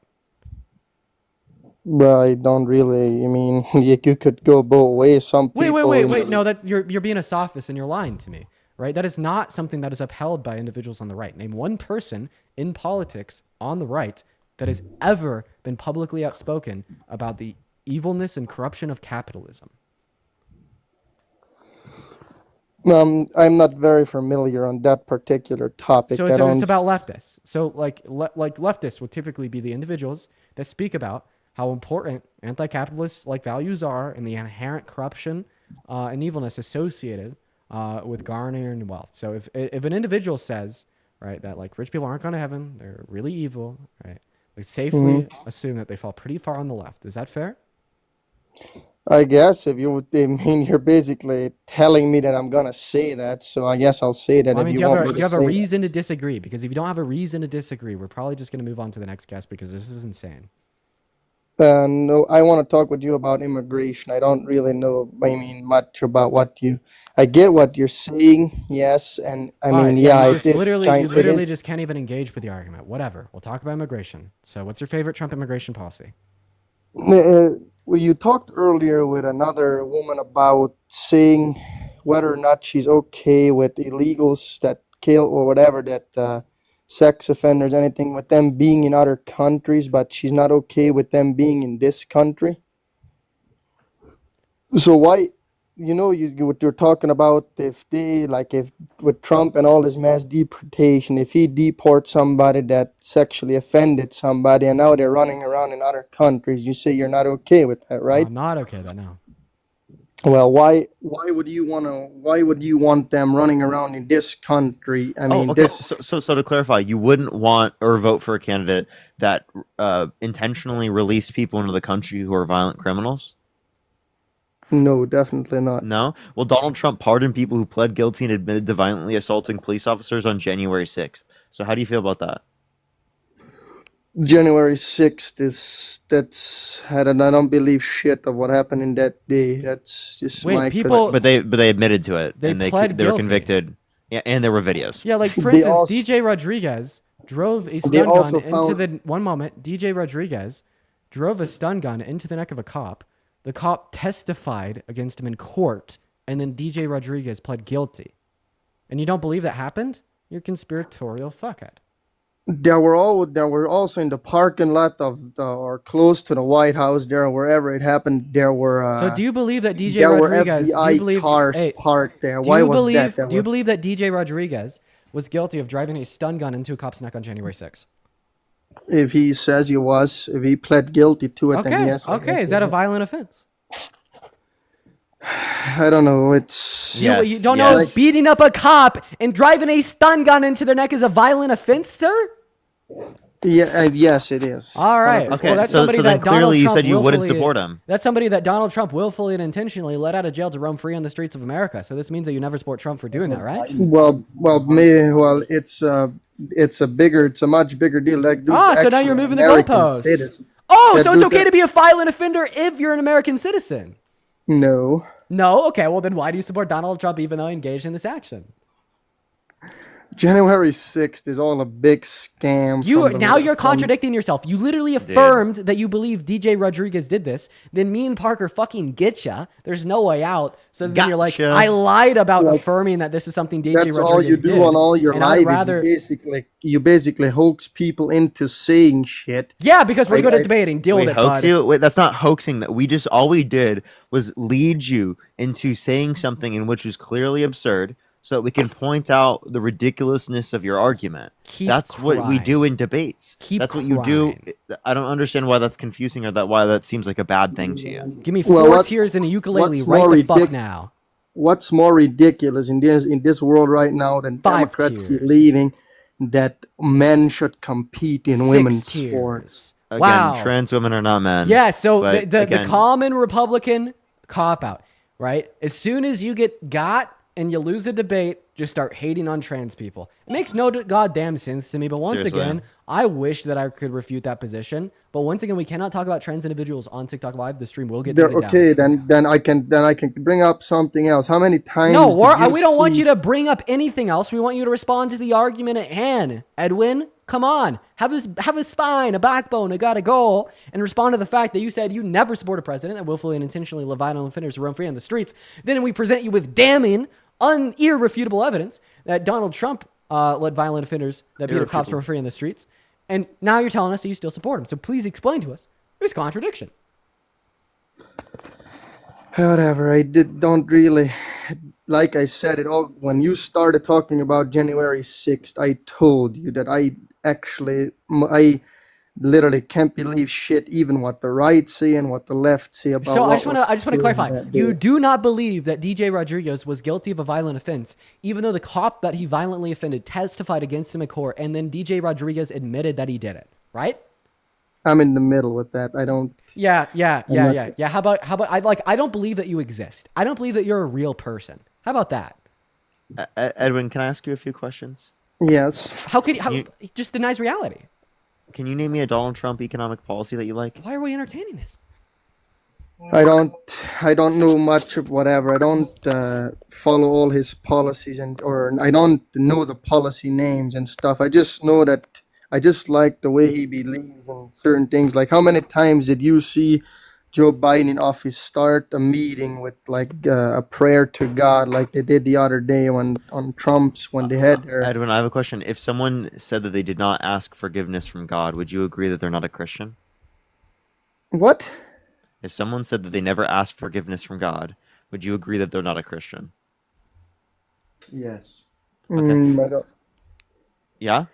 Well, I don't really. I mean, you could go both ways. Some people. Wait. No, that you're being a sophist and you're lying to me. Right? That is not something that is upheld by individuals on the right. Name one person in politics on the right that has ever been publicly outspoken about the evilness and corruption of capitalism. I'm not very familiar on that particular topic. So it's about leftists. So like leftists would typically be the individuals that speak about how important anti-capitalist like values are and the inherent corruption and evilness associated with garnering wealth. So if an individual says, right, that like rich people aren't going to heaven, they're really evil, right, we safely assume that they fall pretty far on the left. Is that fair? I guess if you would, I mean, you're basically telling me that I'm gonna say that, so I guess I'll say that. Well, I mean, if do you you want have me a, to do you have a say reason to disagree? Because if you don't have a reason to disagree, we're probably just going to move on to the next guest because this is insane. No, I want to talk with you about immigration. I don't really know, I mean, much about what you. I get what you're saying, yes, and I All mean, right, yeah, you it just is literally, you it literally is. just can't even engage with the argument. Whatever. We'll talk about immigration. So, what's your favorite Trump immigration policy? Well, you talked earlier with another woman about saying whether or not she's okay with illegals that kill or whatever, that sex offenders, anything with them being in other countries, but she's not okay with them being in this country. So why, what you're talking about, if with Trump and all this mass deportation, if he deports somebody that sexually offended somebody and now they're running around in other countries, you say you're not okay with that, right? I'm not okay with that, no. Well, why would you want them running around in this country? I mean, okay. this. So to clarify, you wouldn't want or vote for a candidate that intentionally released people into the country who are violent criminals? No, definitely not. No? Well, Donald Trump pardoned people who pled guilty and admitted to violently assaulting police officers on January 6th. So how do you feel about that? January 6th I don't believe shit of what happened in that day. That's just my. But they admitted to it, They and they pled were guilty. convicted. Yeah, and there were videos. Yeah, like for They instance, also- DJ Rodriguez drove a They stun gun also into found- the one moment. DJ Rodriguez drove a stun gun into the neck of a cop. The cop testified against him in court, and then DJ Rodriguez pled guilty. And you don't believe that happened? You're a conspiratorial fuckhead. There were also in the parking lot or close to the White House there, wherever it happened. There were. So do you believe that DJ there were Rodriguez? Do FBI you believe, cars hey, parked there? do Why you was believe? that? Do you believe that DJ Rodriguez was guilty of driving a stun gun into a cop's neck on January 6th? If he says he was, if he pled guilty to it, then Okay. yes. I Okay. guess Is that a he- violent offense? I don't know. It's You don't know if beating up a cop and driving a stun gun into their neck is a violent offense, sir? Yeah, yes, it is. All right. 100%. Okay, Well, that's so somebody then that Donald clearly you Trump said you wouldn't willfully- support him. That's somebody that Donald Trump willfully and intentionally let out of jail to roam free on the streets of America. So this means that you never support Trump for doing that, right? It's a much bigger deal. Like, dude's So now actually you're an moving the American goalposts. citizen. Oh, That so it's dude's okay a- to be a violent offender if you're an American citizen? No. No? Okay, well then why do you support Donald Trump even though he engaged in this action? January 6th is all a big scam. You're contradicting yourself. You literally affirmed that you believe DJ Rodriguez did this. Then me and Parker fucking get ya. There's no way out. So then you're like, Gotcha. I lied about Like, affirming that this is something DJ That's Rodriguez all you did. do on all your and I'd live. rather... You basically hoax people into saying shit. Yeah, because we're good at I- debating. Deal with it, hoax bud. you? Wait, that's not hoaxing. That all we did was lead you into saying something in which is clearly absurd, so that we can point out the ridiculousness of your argument. That's what we crying. do in debates. That's what you do. I don't understand why that's confusing or why that seems like a bad thing to you. Give me four tears and a ukulele what's right more the fuck ridic- now. What's more ridiculous in this world right now than 5 Democrats tears. believing that men should compete in 6 women's tears. sports? Again, Wow. trans women are not men. Yeah, so but the again, common Republican cop-out, right? As soon as you get got and you lose a debate, just start hating on trans people. It makes no goddamn sense to me, but once Seriously. again, I wish that I could refute that position. But once again, we cannot talk about trans individuals on TikTok Live. The stream will get taken down. Okay, then I can bring up something else. How many times? No, did we don't want see- you to bring up anything else. We want you to respond to the argument at hand. Edwin, come on. Have a spine, a backbone, got a goal, and respond to the fact that you said you never support a president that willfully and intentionally let violent offenders roam free on the streets. Then we present you with damning, irrefutable evidence that Donald Trump let violent offenders that beat up cops roam free on the streets. And now you're telling us that you still support him. So please explain to us this contradiction. Whatever. Don't really. Like I said, it all when you started talking about January 6th, I told you that literally can't believe shit, even what the right say and what the left say about. So what I just want to was clarify. that You day. do not believe that DJ Rodriguez was guilty of a violent offense, even though the cop that he violently offended testified against him in court, and then DJ Rodriguez admitted that he did it, right? I'm in the middle with that. I don't. Yeah. not- How about I don't believe that you exist. I don't believe that you're a real person. How about that? Edwin, can I ask you a few questions? Yes. How could he it just denies reality? Can you name me a Donald Trump economic policy that you like? Why are we entertaining this? I don't know much of whatever. I don't follow all his policies or I don't know the policy names and stuff. I just know that I just like the way he believes in certain things. Like, how many times did you see Joe Biden in office start a meeting with like a prayer to God, like they did the other day when they had their. Edwin, I have a question. If someone said that they did not ask forgiveness from God, would you agree that they're not a Christian? What? If someone said that they never asked forgiveness from God, would you agree that they're not a Christian? Yes. I don't. Yeah?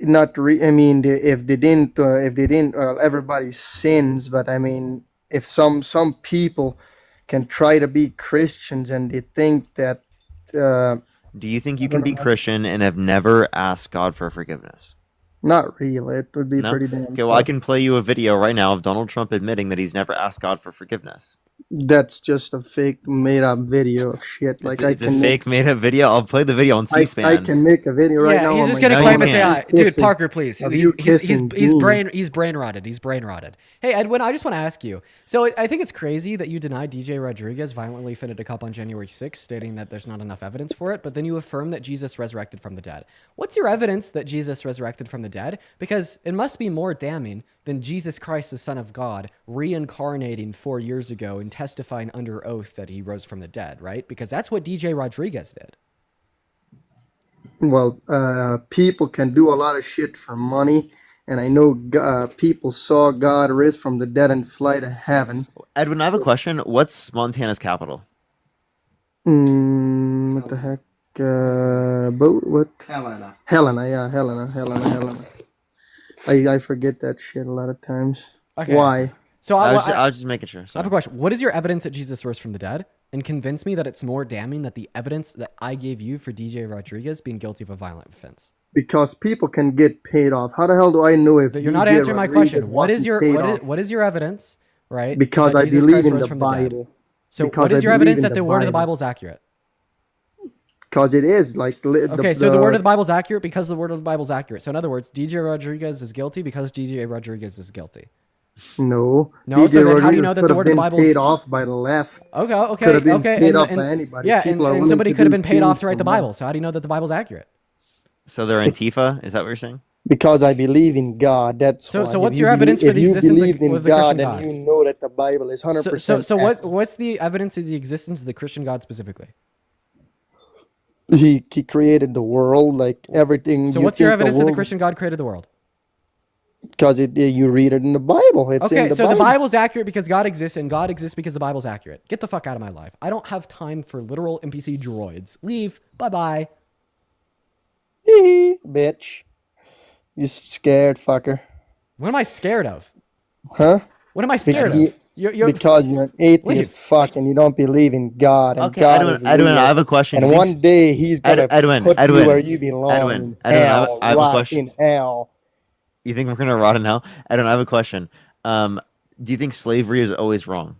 I mean, if they didn't, everybody sins. But I mean, if some people can try to be Christians and they think that. Do you think you can be Christian and have never asked God for forgiveness? Not really. It would be No? pretty damn. Okay, well, I can play you a video right now of Donald Trump admitting that he's never asked God for forgiveness. That's just a fake, made-up video of shit. Like It's a fake made-up video. I'll play the video on C-SPAN. I can make a video right now. He's on just my gonna phone claim it's of AI. you Dude, kissing- Parker, please. of you kissing He's Dean. brain rotted. He's brain rotted. Hey, Edwin, I just want to ask you. So I think it's crazy that you denied DJ Rodriguez violently offended a cop on January 6th, stating that there's not enough evidence for it, but then you affirm that Jesus resurrected from the dead. What's your evidence that Jesus resurrected from the dead? Because it must be more damning than Jesus Christ, the Son of God, reincarnating 4 years ago and testifying under oath that he rose from the dead, right? Because that's what DJ Rodriguez did. Well, people can do a lot of shit for money, and I know people saw God rise from the dead and fly to heaven. Edwin, I have a question. What's Montana's capital? What the heck? What? Helena. Helena. I forget that shit a lot of times. Okay. Why? So I was just making sure. I have a question. What is your evidence that Jesus rose from the dead? And convince me that it's more damning that the evidence that I gave you for DJ Rodriguez being guilty of a violent offense. Because people can get paid off. How the hell do I know if You're not DJ answering my Rodriguez question. What is wasn't your paid off? what is your evidence, right? Because that I Jesus believe Christ in rose the from the dead? Bible. So Because what I is your believe evidence in that the the word of the Bible. Bible is accurate? Because it is like Okay, so the word of the Bible is accurate because the word of the Bible is accurate. So in other words, DJ Rodriguez is guilty because DJ Rodriguez is guilty. No. No, so then how do you Rodriguez know that could the have word of the been Bible paid off by the left? Could have been paid off by anybody. Yeah, People are and willing somebody to could have do been paid off things to write for the money. Bible. So how do you know that the Bible's accurate? So they're Antifa? Is that what you're saying? Because I believe in God. That's So why. what's If your you evidence believe, for the if you existence believed in of the God, Christian then God? you know that the Bible is 100%. So what's the evidence of the existence of the Christian God specifically? He created the world, like everything. So what's your evidence that the Christian God created the world? Because you read it in the Bible. It's in Okay, the so Bible. the Bible's accurate because God exists, and God exists because the Bible's accurate. Get the fuck out of my life. I don't have time for literal NPC droids. Leave. Bye-bye. Bitch. You scared fucker. What am I scared of? Huh? What am I scared Be- of? You're, because you're an atheist Leave. fuck and you don't believe in God. And Okay, God Edwin, is Edwin, real. I have a question. And You one think- day he's gonna Edwin, put Edwin, you where you belong. Edwin, in Edwin, hell, I have a rot question. in hell. You think we're gonna rot in hell? Edwin, I have a question. Do you think slavery is always wrong?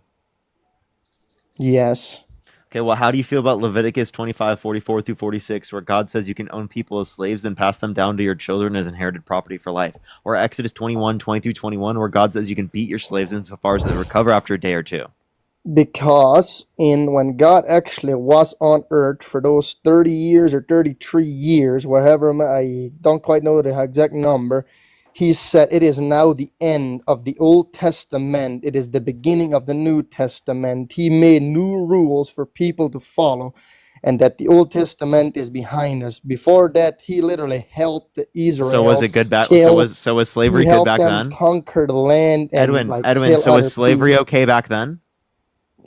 Yes. Okay, well, how do you feel about Leviticus 25:44 through 46, where God says you can own people as slaves and pass them down to your children as inherited property for life? Or Exodus 21:20 through 21, where God says you can beat your slaves insofar as they recover after a day or two? Because when God actually was on earth for those 30 years or 33 years, wherever I don't quite know the exact number, he said it is now the end of the Old Testament. It is the beginning of the New Testament. He made new rules for people to follow, and that the Old Testament is behind us. Before that, he literally helped the Israelites. So was it good back? kill- So was slavery he good helped back them then? conquer the land. And, Edwin, like, Edwin. kill So other was slavery people. okay back then?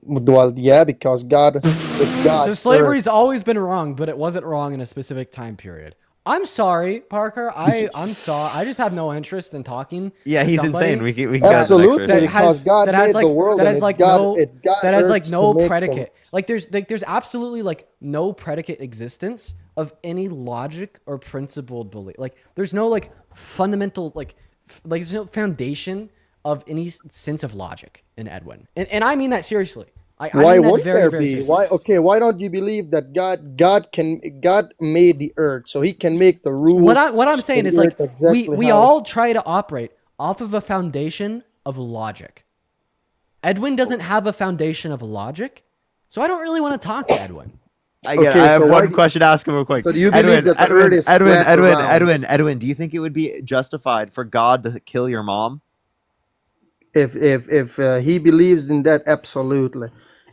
Well, yeah, because God, it's God. So slavery's always been wrong, but it wasn't wrong in a specific time period. I'm sorry, Parker. I'm sorry. I just have no interest in talking. Yeah, to he's somebody insane. We can go to the next Absolutely, person. because God made the world, that and has like it's got that has like earths no to make predicate. Like there's absolutely like no predicate existence of any logic or principled belief. Like there's no like fundamental like there's no foundation of any sense of logic in Edwin. And I mean that seriously. I Why mean that won't very, there very be? seriously. Why? Okay, why don't you believe that God made the earth, so He can make the rules? What I'm saying for is the like earth exactly we how- all try to operate off of a foundation of logic. Edwin doesn't have a foundation of logic, so I don't really want to talk to Edwin. I Okay, have so why one do- question to ask him real quick. So do you believe that the earth is flat or round? Edwin, do you think it would be justified for God to kill your mom? If he believes in that, absolutely.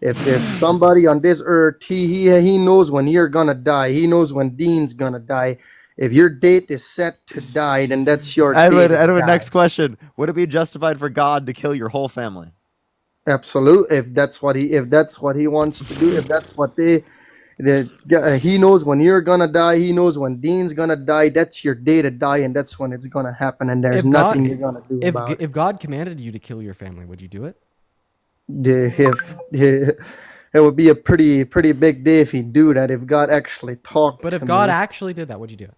If somebody on this earth, he knows when you're gonna die. He knows when Dean's gonna die. If your date is set to die, then that's your Edwin, date. to die. next question. Would it be justified for God to kill your whole family? Absolutely. If that's what he wants to do, if that's what he knows when you're gonna die, he knows when Dean's gonna die. That's your day to die, and that's when it's gonna happen. And there's nothing you're gonna do about it. If God commanded you to kill your family, would you do it? It would be a pretty big day if he do that. If God actually talked. But if to God me. actually did that, would you do it?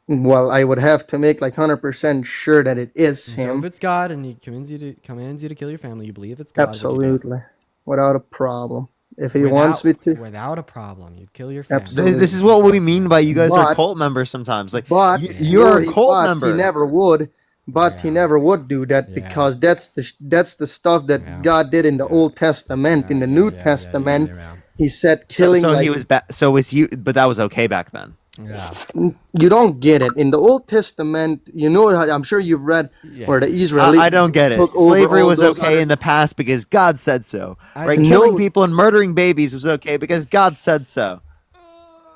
Well, I would have to make like 100% sure that it is So him. if it's God and he commands you to kill your family, you believe it's God. would you do it? Absolutely, without a problem. If he Without- wants me to. Without a problem, you'd kill your family. Absolutely. This is what we mean by you guys are But- cult members sometimes. Like, But you're a cult but member. He never would. But he never would do that because that's the stuff that God did in the Old Testament. In the New Testament, He said killing. So like, he was so was you, but that was okay back then. You don't get it in the Old Testament. You know, I'm sure you've read where the Israelites. I don't get it. took over Slavery all was those okay other- in the past because God said so. Right? No. Killing people and murdering babies was okay because God said so.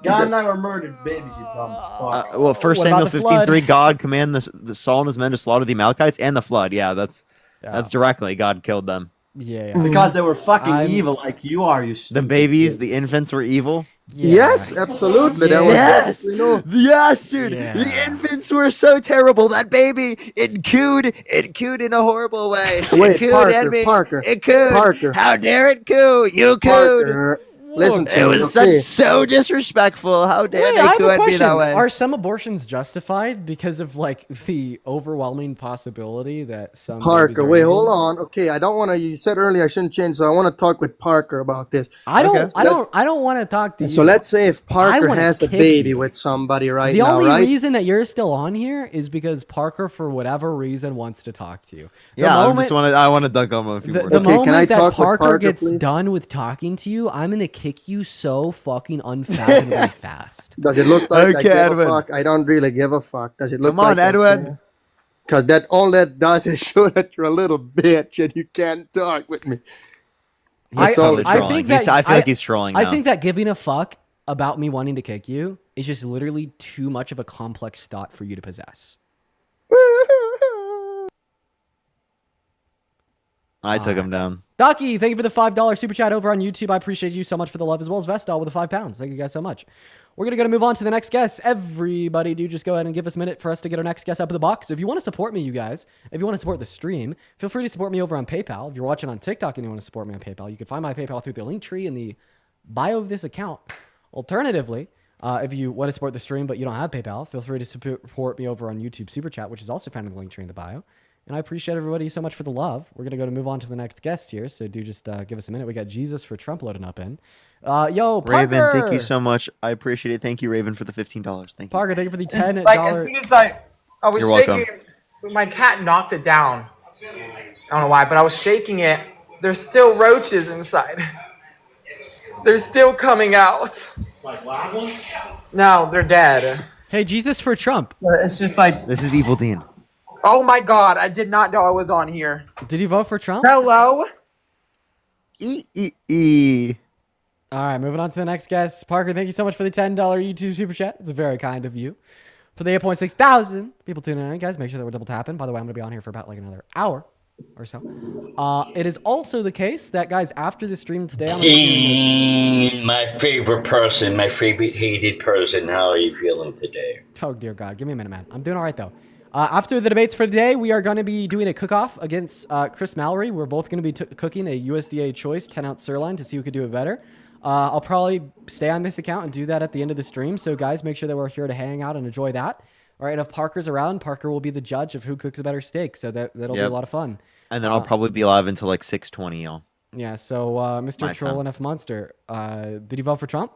God never murdered babies, you dumb fuck. Well, 1 Samuel 15:3, God commanded the Saul and his men to slaughter the Amalekites and the flood. Yeah, that's directly God killed them. Yeah. Because they were fucking evil like you are, you The stupid babies, kid. the infants were evil. Yes, absolutely. That was Yes, basically no. yes, dude. The infants were so terrible. That baby, it cooed in a horrible way. Wait, it cooed Parker, at me. Parker, it cooed. Parker. How dare it coo? You cooed. Parker, listen to it me, was okay? so disrespectful. How dare Wait, I they have coo a at me question. that way? Are some abortions justified because of like the overwhelming possibility that some babies Parker, are wait, evil? hold on. Okay, I don't want to. You said earlier I shouldn't change, so I want to talk with Parker about this. I don't. Okay. I don't want to talk to you. So let's say if Parker wanna has a kick baby you. with somebody right the now, only right? reason that you're still on here is because Parker, for whatever reason, wants to talk to you. The Yeah, moment, I want to dunk on him a few the, more the times. Okay, can I moment that talk with Parker, Parker, gets please? done with talking to you, I'm gonna kick you so fucking unfathomably fast. Does it look like I Okay, give Edwin. a fuck? I don't really give a fuck. Does it look Come on, like Edwin. Because that all that does is show that you're a little bitch and you can't talk with me. He's totally I trolling. think that I feel like he's trolling now. I think that giving a fuck about me wanting to kick you is just literally too much of a complex thought for you to possess. I took him down. Ducky, thank you for the $5 super chat over on YouTube. I appreciate you so much for the love, as well as Vestal with the £5. Thank you guys so much. We're going to move on to the next guest. Everybody do just go ahead and give us a minute for us to get our next guest up in the box. So if you want to support me, you guys, if you want to support the stream, feel free to support me over on PayPal. If you're watching on TikTok and you want to support me on PayPal, you can find my PayPal through the link tree in the bio of this account. Alternatively, if you want to support the stream but you don't have PayPal, feel free to support me over on YouTube Super Chat, which is also found in the link tree in the bio. And I appreciate everybody so much for the love. We're going to move on to the next guest here. So do just give us a minute. We got Jesus for Trump loading up in. Yo, Parker! Raven, thank you so much. I appreciate it. Thank you, Raven, for the $15. Thank you. Parker, thank you for the $10. Like, as soon as I was You're shaking, welcome. so my cat knocked it down. I don't know why, but I was shaking it. There's still roaches inside. They're still coming out. Like live ones? No, they're dead. Hey, Jesus for Trump. It's just like, This is Evil Dean. oh my God, I did not know I was on here. Did you vote for Trump? Hello? All right, moving on to the next guest. Parker, thank you so much for the $10 YouTube super chat. It's very kind of you. For the 8.6 thousand people tuning in, guys, make sure that we're double tapping. By the way, I'm going to be on here for about like another hour. or so. It is also the case that, guys, after the stream today, I'm going to be doing My favorite person, my favorite hated person. How are you feeling today? Oh, dear God. Give me a minute, man. I'm doing all right, though. After the debates for today, we are going to be doing a cook-off against Chris Mallory. We're both going to be cooking a USDA choice 10-ounce sirloin to see who could do it better. I'll probably stay on this account and do that at the end of the stream. So, guys, make sure that we're here to hang out and enjoy that. All right, if Parker's around, Parker will be the judge of who cooks a better steak. So that'll be a lot of fun. And then I'll probably be live until like 6:20, y'all. Yeah, so Mr. Troll and F Monster, did you vote for Trump?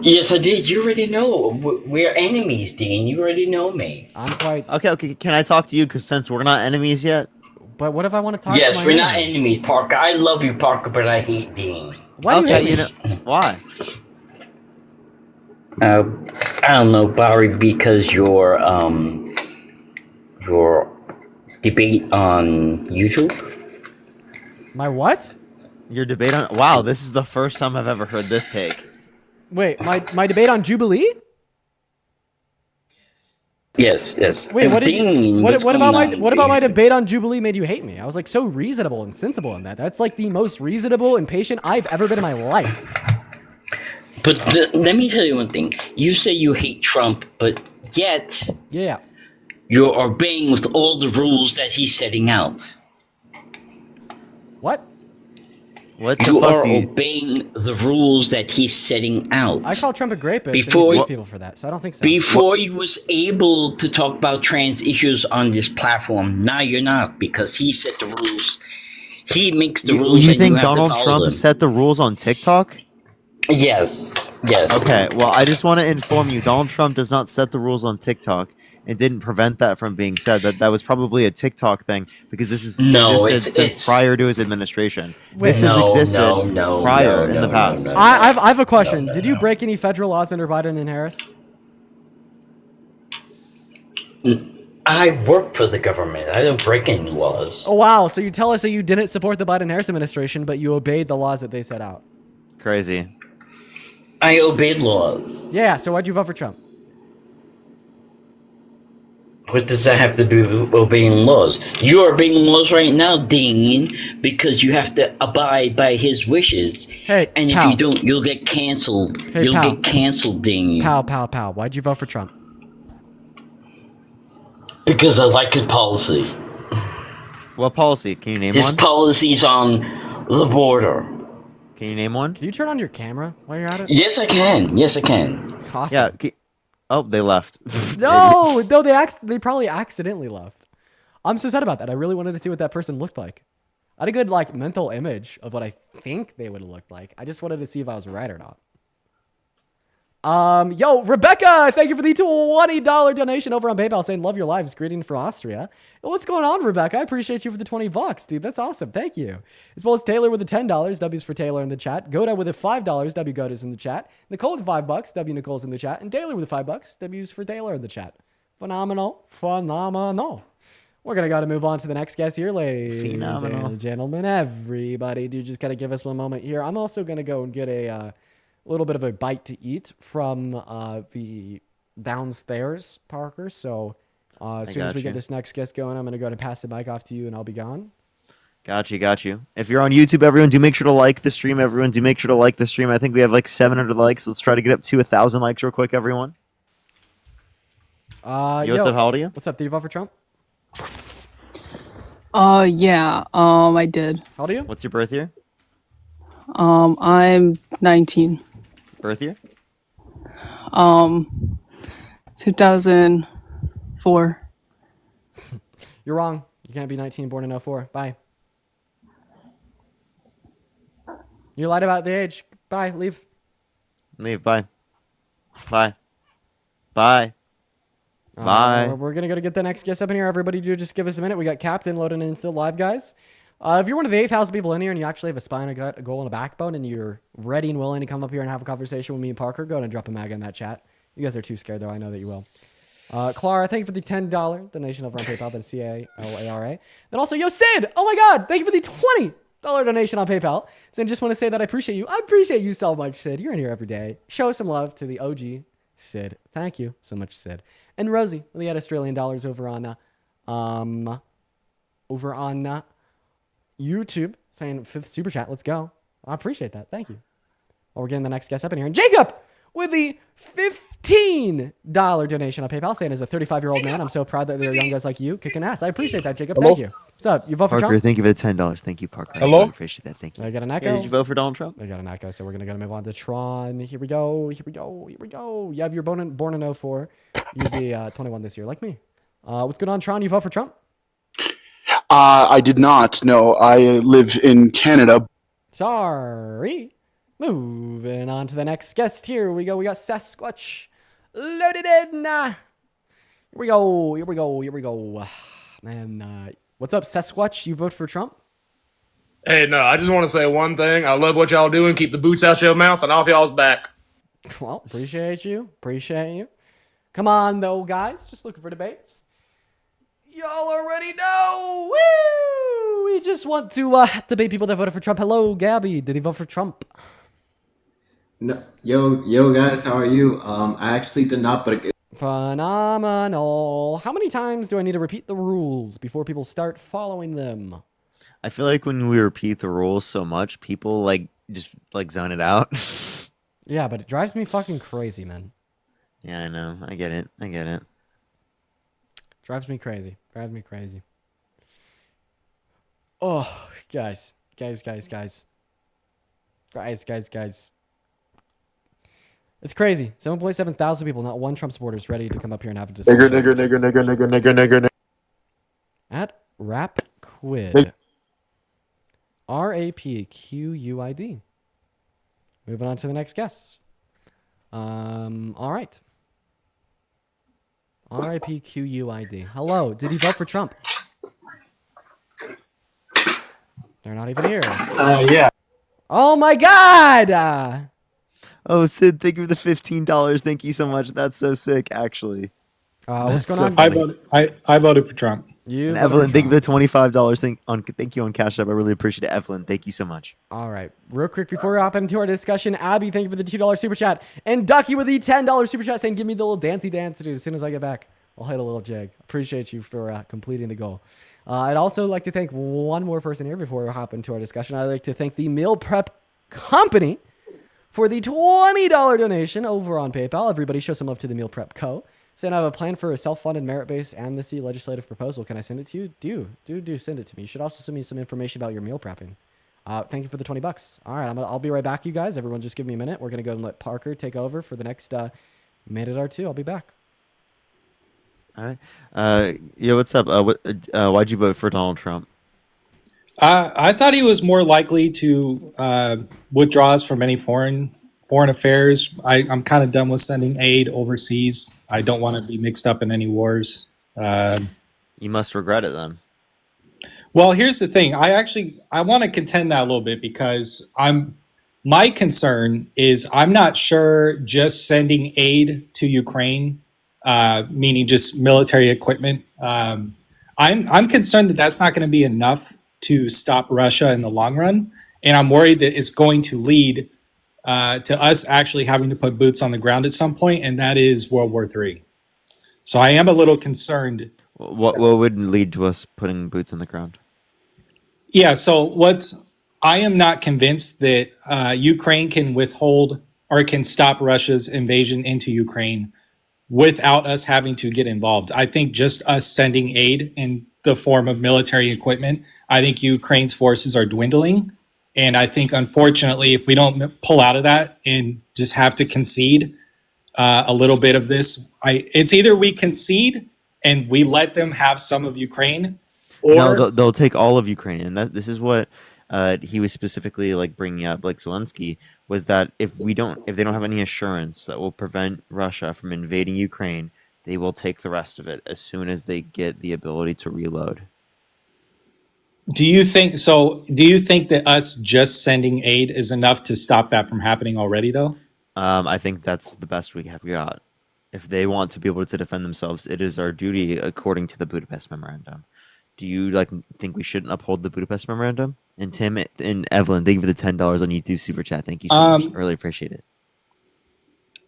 Yes, I did. You already know. We're enemies, Dean. You already know me. I'm quite... Okay. Can I talk to you? Because since we're not enemies yet. But what if I want to talk to Yes, my we're enemy? not enemies, Parker. I love you, Parker, but I hate Dean. Why do you hate me? Why? I don't know, Barry, because your debate on YouTube. My what? Your debate on... Wow, this is the first time I've ever heard this take. Wait, my debate on Jubilee? Yes. Wait, what about my Dean? debate on Jubilee made you hate me? I was like so reasonable and sensible in that. That's like the most reasonable and patient I've ever been in my life. But let me tell you one thing. You say you hate Trump, but yet you're obeying with all the rules that he's setting out. What? What the You fuck are do you... obeying the rules that he's setting out. I call Trump a rapist Before- and he sues people for that, so I don't think so. Before you was able to talk about trans issues on this platform, now you're not, because he set the rules. He makes the rules You and think you have Donald to follow Trump them. set the rules on TikTok? Yes. Okay, well, I just want to inform you, Donald Trump does not set the rules on TikTok. It didn't prevent that from being said. That was probably a TikTok thing because this is No, existed since it's prior to his administration. Wait. This has existed no, prior no, in the no, past. no, I have a question. Did you break any federal laws under Biden and Harris? I work for the government. I don't break any laws. Oh, wow. So you tell us that you didn't support the Biden-Harris administration, but you obeyed the laws that they set out. Crazy. I obeyed laws. Yeah, so why'd you vote for Trump? What does that have to do with obeying laws? You're obeying laws right now, Dean, because you have to abide by his wishes. Hey, and pal. if you don't, you'll get canceled. Hey, you'll pal. get canceled, Dean. Pow. Why'd you vote for Trump? Because I like his policy. What policy? Can you name His one? policies on the border. Can you name one? Can you turn on your camera while you're at it? Yes, I can. Yes, I can. It's awesome. Yeah. Oh, they left. No, they probably accidentally left. I'm so sad about that. I really wanted to see what that person looked like. I had a good mental image of what I think they would have looked like. I just wanted to see if I was right or not. Yo, Rebecca, thank you for the $20 donation over on PayPal saying, love your lives. Greeting from Austria. What's going on, Rebecca? I appreciate you for the $20, dude. That's awesome. Thank you. As well as Taylor with the $10. W's for Taylor in the chat. Goda with the $5. W Goda's in the chat. Nicole with $5. W Nicole's in the chat. And Taylor with $5. W's for Taylor in the chat. Phenomenal. We're going to go to move on to the next guest here, ladies and gentlemen. Everybody, do just kind of give us one moment here. I'm also going to go and get a little bit of a bite to eat from the downstairs, Parker. So as soon as we get this next guest going, I'm going to go and pass the mic off to you and I'll be gone. Got you. If you're on YouTube, everyone, do make sure to like the stream. Everyone, do make sure to like the stream. I think we have 700 likes. Let's try to get up to 1,000 likes real quick, everyone. What's up? How old are you? What's up? Did you vote for Trump? Yeah, I did. How old are you? What's your birth year? I'm 19. Birth year? 2004. You're wrong. You can't be 19, born in 04. Bye. You lied about the age. Bye. Leave. Bye. Bye. We're going to go to get the next guest up in here. Everybody do just give us a minute. We got Captain loading into the live, guys. If you're one of the 8,000 people in here and you actually have a spine, a gut, a goal, and a backbone, and you're ready and willing to come up here and have a conversation with me and Parker, go ahead and drop a mag in that chat. You guys are too scared, though. I know that you will. Clara, thank you for the $10 donation over on PayPal. That's CALARA. Then also, yo, Sid! Oh my God! Thank you for the $20 donation on PayPal. Sid, just want to say that I appreciate you. I appreciate you so much, Sid. You're in here every day. Show some love to the OG, Sid. Thank you so much, Sid. And Rosie, with the Australian dollars over on over on YouTube saying 5th super chat. Let's go. I appreciate that. Thank you. Well, we're getting the next guest up in here. And Jacob with the $15 donation on PayPal saying, as a 35-year-old man, I'm so proud that there are young guys like you kicking ass. I appreciate that, Jacob. Hello? Thank you. What's up? You vote for Parker, Trump? thank you for the $10. Thank you, Parker. Hello? I really appreciate that. Thank you. I got an Yeah, echo. did you vote for Donald Trump? I got an echo, so we're going to move on to Tron. Here we go. Here we go. Here we go. You have your born in 04. You'd be 21 this year, like me. What's going on, Tron? You vote for Trump? I did not. No, I live in Canada. Sorry. Moving on to the next guest. Here we go. We got Sasquatch loaded in. Here we go. Here we go. Here we go. Man, what's up, Sasquatch? You vote for Trump? Hey, no, I just want to say one thing. I love what y'all doing. Keep the boots out your mouth and off y'all's back. Well, appreciate you. Appreciate you. Come on, though, guys. Just looking for debates. Y'all already know. Woo! We just want to debate people that voted for Trump. Hello, Gabby. Did he vote for Trump? No, yo, guys, how are you? I actually did not, but Phenomenal. How many times do I need to repeat the rules before people start following them? I feel like when we repeat the rules so much, people just zone it out. Yeah, but it drives me fucking crazy, man. Yeah, I know. I get it. Drives me crazy. Oh, guys. It's crazy. 7.7 thousand people, not one Trump supporter is ready to come up here and have a discussion. Nigger. At Rapquid. RAPQUID. Moving on to the next guest. All right. RIPQUID. Hello. Did he vote for Trump? They're not even here. Yeah. Oh my God! Oh, Sid, thank you for the $15. Thank you so much. That's so sick, actually. What's going on? I voted for Trump. And Evelyn, thank you for the $25. Thank you on Cash App. I really appreciate it, Evelyn. Thank you so much. All right. Real quick before we hop into our discussion, Abby, thank you for the $2 super chat. And Ducky with the $10 super chat saying, give me the little dancey dance to do as soon as I get back. I'll hit a little jig. Appreciate you for completing the goal. I'd also like to thank one more person here before we hop into our discussion. I'd like to thank the Meal Prep Company for the $20 donation over on PayPal. Everybody show some love to the Meal Prep Co. Saying I have a plan for a self-funded merit-based amnesty legislative proposal. Can I send it to you? Do send it to me. You should also send me some information about your meal prepping. Thank you for the $20. All right, I'll be right back, you guys. Everyone just give me a minute. We're going to go and let Parker take over for the next minute or two. I'll be back. All right. What's up? Why'd you vote for Donald Trump? I thought he was more likely to withdraw us from any foreign affairs. I'm kind of done with sending aid overseas. I don't want to be mixed up in any wars. You must regret it then. Well, here's the thing. I want to contend that a little bit because my concern is I'm not sure just sending aid to Ukraine, meaning just military equipment. I'm concerned that that's not going to be enough to stop Russia in the long run, and I'm worried that it's going to lead to us actually having to put boots on the ground at some point, and that is World War III. So I am a little concerned. What would lead to us putting boots on the ground? Yeah, so I am not convinced that Ukraine can withhold or can stop Russia's invasion into Ukraine without us having to get involved. I think just us sending aid in the form of military equipment, I think Ukraine's forces are dwindling. And I think, unfortunately, if we don't pull out of that and just have to concede a little bit of this, it's either we concede and we let them have some of Ukraine, or no, they'll take all of Ukraine. And this is what he was specifically bringing up, Zelensky, was that if they don't have any assurance that will prevent Russia from invading Ukraine, they will take the rest of it as soon as they get the ability to reload. Do you think that us just sending aid is enough to stop that from happening already, though? I think that's the best we have got. If they want to be able to defend themselves, it is our duty according to the Budapest Memorandum. Do you think we shouldn't uphold the Budapest Memorandum? And Tim and Evelyn, thank you for the $10 on YouTube Super Chat. Thank you so much. I really appreciate it.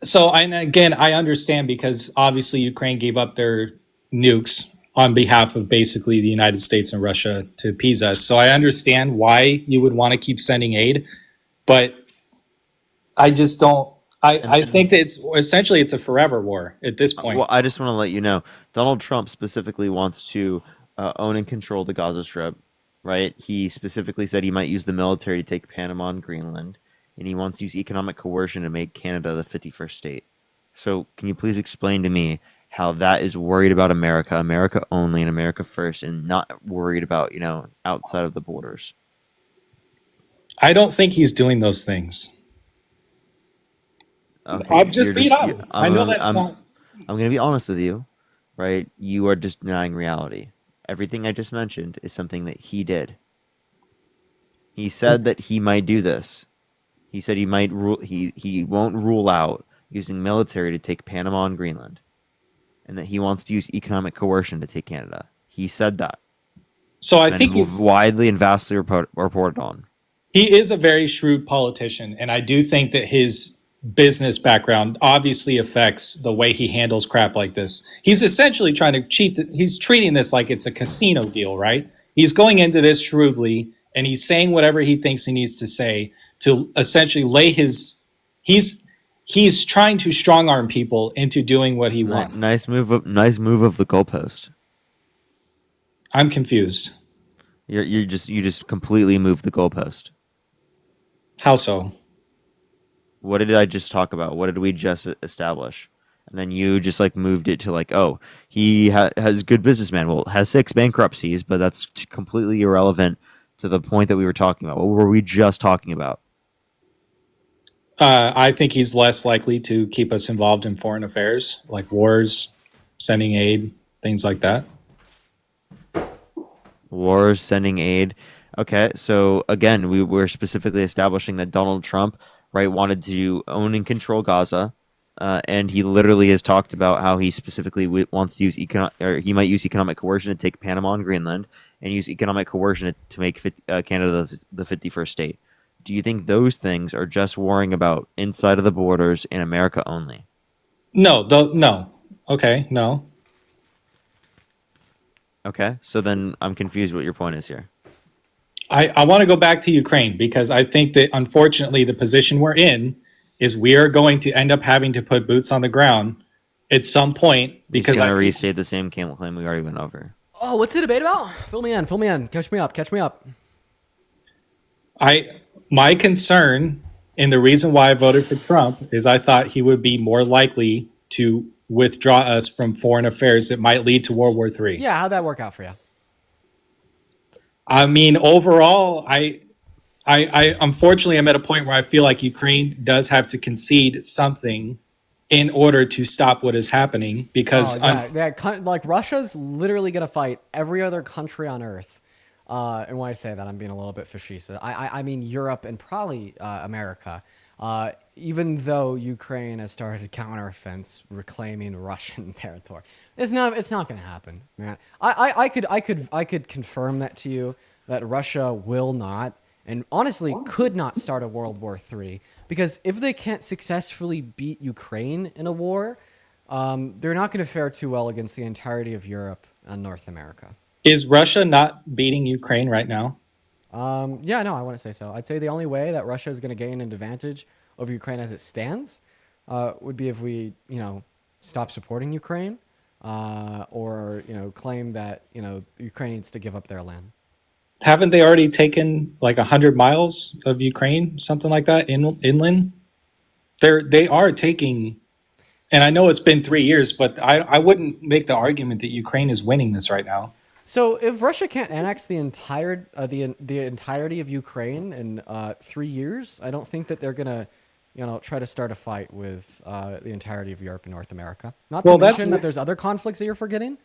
So, again, I understand because obviously Ukraine gave up their nukes on behalf of basically the United States and Russia to appease us. So I understand why you would want to keep sending aid, but I just don't. I think that it's a forever war at this point. Well, I just want to let you know, Donald Trump specifically wants to own and control the Gaza Strip, right? He specifically said he might use the military to take Panama and Greenland, and he wants to use economic coercion to make Canada the 51st state. So, can you please explain to me how that is worried about America, America only, and America first, and not worried about, outside of the borders? I don't think he's doing those things. Okay, I'm just being honest. I know that's not. I'm going to be honest with you, right? You are just denying reality. Everything I just mentioned is something that he did. He said that he might do this. He said he might rule. He won't rule out using military to take Panama and Greenland, and that he wants to use economic coercion to take Canada. He said that. So I think he's widely and vastly reported on. He is a very shrewd politician, and I do think that his business background obviously affects the way he handles crap like this. He's essentially trying to cheat. He's treating this like it's a casino deal, right? He's going into this shrewdly, and he's saying whatever he thinks he needs to say to essentially lay his. He's trying to strong arm people into doing what he wants. Nice move of the goalpost. I'm confused. You just completely moved the goalpost. How so? What did I just talk about? What did we just establish? And then you just moved it to oh, he has good businessman. Well, has 6 bankruptcies, but that's completely irrelevant to the point that we were talking about. What were we just talking about? I think he's less likely to keep us involved in foreign affairs, like wars, sending aid, things like that. Wars, sending aid. Okay, so again, we were specifically establishing that Donald Trump, right, wanted to own and control Gaza, and he literally has talked about how he specifically wants to use he might use economic coercion to take Panama and Greenland, and use economic coercion to make Canada the 51st state. Do you think those things are just worrying about inside of the borders in America only? No. Okay, no. Okay, so then I'm confused what your point is here. I want to go back to Ukraine because I think that unfortunately the position we're in is we are going to end up having to put boots on the ground at some point because I'm going to restate the same claim we already went over. Oh, what's the debate about? Fill me in. Catch me up. My concern and the reason why I voted for Trump is I thought he would be more likely to withdraw us from foreign affairs that might lead to World War III. Yeah, how'd that work out for you? I mean, overall, I unfortunately am at a point where I feel like Ukraine does have to concede something in order to stop what is happening because Russia's literally going to fight every other country on earth. And when I say that, I'm being a little bit facetious. I mean Europe and probably America. Even though Ukraine has started counteroffense reclaiming Russian territory, it's not going to happen, man. I could confirm that to you that Russia will not, and honestly could not start a World War III because if they can't successfully beat Ukraine in a war, they're not going to fare too well against the entirety of Europe and North America. Is Russia not beating Ukraine right now? Yeah, no, I wouldn't say so. I'd say the only way that Russia is going to gain an advantage over Ukraine as it stands would be if we, stop supporting Ukraine or, claim that, Ukraine needs to give up their land. Haven't they already taken 100 miles of Ukraine, something like that, inland? They are taking, and I know it's been 3 years, but I wouldn't make the argument that Ukraine is winning this right now. So if Russia can't annex the entirety of Ukraine in 3 years, I don't think that they're gonna, try to start a fight with the entirety of Europe and North America. Not to mention that there's other conflicts that you're forgetting,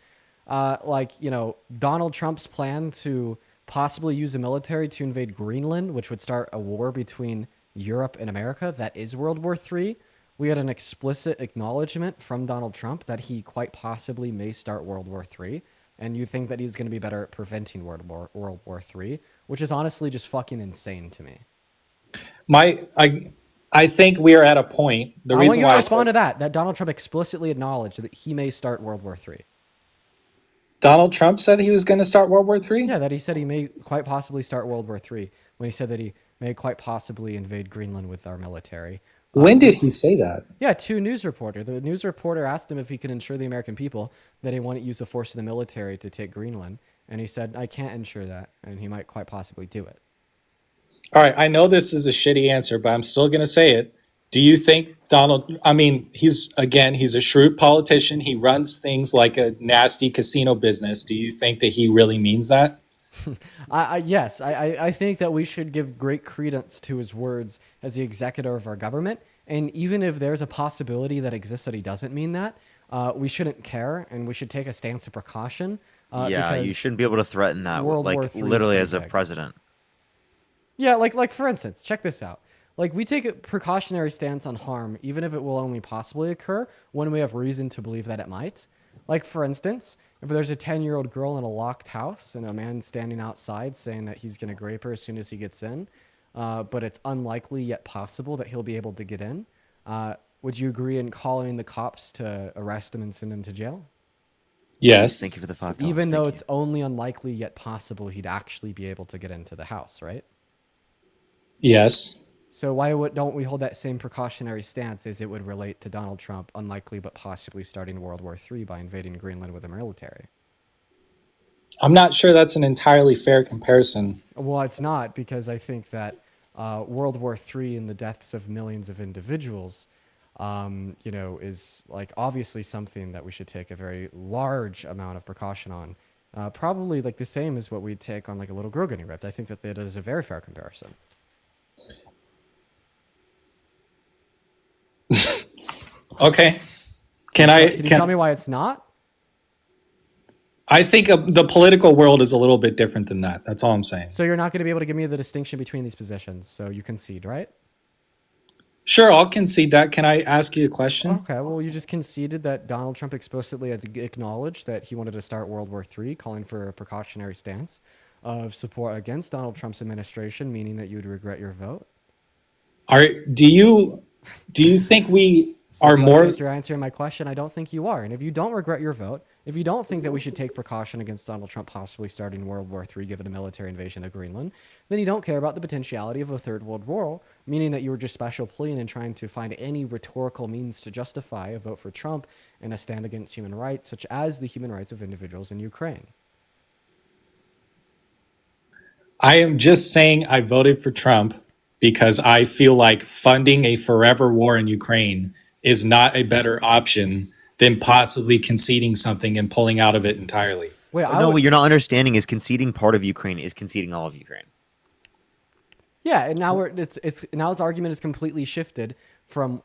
Donald Trump's plan to possibly use the military to invade Greenland, which would start a war between Europe and America. That is World War III. We had an explicit acknowledgement from Donald Trump that he quite possibly may start World War III. And you think that he's going to be better at preventing World War III, which is honestly just fucking insane to me. I think we are at a point. I want you to respond to that Donald Trump explicitly acknowledged that he may start World War III. Donald Trump said he was going to start World War III? Yeah, that he said he may quite possibly start World War III when he said that he may quite possibly invade Greenland with our military. When did he say that? Yeah, to a news reporter. The news reporter asked him if he could ensure the American people that he wouldn't use the force of the military to take Greenland. And he said, I can't ensure that. And he might quite possibly do it. All right, I know this is a shitty answer, but I'm still going to say it. Do you think he's a shrewd politician. He runs things like a nasty casino business. Do you think that he really means that? Yes, I think that we should give great credence to his words as the executor of our government. And even if there's a possibility that exists that he doesn't mean that, we shouldn't care, and we should take a stance of precaution. Yeah, you shouldn't be able to threaten that, World War like III literally is as a pretty big. president. Yeah, like for instance, check this out. Like we take a precautionary stance on harm, even if it will only possibly occur when we have reason to believe that it might. Like for instance, if there's a 10-year-old girl in a locked house and a man standing outside saying that he's going to grape her as soon as he gets in, but it's unlikely yet possible that he'll be able to get in, would you agree in calling the cops to arrest him and send him to jail? Yes. Thank you for the $5. Even though it's only unlikely yet possible he'd actually be able to get into the house, right? Yes. So why don't we hold that same precautionary stance as it would relate to Donald Trump, unlikely but possibly starting World War III by invading Greenland with a military? I'm not sure that's an entirely fair comparison. Well, it's not, because I think that World War III and the deaths of millions of individuals, is like obviously something that we should take a very large amount of precaution on. Probably like the same as what we'd take on like a little girl getting ripped. I think that is a very fair comparison. Okay. Can you tell me why it's not? I think the political world is a little bit different than that. That's all I'm saying. So you're not going to be able to give me the distinction between these positions. So you concede, right? Sure, I'll concede that. Can I ask you a question? Okay, well, you just conceded that Donald Trump explicitly acknowledged that he wanted to start World War III, calling for a precautionary stance of support against Donald Trump's administration, meaning that you would regret your vote. Do you think we are more? If you're answering my question, I don't think you are. And if you don't regret your vote, if you don't think that we should take precaution against Donald Trump possibly starting World War III given a military invasion of Greenland, then you don't care about the potentiality of a third world war, meaning that you were just special pleading and trying to find any rhetorical means to justify a vote for Trump and a stand against human rights, such as the human rights of individuals in Ukraine. I am just saying I voted for Trump because I feel like funding a forever war in Ukraine is not a better option than possibly conceding something and pulling out of it entirely. Wait, what you're not understanding is conceding part of Ukraine is conceding all of Ukraine. Yeah, and now now his argument is completely shifted from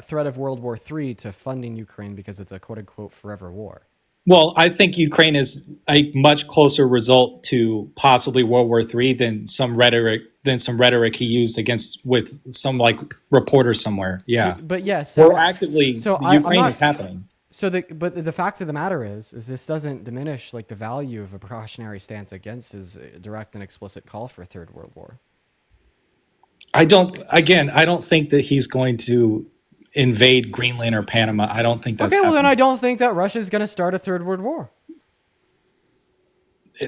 threat of World War III to funding Ukraine because it's a quote unquote forever war. Well, I think Ukraine is a much closer result to possibly World War III than some rhetoric he used with some like reporter somewhere. Yeah, but yes, we're actively. So Ukraine is happening. So but the fact of the matter is this doesn't diminish like the value of a precautionary stance against his direct and explicit call for a third world war. I don't think that he's going to invade Greenland or Panama. I don't think that's well then I don't think that Russia's going to start a third world war.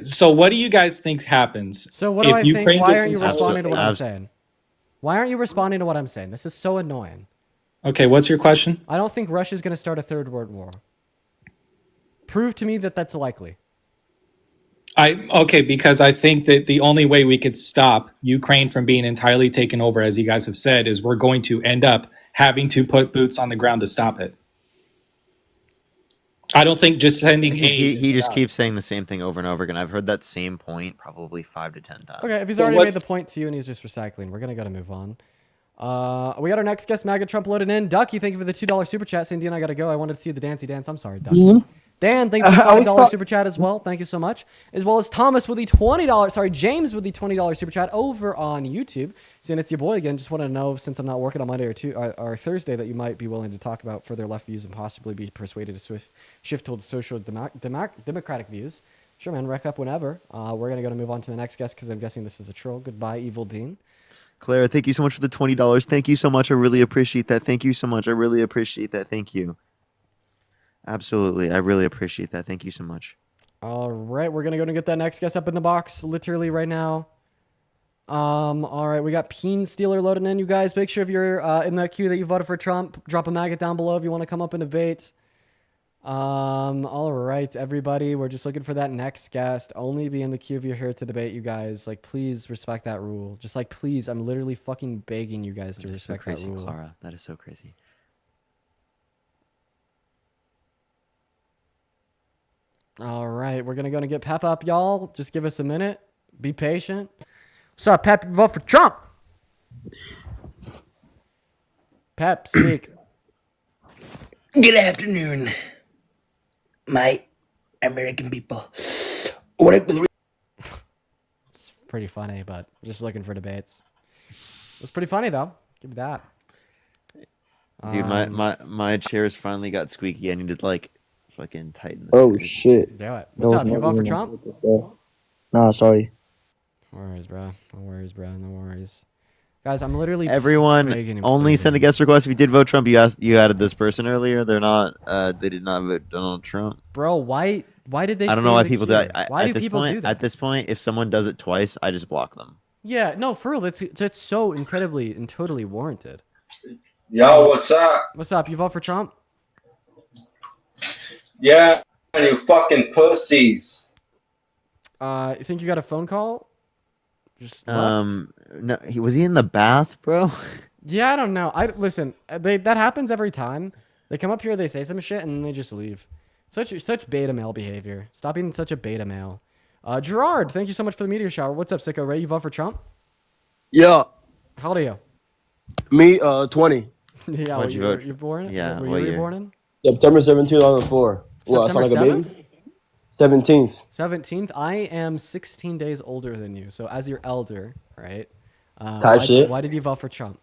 So what do you guys think happens? So what do I think? Why aren't you responding to what I'm saying? Why aren't you responding to what I'm saying? This is so annoying. Okay, what's your question? I don't think Russia's going to start a third world war. Prove to me that that's likely. Because I think that the only way we could stop Ukraine from being entirely taken over, as you guys have said, is we're going to end up having to put boots on the ground to stop it. I don't think just sending aid. He just keeps saying the same thing over and over again. I've heard that same point probably 5 to 10 times. Okay, if he's already made the point to you and he's just recycling, we're gonna move on. We got our next guest, MAGA Trump, loaded in. Ducky, thank you for the $2 super chat. Saying, Dean, I gotta go. I wanted to see the dancey dance. I'm sorry, Ducky. Dean? Dan, thank you for the $5 super chat as well. Thank you so much. As well as Thomas with the James with the $20 super chat over on YouTube. Saying it's your boy again. Just want to know, since I'm not working on Monday or Thursday, that you might be willing to talk about further left views and possibly be persuaded to shift towards social democratic views. Sure, man. Wreck up whenever. We're going to move on to the next guest because I'm guessing this is a troll. Goodbye, Evil Dean. Clara, thank you so much for the $20. Thank you so much. I really appreciate that. Thank you so much. I really appreciate that. Thank you. Absolutely. I really appreciate that. Thank you so much. All right, we're gonna go and get that next guest up in the box, literally right now. All right, we got Peen Stealer loading in. You guys, make sure if you're in that queue that you voted for Trump, drop a maggot down below if you want to come up and debate. All right, everybody, we're just looking for that next guest. Only be in the queue if you're here to debate, you guys. Like, please respect that rule. Just like, please, I'm literally fucking begging you guys to respect that rule. Clara. That is so crazy. All right, we're gonna go and get Pep up, y'all. Just give us a minute. Be patient. What's up, Pep? Vote for Trump. Pep, speak. Good afternoon, my American people. What It's pretty funny, but just looking for debates. It's pretty funny though. Give me that. Dude, my chairs finally got squeaky. I needed like fucking tighten this. Oh shit. Do it. What's up? You vote for Trump? Nah, sorry. No worries, bro. No worries, bro. No worries. Guys, I'm literally everyone only send a guest request if you did vote Trump. You added this person earlier. They're not. They did not vote Donald Trump. Bro, why did they? I don't know why people do that. Why do people do that? At this point, if someone does it twice, I just block them. Yeah, no, for real. That's so incredibly and totally warranted. Yo, what's up? What's up? You vote for Trump? Yeah, you fucking pussies. You think you got a phone call? Just no, was he in the bath, bro? Yeah, I don't know. Listen. That happens every time. They come up here, they say some shit, and then they just leave. Such beta male behavior. Stop being such a beta male. Gerard, thank you so much for the meteor shower. What's up, Sicko Ray? You vote for Trump? Yeah. How old are you? Me, 20. Yeah, What'd you vote? You born? Yeah, were what you year? born in? September 17th, 2004. What, I sound like a baby? 17th. 17th. I am 16 days older than you. So as your elder, right? Why did you vote for Trump?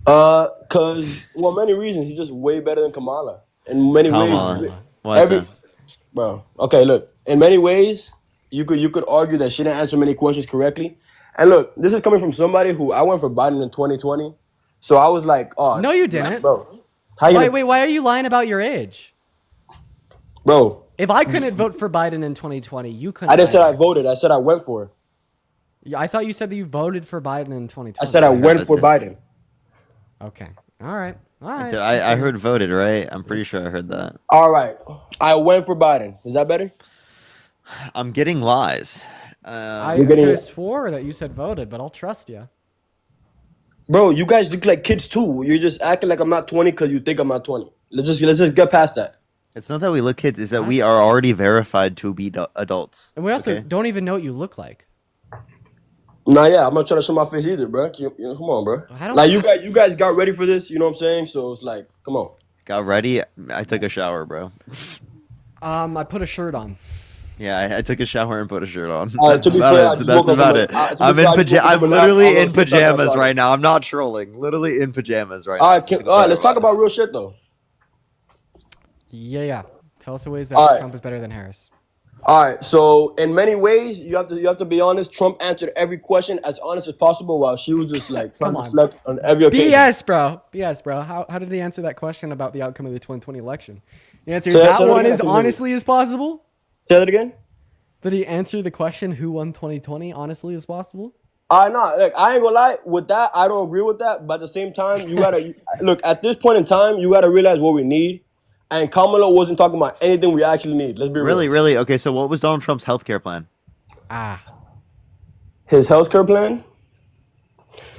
Cause many reasons. He's just way better than Kamala. In many ways. Why is that? Bro. Okay, look. In many ways, you could argue that she didn't answer many questions correctly. And look, this is coming from somebody who I went for Biden in 2020. So I was like, oh no, you didn't, bro. Wait, why are you lying about your age? Bro. If I couldn't vote for Biden in 2020, you couldn't. I didn't say I voted. I said I went for it. Yeah, I thought you said that you voted for Biden in 2020. I said I went for Biden. Okay. All right. I heard voted, right? I'm pretty sure I heard that. All right. I went for Biden. Is that better? I'm getting lies. I could have swore that you said voted, but I'll trust you. Bro, you guys look like kids too. You're just acting like I'm not 20 because you think I'm not 20. Let's just get past that. It's not that we look kids. It's that we are already verified to be adults. And we also don't even know what you look like. Nah, yeah, I'm not trying to show my face either, bro. Come on, bro. Like you guys got ready for this. You know what I'm saying? So it's like, come on. Got ready. I took a shower, bro. I put a shirt on. Yeah, I took a shower and put a shirt on. To be fair, that's about it. I'm in pajamas. I'm literally in pajamas right now. I'm not trolling. Literally in pajamas right now. All right, let's talk about real shit though. Yeah. Tell us the ways that Trump is better than Harris. All right, so in many ways, you have to be honest. Trump answered every question as honest as possible, while she was just like trying to deflect on every occasion. BS, bro. How did he answer that question about the outcome of the 2020 election? He answered that one as honestly as possible. Say that again. Did he answer the question who won 2020 honestly as possible? No, look, I ain't gonna lie. With that, I don't agree with that. But at the same time, you gotta look at this point in time. You gotta realize what we need. And Kamala wasn't talking about anything we actually need. Let's be real. Really? Okay, so what was Donald Trump's healthcare plan? His healthcare plan?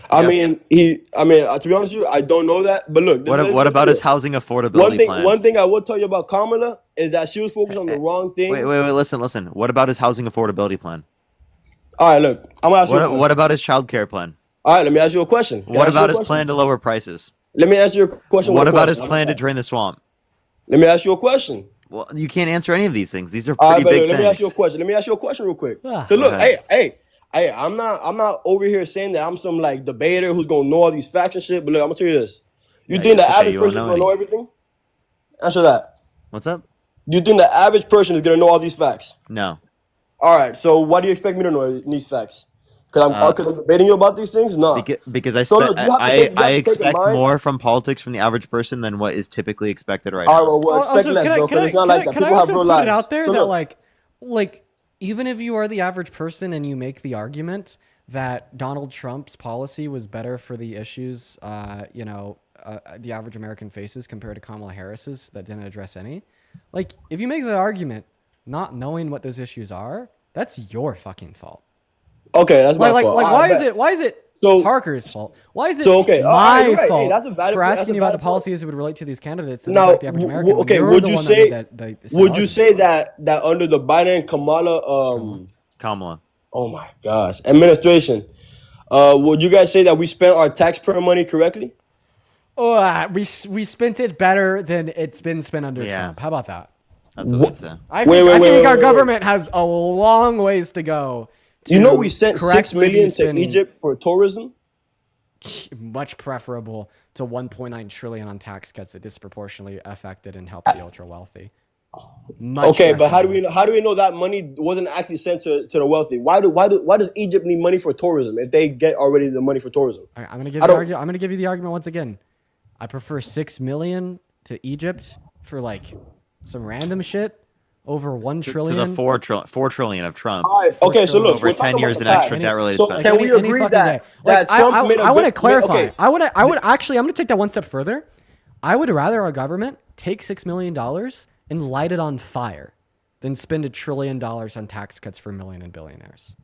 I mean, to be honest with you, I don't know that. But look, what about his housing affordability plan? One thing I will tell you about Kamala is that she was focused on the wrong thing. Wait, listen. What about his housing affordability plan? All right, look, I'm gonna ask you a question. What about his child care plan? All right, let me ask you a question. What about his plan to lower prices? Let me ask you a question. What about his plan to drain the swamp? Let me ask you a question. Well, you can't answer any of these things. These are pretty big things. Let me ask you a question real quick. Cause look, hey, I'm not over here saying that I'm some like debater who's gonna know all these facts and shit. But look, I'm gonna tell you this. You think the average person is gonna know everything? Answer that. What's up? Do you think the average person is gonna know all these facts? No. All right. So why do you expect me to know these facts? Because I'm debating you about these things? No. Because I expect more from politics from the average person than what is typically expected right now. All right, well, expect less, bro. Because it's not like that. Can I also put it out there that, like, like, even if you are the average person and you make the argument that Donald Trump's policy was better for the issues, the average American faces compared to Kamala Harris's that didn't address any, like, if you make that argument not knowing what those issues are, that's your fucking fault. Okay, that's my fault. Why is it Parker's fault? Why is it my fault hey, that's a valid, for that's asking a you about valid the policies that would relate to these candidates that now, impact the average American? okay, You're would the you one say that made the would you argument. say that under the Biden and Kamala. Oh my gosh, administration, would you guys say that we spent our taxpayer money correctly? Oh, we spent it better than it's been spent under Trump. How about that? That's what we'd say. I think our government has a long ways to go. You know, we sent $6 correctly million to spending- Egypt for tourism. Much preferable to 1.9 trillion on tax cuts that disproportionately affected and helped the ultra wealthy. Okay, but how do we know that money wasn't actually sent to the wealthy? Why does Egypt need money for tourism if they get already the money for tourism? All right, I'm gonna give you the argument once again. I prefer 6 million to Egypt for like some random shit over 1 trillion to the 4 trillion of Trump. All right, okay, so look, over 10 years in extra debt related spending. Can we agree that Trump made a I want to good- clarify. okay. I would actually, I'm going to take that one step further. I would rather our government take $6 million and light it on fire than spend $1 trillion on tax cuts for million and billionaires.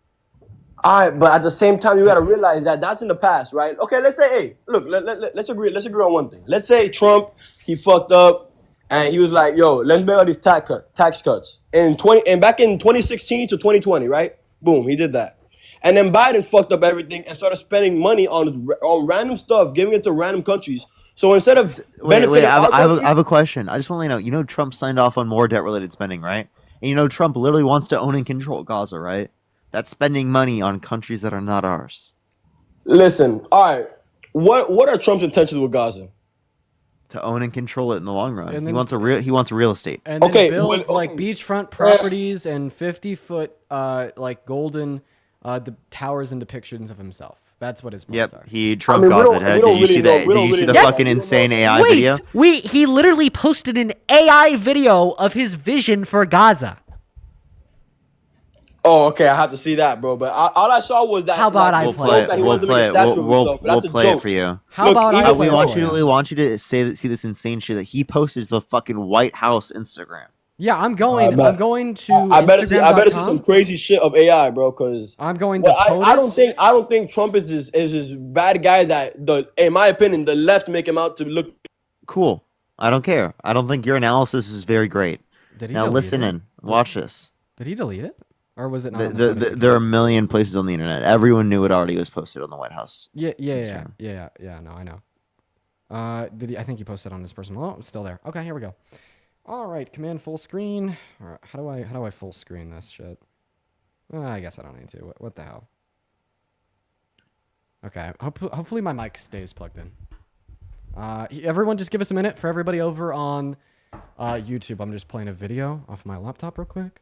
All right, but at the same time, you got to realize that that's in the past, right? Okay, let's say, hey, look, let's agree on one thing. Let's say Trump, he fucked up, and he was like, yo, let's make all these tax cuts. And back in 2016 to 2020, right? Boom, he did that. And then Biden fucked up everything and started spending money on random stuff, giving it to random countries. So instead of wait, benefiting I our country, have a question. I just want to know. You know, Trump signed off on more debt-related spending, right? And you know, Trump literally wants to own and control Gaza, right? That's spending money on countries that are not ours. listen, all right, what are Trump's intentions with Gaza? To own and control it in the long run. And He then- wants real estate. And then builds like beachfront properties and 50-foot like golden the towers and depictions of himself. That's what his plans are. He Trump Gaza head. Did you see that? Did you see the fucking insane AI video? He literally posted an AI video of his vision for Gaza. Oh, okay, I have to see that, bro. But all I saw was that. How about I We'll play play it? it. We'll play it. We'll play it for you. How about I we play want it you for to you? we want you to see this insane shit that he posted to the fucking White House Instagram. Yeah, I'm going to I better see Instagram.com. some crazy shit of AI, bro. Because I'm going to I don't think Trump is this bad guy that in my opinion the left make him out to look. Cool. I don't care. I don't think your analysis is very great. Did he Now delete listen it? in. Watch this. Did he delete it? Or was it not? on the notification? There are a million places on the internet. Everyone knew it already was posted on the White House. Yeah. No, I know. Did he? I think he posted on his personal. Oh, it's still there. Okay, here we go. All right, command full screen. All right, how do I full screen this shit? I guess I don't need to. What the hell? Okay, hopefully my mic stays plugged in. Everyone, just give us a minute for everybody over on YouTube. I'm just playing a video off my laptop real quick.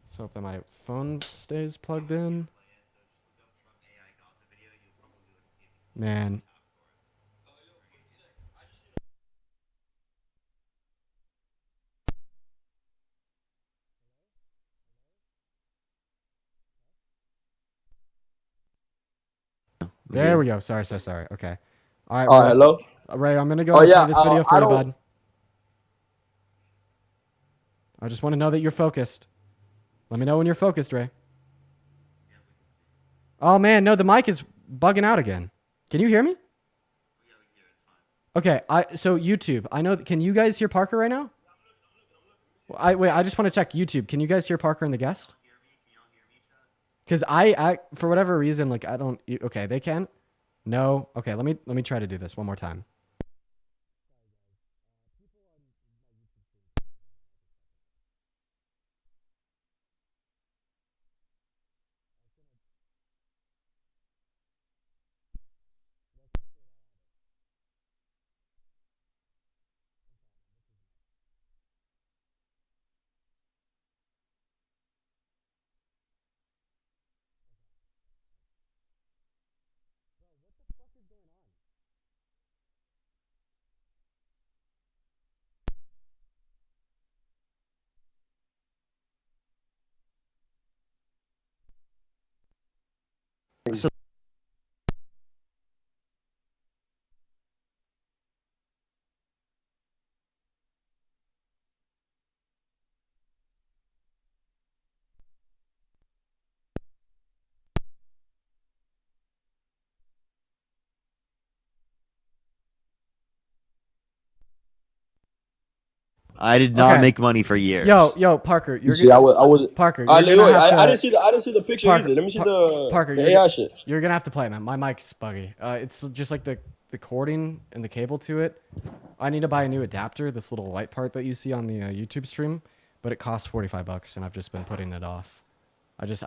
So hope that my phone stays plugged in. Man. There we go. Sorry. Okay. All right. Ray. Hello. Ray, I'm gonna go Oh, yeah, play this video for I you, don't- bud. I just want to know that you're focused. Let me know when you're focused, Ray. Oh man, no, the mic is bugging out again. Can you hear me? Okay, so YouTube. I know. Can you guys hear Parker right now? I just want to check YouTube. Can you guys hear Parker and the guest? Because I for whatever reason, like I don't. Okay, they can. No. Okay, let me try to do this one more time. I did not make money for years. Yo, Parker. You see, I was Parker. I didn't see the picture Parker, either. Let me see Parker, the AI shit. You're gonna have to play, man. My mic's buggy. It's just like the cording and the cable to it. I need to buy a new adapter. This little white part that you see on the YouTube stream, but it costs $45, and I've just been putting it off.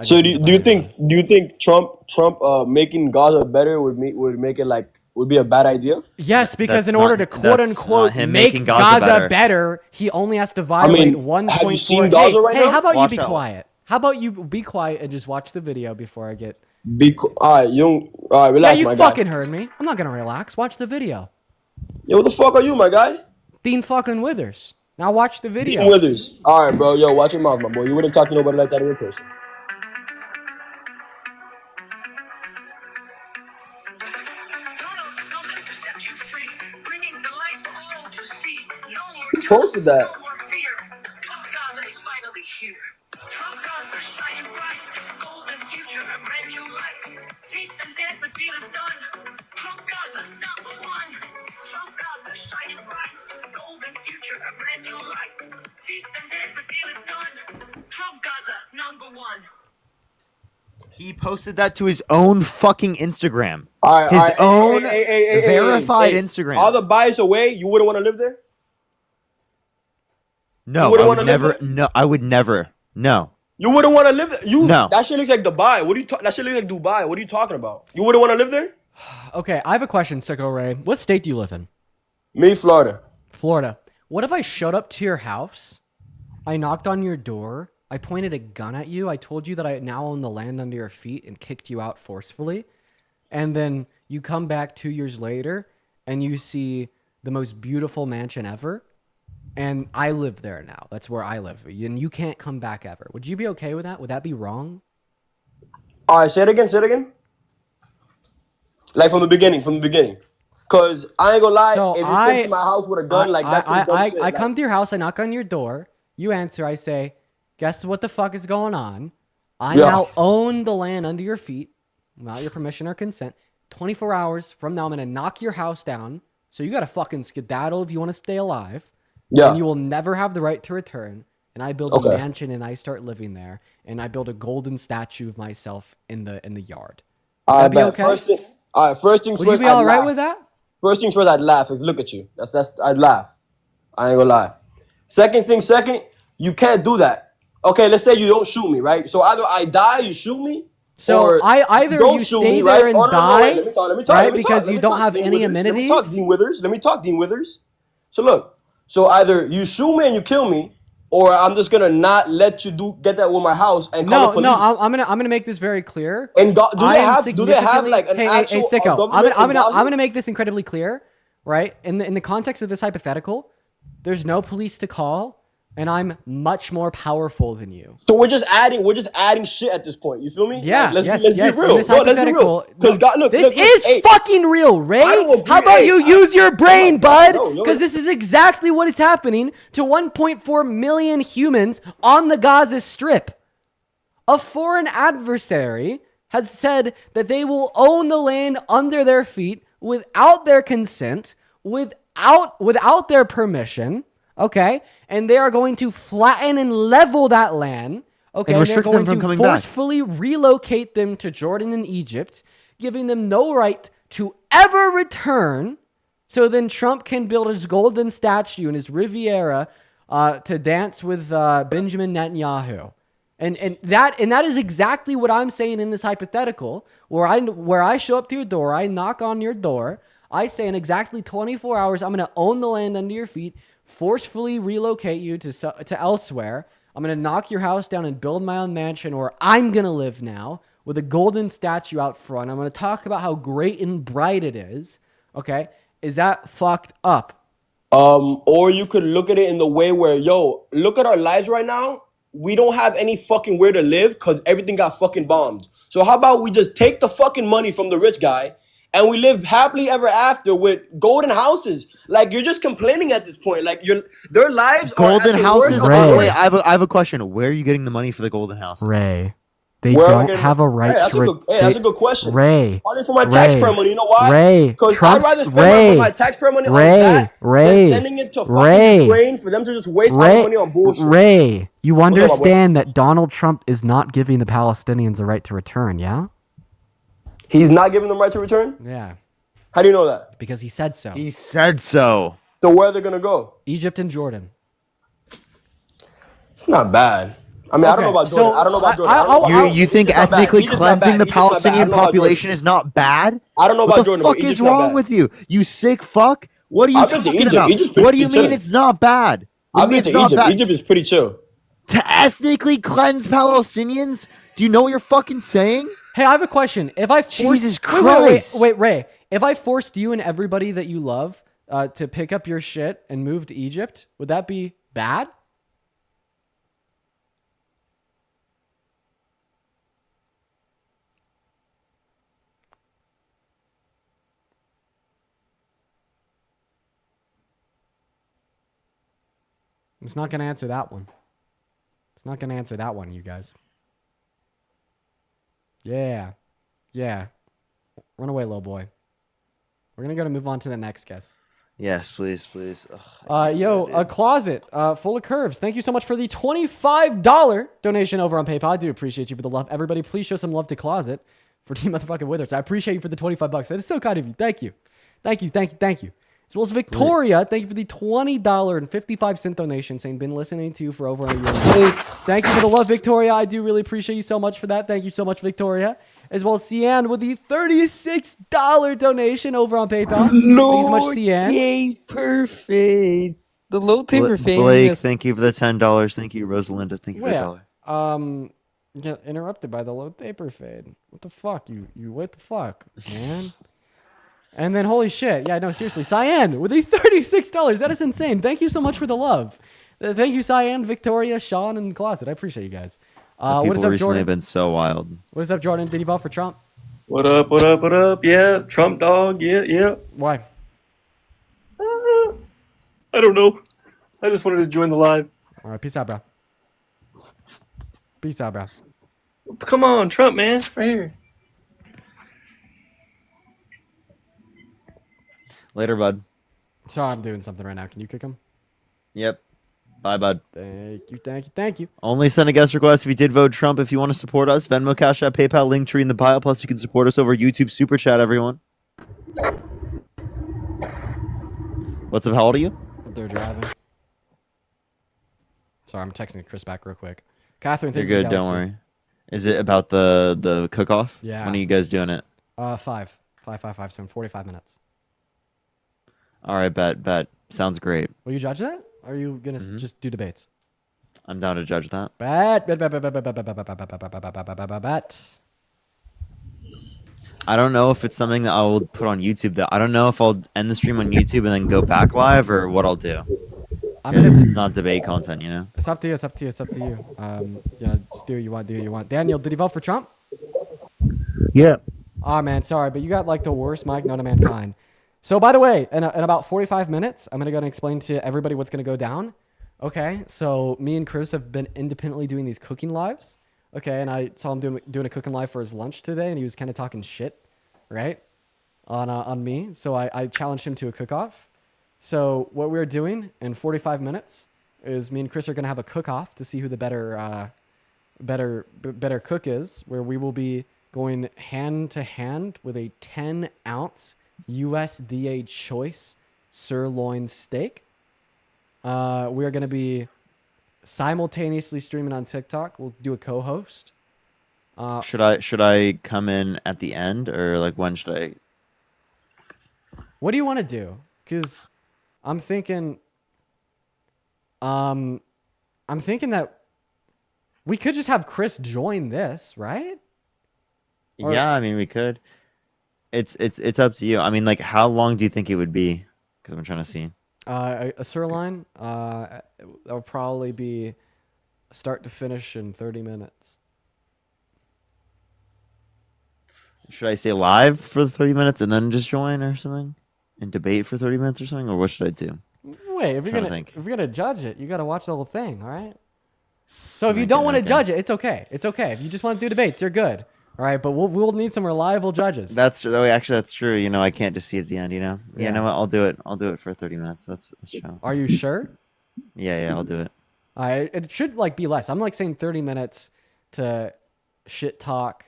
So do you think Trump making Gaza better would make it would be a bad idea? Yes, because in order to quote unquote make Gaza better, he only has to violate 1.4. Have you seen Gaza right now? How about you be quiet? How about you be quiet and just watch the video before I get. All right, relax, yeah, my you guy. fucking heard me. I'm not gonna relax. Watch the video. Yo, what the fuck are you, my guy? Dean fucking Withers. Now watch the video. Dean Withers. All right, bro. Yo, watch your mouth, my boy. You wouldn't talk to nobody like that in person. Who posted that? He posted that to his own fucking Instagram. All right, his own verified hey. Instagram. All the bias away, you wouldn't want to live there? No, I would never. No, I would never. No. You wouldn't want to live there? No. That shit looks like Dubai. That shit looks like Dubai. What are you talking about? You wouldn't want to live there? Okay, I have a question, Sicko Ray. What state do you live in? Me, Florida. Florida. What if I showed up to your house, I knocked on your door, I pointed a gun at you, I told you that I now own the land under your feet and kicked you out forcefully, and then you come back 2 years later and you see the most beautiful mansion ever, and I live there now. That's where I live, and you can't come back ever. Would you be okay with that? Would that be wrong? All right, say it again. Like from the beginning. Cause I ain't gonna lie, So if you came to my house with a gun, I come to your house, I knock on your door, you answer, I say, guess what the fuck is going on? I now own the land under your feet, without your permission or consent. 24 hours from now, I'm gonna knock your house down, so you gotta fucking skedaddle if you want to stay alive. Yeah. And you will never have the right to return. And I build a mansion and I start living there, and I build a golden statue of myself in the yard. Would that be okay? First things Would first. you be all right with that? First things first, I'd laugh. If look at you, I'd laugh. I ain't gonna lie. Second, you can't do that. Okay, let's say you don't shoot me, right? So either I die, you shoot me. So either you stay there and die, let me right? Because you don't have any amenities. Let me talk, Dean Withers. So look, so either you shoot me and you kill me, or I'm just gonna not let you get that with my house and call the police. No, I'm gonna make this very clear. And do they have like an actual sicko. government? I'm gonna make this incredibly clear, right? In the context of this hypothetical, there's no police to call, and I'm much more powerful than you. So we're just adding shit at this point. You feel me? Yeah, let's yes. be real. In this hypothetical, This is fucking real, Ray. How about you use your brain, bud? Because this is exactly what is happening to 1.4 million humans on the Gaza Strip. A foreign adversary has said that they will own the land under their feet without their consent, without their permission. Okay, and they are going to flatten and level that land. Okay, and they're going to forcefully relocate them to Jordan and Egypt, giving them no right to ever return. So then Trump can build his golden statue in his Riviera to dance with Benjamin Netanyahu. And that is exactly what I'm saying in this hypothetical, where I show up to your door, I knock on your door, I say in exactly 24 hours, I'm going to own the land under your feet, forcefully relocate you to elsewhere. I'm going to knock your house down and build my own mansion where I'm going to live now with a golden statue out front. I'm going to talk about how great and bright it is. Okay? Is that fucked up? Or you could look at it in the way where, look at our lives right now. We don't have any fucking where to live because everything got fucking bombed. So how about we just take the fucking money from the rich guy and we live happily ever after with golden houses? Like, you're just complaining at this point. Like, their lives golden are houses. Ray. Wait, I have a question. Where are you getting the money for the golden houses? Ray. They Where am I don't getting? have a right Hey, that's to. a good. Hey, that's a good question. Ray. Probably for my taxpayer money. You know why? Ray. Because I'd Trump's rather spend Ray. my taxpayer money on Ray. that Ray. than sending it to fucking Ray. Ukraine for them to just waste our Ray. money on bullshit. Ray, you What's up, my boy? understand that Donald Trump is not giving the Palestinians a right to return, yeah? He's not giving them right to return? Yeah. How do you know that? Because he said so. He said so. So where are they gonna go? Egypt and Jordan. It's not bad. I mean, I don't know about Jordan. I don't know about Jordan. You think Egypt's not bad. ethnically Egypt's not cleansing bad. the Egypt's not bad. I Palestinian don't know about population Jordan. is not bad? I don't know What about the Jordan, fuck but is Egypt's not wrong bad. with you? You sick fuck? What are you I've been to talking Egypt. about? Egypt's What do pretty you mean chill. it's not bad? What I've do you mean been it's to not Egypt. bad? Egypt is pretty chill. To ethnically cleanse Palestinians? Do you know what you're fucking saying? Hey, I have a question. If I forced, Jesus wait, Christ. Ray. If I forced you and everybody that you love to pick up your shit and move to Egypt, would that be bad? It's not going to answer that one. It's not going to answer that one, you guys. Yeah. Run away, little boy. We're going to move on to the next guest. Yes, please. Ugh, A closet full of curves. Thank you so much for the $25 donation over on PayPal. I do appreciate you for the love. Everybody, please show some love to Closet for Team Motherfucking Withers. I appreciate you for the $25. That is so kind of you. Thank you. As well as Victoria, thank you for the $20.55 donation, saying been listening to you for over a year. Thank you for the love, Victoria. I do really appreciate you so much for that. Thank you so much, Victoria. As well as Cian with the $36 donation over on PayPal. Thank you so much, Cian. Perfect. The low taper fame. Blake, thank you for the $10. Thank you, Rosalinda. Thank you for the $1. Get interrupted by the low taper fade. What the fuck? You what the fuck, man? And then holy shit. Yeah, no, seriously. Cyan with the $36. That is insane. Thank you so much for the love. Thank you, Cyan, Victoria, Sean, and Closet. I appreciate you guys. People What is up, recently Jordan? have been so wild. What is up, Jordan? Did you vote for Trump? What up? Yeah, Trump dog. Yeah. Why? I don't know. I just wanted to join the live. All right, peace out, bro. Come on, Trump, man. Right here. Later, bud. Sorry, I'm doing something right now. Can you kick him? Yep. Bye, bud. Thank you. Only send a guest request if you did vote Trump. If you want to support us, Venmo, Cash App, PayPal, Linktree in the bio. Plus, you can support us over YouTube Super Chat, everyone. What's up? How old are you? They're driving. Sorry, I'm texting Chris back real quick. Catherine, You're thank you for good. the Don't galaxy. worry. Is it about the cook-off? Yeah. When are you guys doing it? 5, so in 45 minutes. All right, bet. Sounds great. Will you judge that? Or are you gonna just do debates? I'm down to judge that. Bet. I don't know if it's something that I will put on YouTube. Though I don't know if I'll end the stream on YouTube and then go back live or what I'll do. It's not debate content, you know. It's up to you. Just do what you want. Daniel, did you vote for Trump? Yeah. Oh man, sorry, but you got like the worst mic known to mankind. So by the way, in about 45 minutes, I'm gonna go and explain to everybody what's gonna go down. Okay, so me and Chris have been independently doing these cooking lives. Okay, and I saw him doing a cooking live for his lunch today, and he was kind of talking shit, right, on me. So I challenged him to a cook-off. So what we're doing in 45 minutes is me and Chris are gonna have a cook-off to see who the better cook is, where we will be going hand to hand with a 10-ounce USDA choice sirloin steak. We are going to be simultaneously streaming on TikTok. We'll do a co-host. Should I come in at the end or like when should I? What do you want to do? Because I'm thinking that we could just have Chris join this, right? Or, yeah, I mean we could. It's up to you. I mean, like, how long do you think it would be? Because I'm trying to see. A sirloin, that'll probably be start to finish in 30 minutes. Should I say live for the 30 minutes and then just join or something, and debate for 30 minutes or something, or what should I do? Wait, if you're gonna judge it, you gotta watch the whole thing, all right? So if you don't want to judge it, it's okay. It's okay. If you just want to do debates, you're good. All right, but we'll need some reliable judges. That's actually that's true. You know, I can't just see at the end. You know. Yeah. You know what? I'll do it. I'll do it for 30 minutes. That's true. Are you sure? Yeah, I'll do it. It should like be less. I'm like saying 30 minutes to shit talk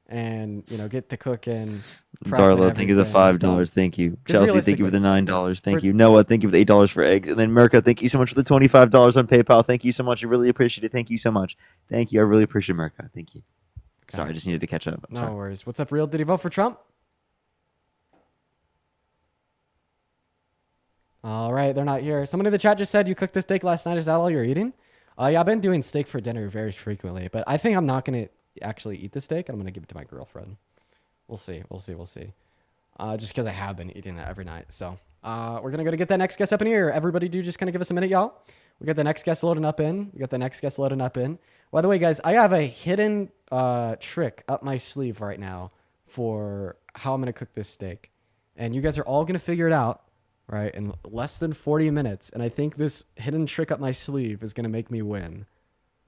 and get to cooking. Darla, thank you for the $5. Thank you. Chelsea, thank you for the $9. Thank you. Noah, thank you for the $8 for eggs. And then Mirka, thank you so much for the $25 on PayPal. Thank you so much. I really appreciate it. Thank you so much. Thank you. I really appreciate Mirka. Thank you. Okay. Sorry, I just needed to catch up. No worries. What's up, Real? Did he vote for Trump? All right, they're not here. Someone in the chat just said you cooked the steak last night. Is that all you're eating? Yeah, I've been doing steak for dinner very frequently, but I think I'm not going to actually eat the steak. I'm going to give it to my girlfriend. We'll see. Just because I have been eating that every night. So we're going to go to get that next guest up in here. Everybody do just kind of give us a minute, y'all. We got the next guest loading up in. By the way, guys, I have a hidden trick up my sleeve right now for how I'm going to cook this steak. And you guys are all going to figure it out, right, in less than 40 minutes. And I think this hidden trick up my sleeve is going to make me win.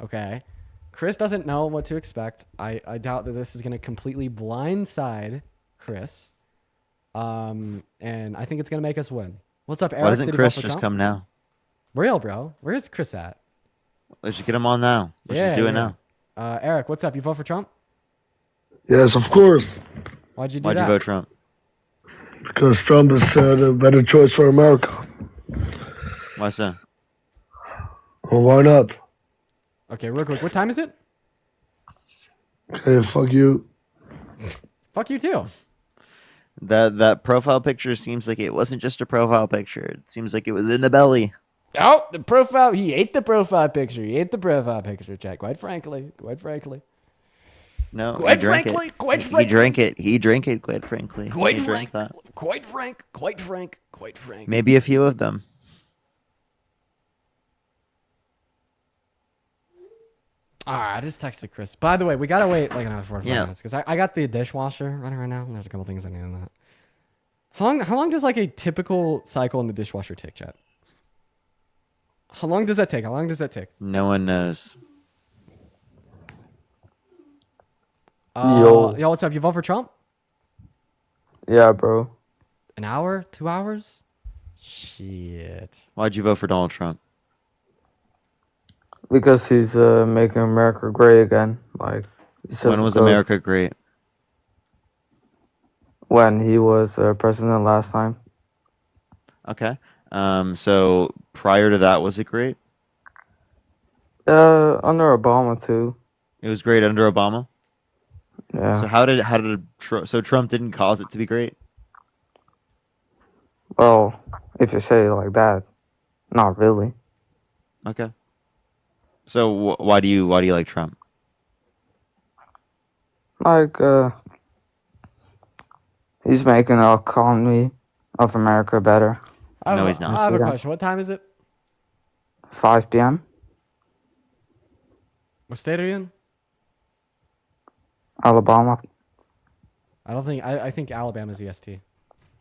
Okay? Chris doesn't know what to expect. I doubt that this is going to completely blindside Chris. And I think it's going to make us win. What's up, Eric? Why doesn't Chris just come now? Real, bro. Where's Chris at? Let's just get him on now. Let's just do it now. Eric, what's up? You vote for Trump? Yes, of course. Why'd you do Why'd that? you vote Trump? Because Trump is the better choice for America. Why so? Well, why not? Okay, real quick. What time is it? Okay, fuck you. Fuck you too. That profile picture seems like it wasn't just a profile picture. It seems like it was in the belly. Oh, the profile. He ate the profile picture. Jack. Quite frankly. No, Quite he drank frankly, it. quite He frankly. drank it. He drank it. Quite frankly. Quite He frank. drank that. Quite frank. Maybe a few of them. All right, I just texted Chris. By the way, we gotta wait like another 45 Yeah. minutes because I got the dishwasher running right now. And there's a couple things I need in that. How long does like a typical cycle in the dishwasher take, chat? How long does that take? No one knows. Yo, what's up? You vote for Trump? Yeah, bro. An hour? 2 hours? Shit. Why'd you vote for Donald Trump? Because he's making America great again. Like, he says When was good. America great? When he was president last time. Okay. So prior to that, was it great? Under Obama too. It was great under Obama. Yeah. So Trump didn't cause it to be great? Well, if you say it like that, not really. Okay. So why do you like Trump? Like, he's making the economy of America better. No, he's not. I have a question. What time is it? 5 p.m. What state are you in? Alabama. I think Alabama's EST.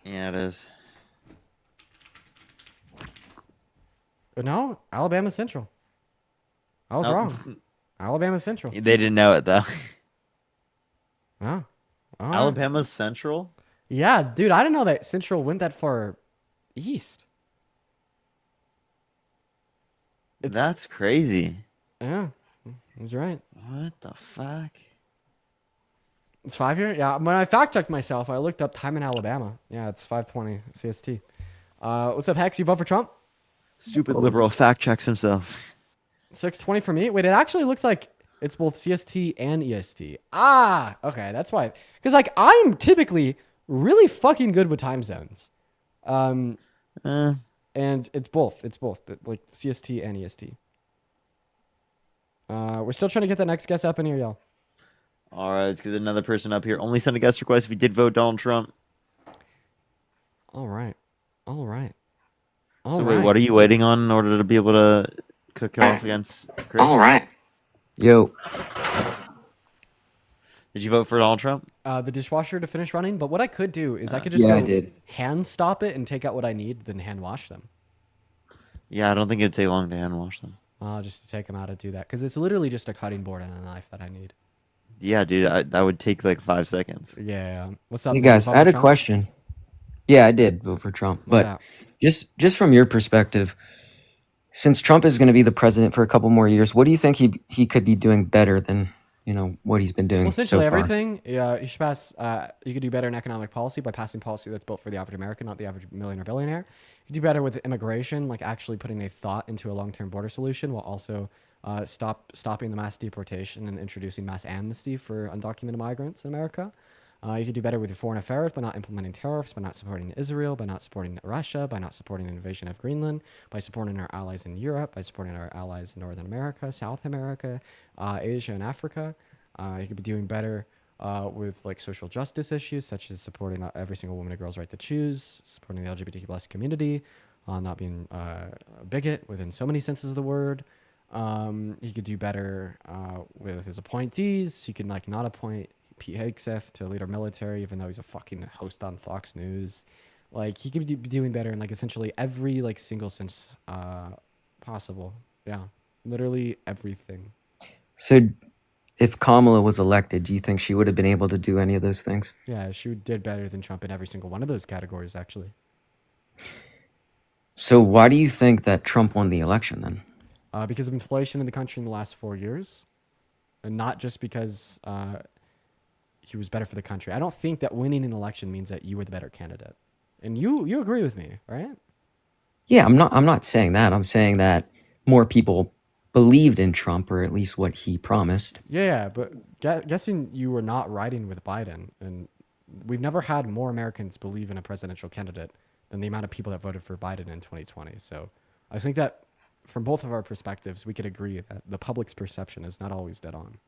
Yeah, it is. No, Alabama's Central. I was wrong. Alabama's Central. They didn't know it though. Oh. All right. Alabama's Central? Yeah, dude, I didn't know that Central went that far east. That's crazy. Yeah, he's right. What the fuck? It's 5 here? Yeah, when I fact checked myself, I looked up time in Alabama. Yeah, it's 5:20 CST. What's up, Hex? You vote for Trump? Stupid liberal fact checks himself. 6:20 for me. Wait, it actually looks like it's both CST and EST. Ah, okay, that's why. Because like I'm typically really fucking good with time zones, and it's both. It's both like CST and EST. We're still trying to get the next guest up in here, y'all. All right, let's get another person up here. Only send a guest request if you did vote Donald Trump. All right. So wait, what are you waiting on in order to be able to cook off against Chris? All right. Yo. Did you vote for Donald Trump? The dishwasher to finish running, but what I could do is I could Yeah, I just did. hand stop it and take out what I need, then hand wash them. Yeah, I don't think it'd take long to hand wash them. just to take him out to do that, because it's literally just a cutting board and a knife that I need. Yeah, dude, that would take like 5 seconds. Yeah. What's up? Hey man? guys, Vote I had for a Trump? question. Yeah, I did vote for Trump, What's but up? just from your perspective, since Trump is going to be the president for a couple more years, what do you think he could be doing better than what he's been doing Well, so essentially far? everything. Yeah, you should pass. You could do better in economic policy by passing policy that's built for the average American, not the average millionaire billionaire. You could do better with immigration, like actually putting a thought into a long-term border solution, while also stopping the mass deportation and introducing mass amnesty for undocumented migrants in America. You could do better with your foreign affairs by not implementing tariffs, by not supporting Israel, by not supporting Russia, by not supporting an invasion of Greenland, by supporting our allies in Europe, by supporting our allies in Northern America, South America, Asia, and Africa. You could be doing better with like social justice issues, such as supporting every single woman and girl's right to choose, supporting the LGBTQ plus community, not being a bigot within so many senses of the word. He could do better with his appointees. He could like not appoint Pete Hegseth to lead our military, even though he's a fucking host on Fox News. Like he could be doing better in like essentially every like single sense possible. Yeah, literally everything. So, if Kamala was elected, do you think she would have been able to do any of those things? Yeah, she did better than Trump in every single one of those categories, actually. So why do you think that Trump won the election then? Because of inflation in the country in the last 4 years, and not just because he was better for the country. I don't think that winning an election means that you were the better candidate. And you agree with me, right? Yeah, I'm not saying that. I'm saying that more people believed in Trump, or at least what he promised. Yeah, but guessing you were not riding with Biden, and we've never had more Americans believe in a presidential candidate than the amount of people that voted for Biden in 2020. So I think that from both of our perspectives, we could agree that the public's perception is not always dead on.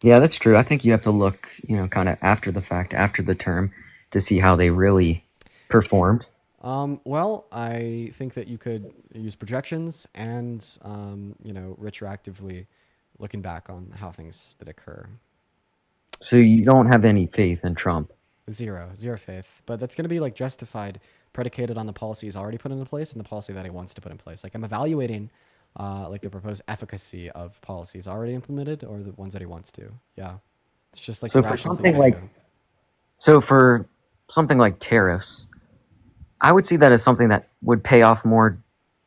Yeah, that's true. I think you have to look, kind of after the fact, after the term, to see how they really performed. Well, I think that you could use projections and, retroactively looking back on how things did occur. So you don't have any faith in Trump? Zero faith. But that's going to be like justified, predicated on the policies already put into place and the policy that he wants to put in place. Like I'm evaluating like the proposed efficacy of policies already implemented or the ones that he wants to. Yeah. It's just like so for something like tariffs, I would see that as something that would pay off more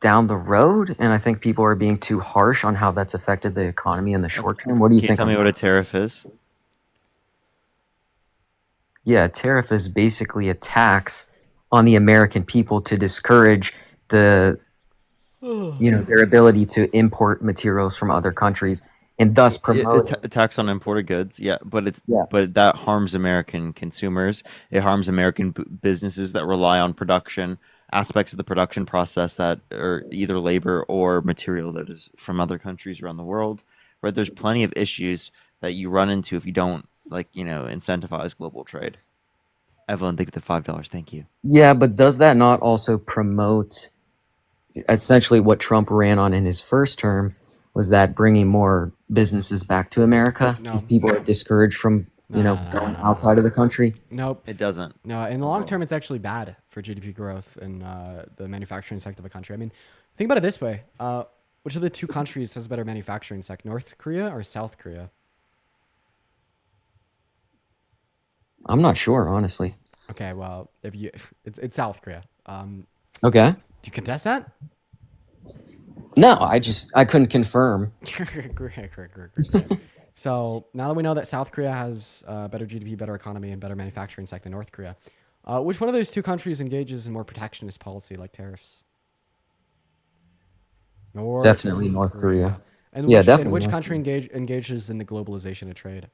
down the road, and I think people are being too harsh on how that's affected the economy in the short term. What do you think? Can you tell me what a tariff is? Yeah, a tariff is basically a tax on the American people to discourage their ability to import materials from other countries, and thus promote a tax on imported goods. Yeah, but but that harms American consumers. It harms American businesses that rely on production aspects of the production process that are either labor or material that is from other countries around the world. Right, there's plenty of issues that you run into if you don't incentivize global trade. Evelyn, thank you for the $5. Thank you. Yeah, but does that not also promote essentially what Trump ran on in his first term? Was that bringing more businesses back to America? No. If people are discouraged from going outside of the country? Nope. It doesn't. No, in the long term, it's actually bad for GDP growth and the manufacturing sector of a country. I mean, think about it this way. Which of the two countries has a better manufacturing sector, North Korea or South Korea? I'm not sure, honestly. Okay, well, it's South Korea. Okay. Do you contest that? No, I couldn't confirm. Great. So now that we know that South Korea has better GDP, better economy, and better manufacturing sector than North Korea, which one of those two countries engages in more protectionist policy like tariffs? Definitely North Korea. And definitely. which country engages in the globalization of trade?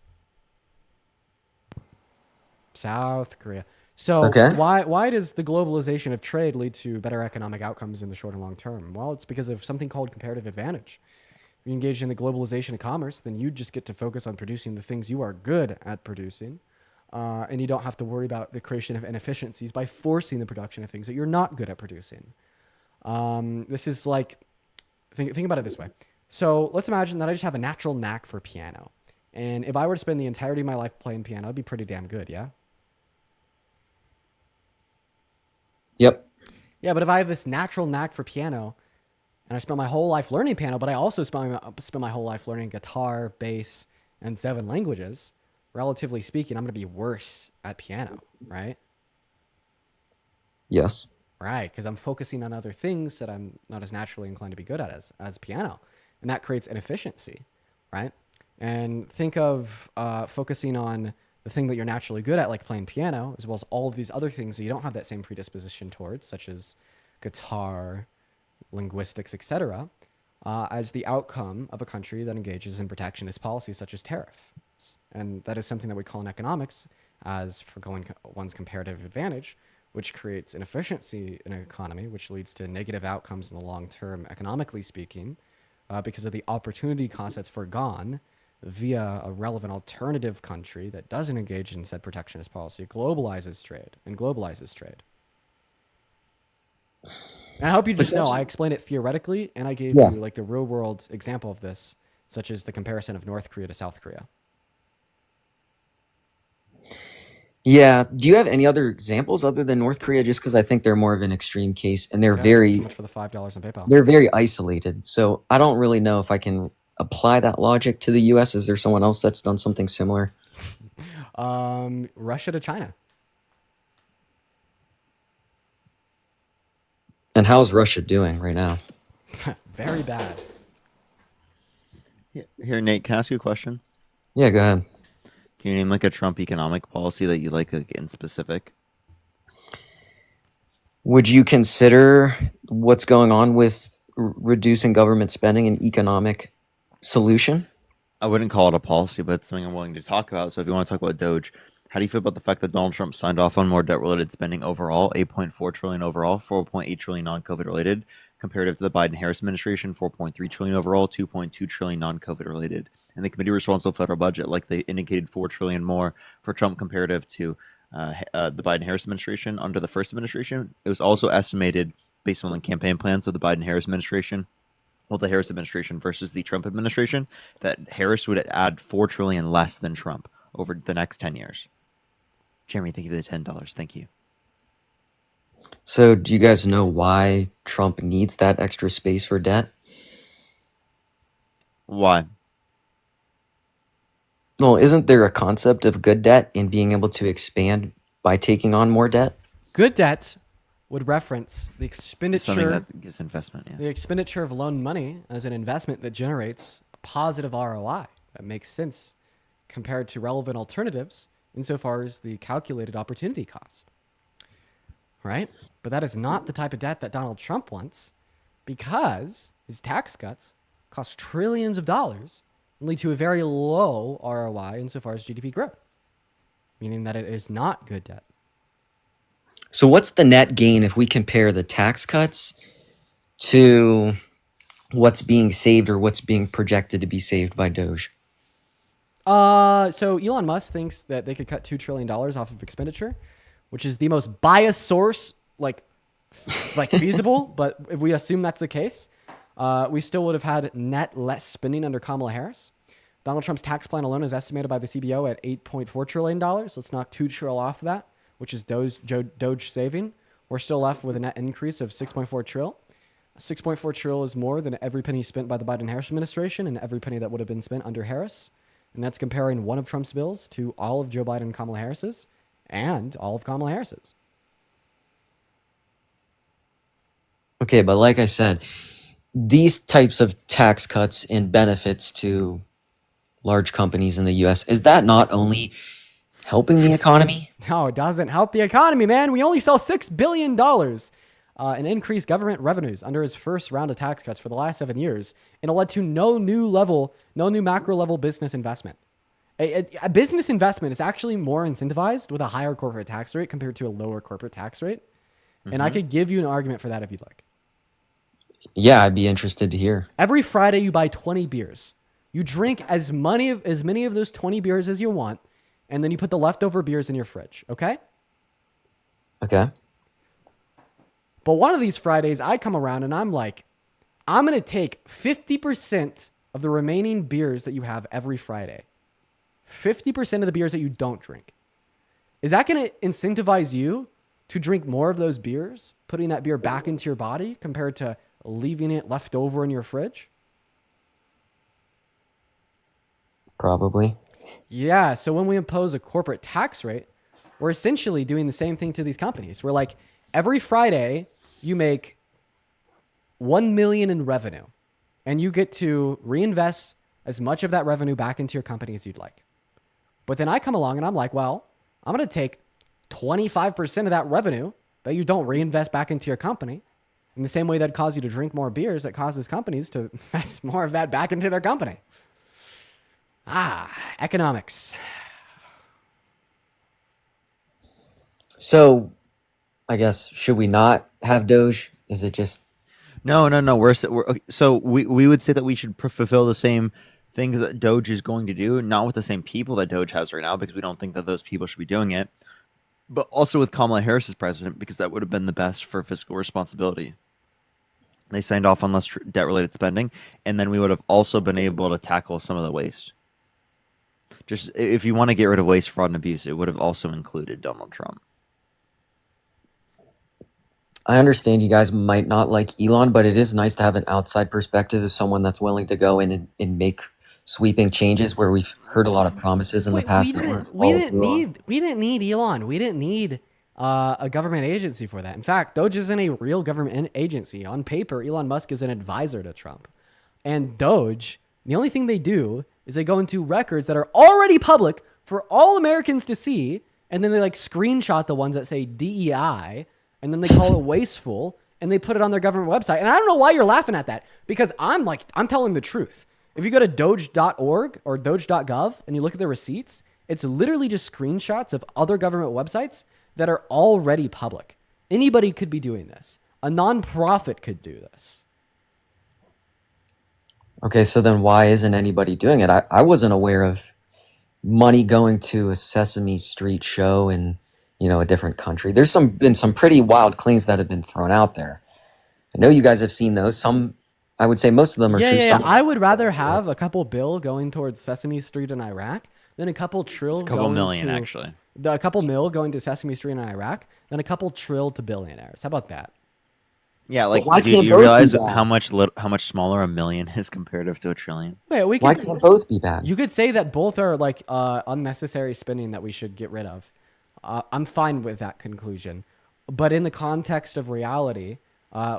South Korea. So why does the globalization of trade lead to better economic outcomes in the short and long term? Well, it's because of something called comparative advantage. If you engage in the globalization of commerce, then you just get to focus on producing the things you are good at producing, and you don't have to worry about the creation of inefficiencies by forcing the production of things that you're not good at producing. This is like, think about it this way. So let's imagine that I just have a natural knack for piano. And if I were to spend the entirety of my life playing piano, I'd be pretty damn good, yeah? Yep. Yeah, but if I have this natural knack for piano and I spent my whole life learning piano, but I also spent my whole life learning guitar, bass, and 7 languages. Relatively speaking, I'm going to be worse at piano, right? Yes. Right, because I'm focusing on other things that I'm not as naturally inclined to be good at as piano. And that creates inefficiency, right? And think of focusing on the thing that you're naturally good at, like playing piano, as well as all of these other things that you don't have that same predisposition towards, such as guitar, linguistics, etc., as the outcome of a country that engages in protectionist policies such as tariffs. And that is something that we call in economics as foregoing one's comparative advantage, which creates inefficiency in an economy, which leads to negative outcomes in the long term, economically speaking, because of the opportunity cost that's foregone via a relevant alternative country that doesn't engage in said protectionist policy, globalizes trade. And I hope you just know I explained it theoretically, and I gave you like the real world example of this, such as the comparison of North Korea to South Korea. Yeah. Do you have any other examples other than North Korea? Just because I think they're more of an extreme case, and they're very so much for the $5 on PayPal. They're very isolated. So I don't really know if I can apply that logic to the U.S. Is there someone else that's done something similar? Russia to China. And how's Russia doing right now? Very bad. Here, Nate, can I ask you a question? Yeah, go ahead. Can you name like a Trump economic policy that you like in specific? Would you consider what's going on with reducing government spending an economic solution? I wouldn't call it a policy, but it's something I'm willing to talk about. So if you want to talk about Doge, how do you feel about the fact that Donald Trump signed off on more debt-related spending overall, $8.4 trillion overall, $4.8 trillion non-COVID related, comparative to the Biden-Harris administration, $4.3 trillion overall, $2.2 trillion non-COVID related. And the committee responsible for federal budget, like they indicated, $4 trillion more for Trump comparative to the Biden-Harris administration. Under the first administration, it was also estimated based on the campaign plans of the Biden-Harris administration, well, the Harris administration versus the Trump administration, that Harris would add $4 trillion less than Trump over the next 10 years. Jeremy, thank you for the $10. Thank you. So do you guys know why Trump needs that extra space for debt? Why? Well, isn't there a concept of good debt in being able to expand by taking on more debt? Good debt would reference the expenditure, something that gives investment, the expenditure of loan money as an investment that generates a positive ROI that makes sense compared to relevant alternatives insofar as the calculated opportunity cost. Right? But that is not the type of debt that Donald Trump wants, because his tax cuts cost trillions of dollars and lead to a very low ROI insofar as GDP growth, meaning that it is not good debt. So what's the net gain if we compare the tax cuts to what's being saved or what's being projected to be saved by Doge? So Elon Musk thinks that they could cut $2 trillion off of expenditure, which is the most biased source, like feasible. But if we assume that's the case, we still would have had net less spending under Kamala Harris. Donald Trump's tax plan alone is estimated by the CBO at $8.4 trillion. Let's knock $2 trillion off of that, which is Doge saving. We're still left with a net increase of $6.4 trillion. $6.4 trillion is more than every penny spent by the Biden-Harris administration and every penny that would have been spent under Harris. And that's comparing one of Trump's bills to all of Joe Biden and Kamala Harris's and all of Kamala Harris's. Okay, but like I said, these types of tax cuts and benefits to large companies in the U.S., is that not only helping the economy? No, it doesn't help the economy, man. We only saw $6 billion in increased government revenues under his first round of tax cuts for the last 7 years, and it led to no new macro level business investment. A business investment is actually more incentivized with a higher corporate tax rate compared to a lower corporate tax rate. Mm-hmm. And I could give you an argument for that if you'd like. Yeah, I'd be interested to hear. Every Friday you buy 20 beers. You drink as many of those 20 beers as you want, and then you put the leftover beers in your fridge, okay? Okay. But one of these Fridays, I come around and I'm like, I'm going to take 50% of the remaining beers that you have every Friday. 50% of the beers that you don't drink. Is that going to incentivize you to drink more of those beers, putting that beer back into your body compared to leaving it left over in your fridge? Probably. Yeah, so when we impose a corporate tax rate, we're essentially doing the same thing to these companies. We're like, every Friday you make 1 million in revenue, and you get to reinvest as much of that revenue back into your company as you'd like. But then I come along and I'm like, well, I'm going to take 25% of that revenue that you don't reinvest back into your company, in the same way that causes you to drink more beers, that causes companies to invest more of that back into their company. Economics. So, I guess, should we not have Doge? Is it just... No. We're okay, so we would say that we should fulfill the same things that Doge is going to do, not with the same people that Doge has right now, because we don't think that those people should be doing it, but also with Kamala Harris as president, because that would have been the best for fiscal responsibility. They signed off on less debt-related spending, and then we would have also been able to tackle some of the waste. Just if you want to get rid of waste, fraud, and abuse, it would have also included Donald Trump. I understand you guys might not like Elon, but it is nice to have an outside perspective of someone that's willing to go in and make sweeping changes where we've heard a lot of promises in the past that weren't followed through on. We didn't need Elon. We didn't need a government agency for that. In fact, Doge isn't a real government agency. On paper, Elon Musk is an advisor to Trump. And Doge, the only thing they do is they go into records that are already public for all Americans to see, and then they like screenshot the ones that say DEI, and then they call it wasteful, and they put it on their government website. And I don't know why you're laughing at that, because I'm telling the truth. If you go to doge.org or doge.gov and you look at the receipts, it's literally just screenshots of other government websites that are already public. Anybody could be doing this. A nonprofit could do this. Okay, so then why isn't anybody doing it? I wasn't aware of money going to a Sesame Street show in, a different country. There's been some pretty wild claims that have been thrown out there. I know you guys have seen those. Some, I would say most of them are true. Yeah. I would rather have a couple bill going towards Sesame Street in Iraq than a couple trill actually. A couple mil going to Sesame Street in Iraq than a couple trill to billionaires. How about that? Yeah, like do you realize how much smaller a million is comparative to a trillion? Wait, why can't both be bad? You could say that both are like unnecessary spending that we should get rid of. I'm fine with that conclusion, but in the context of reality,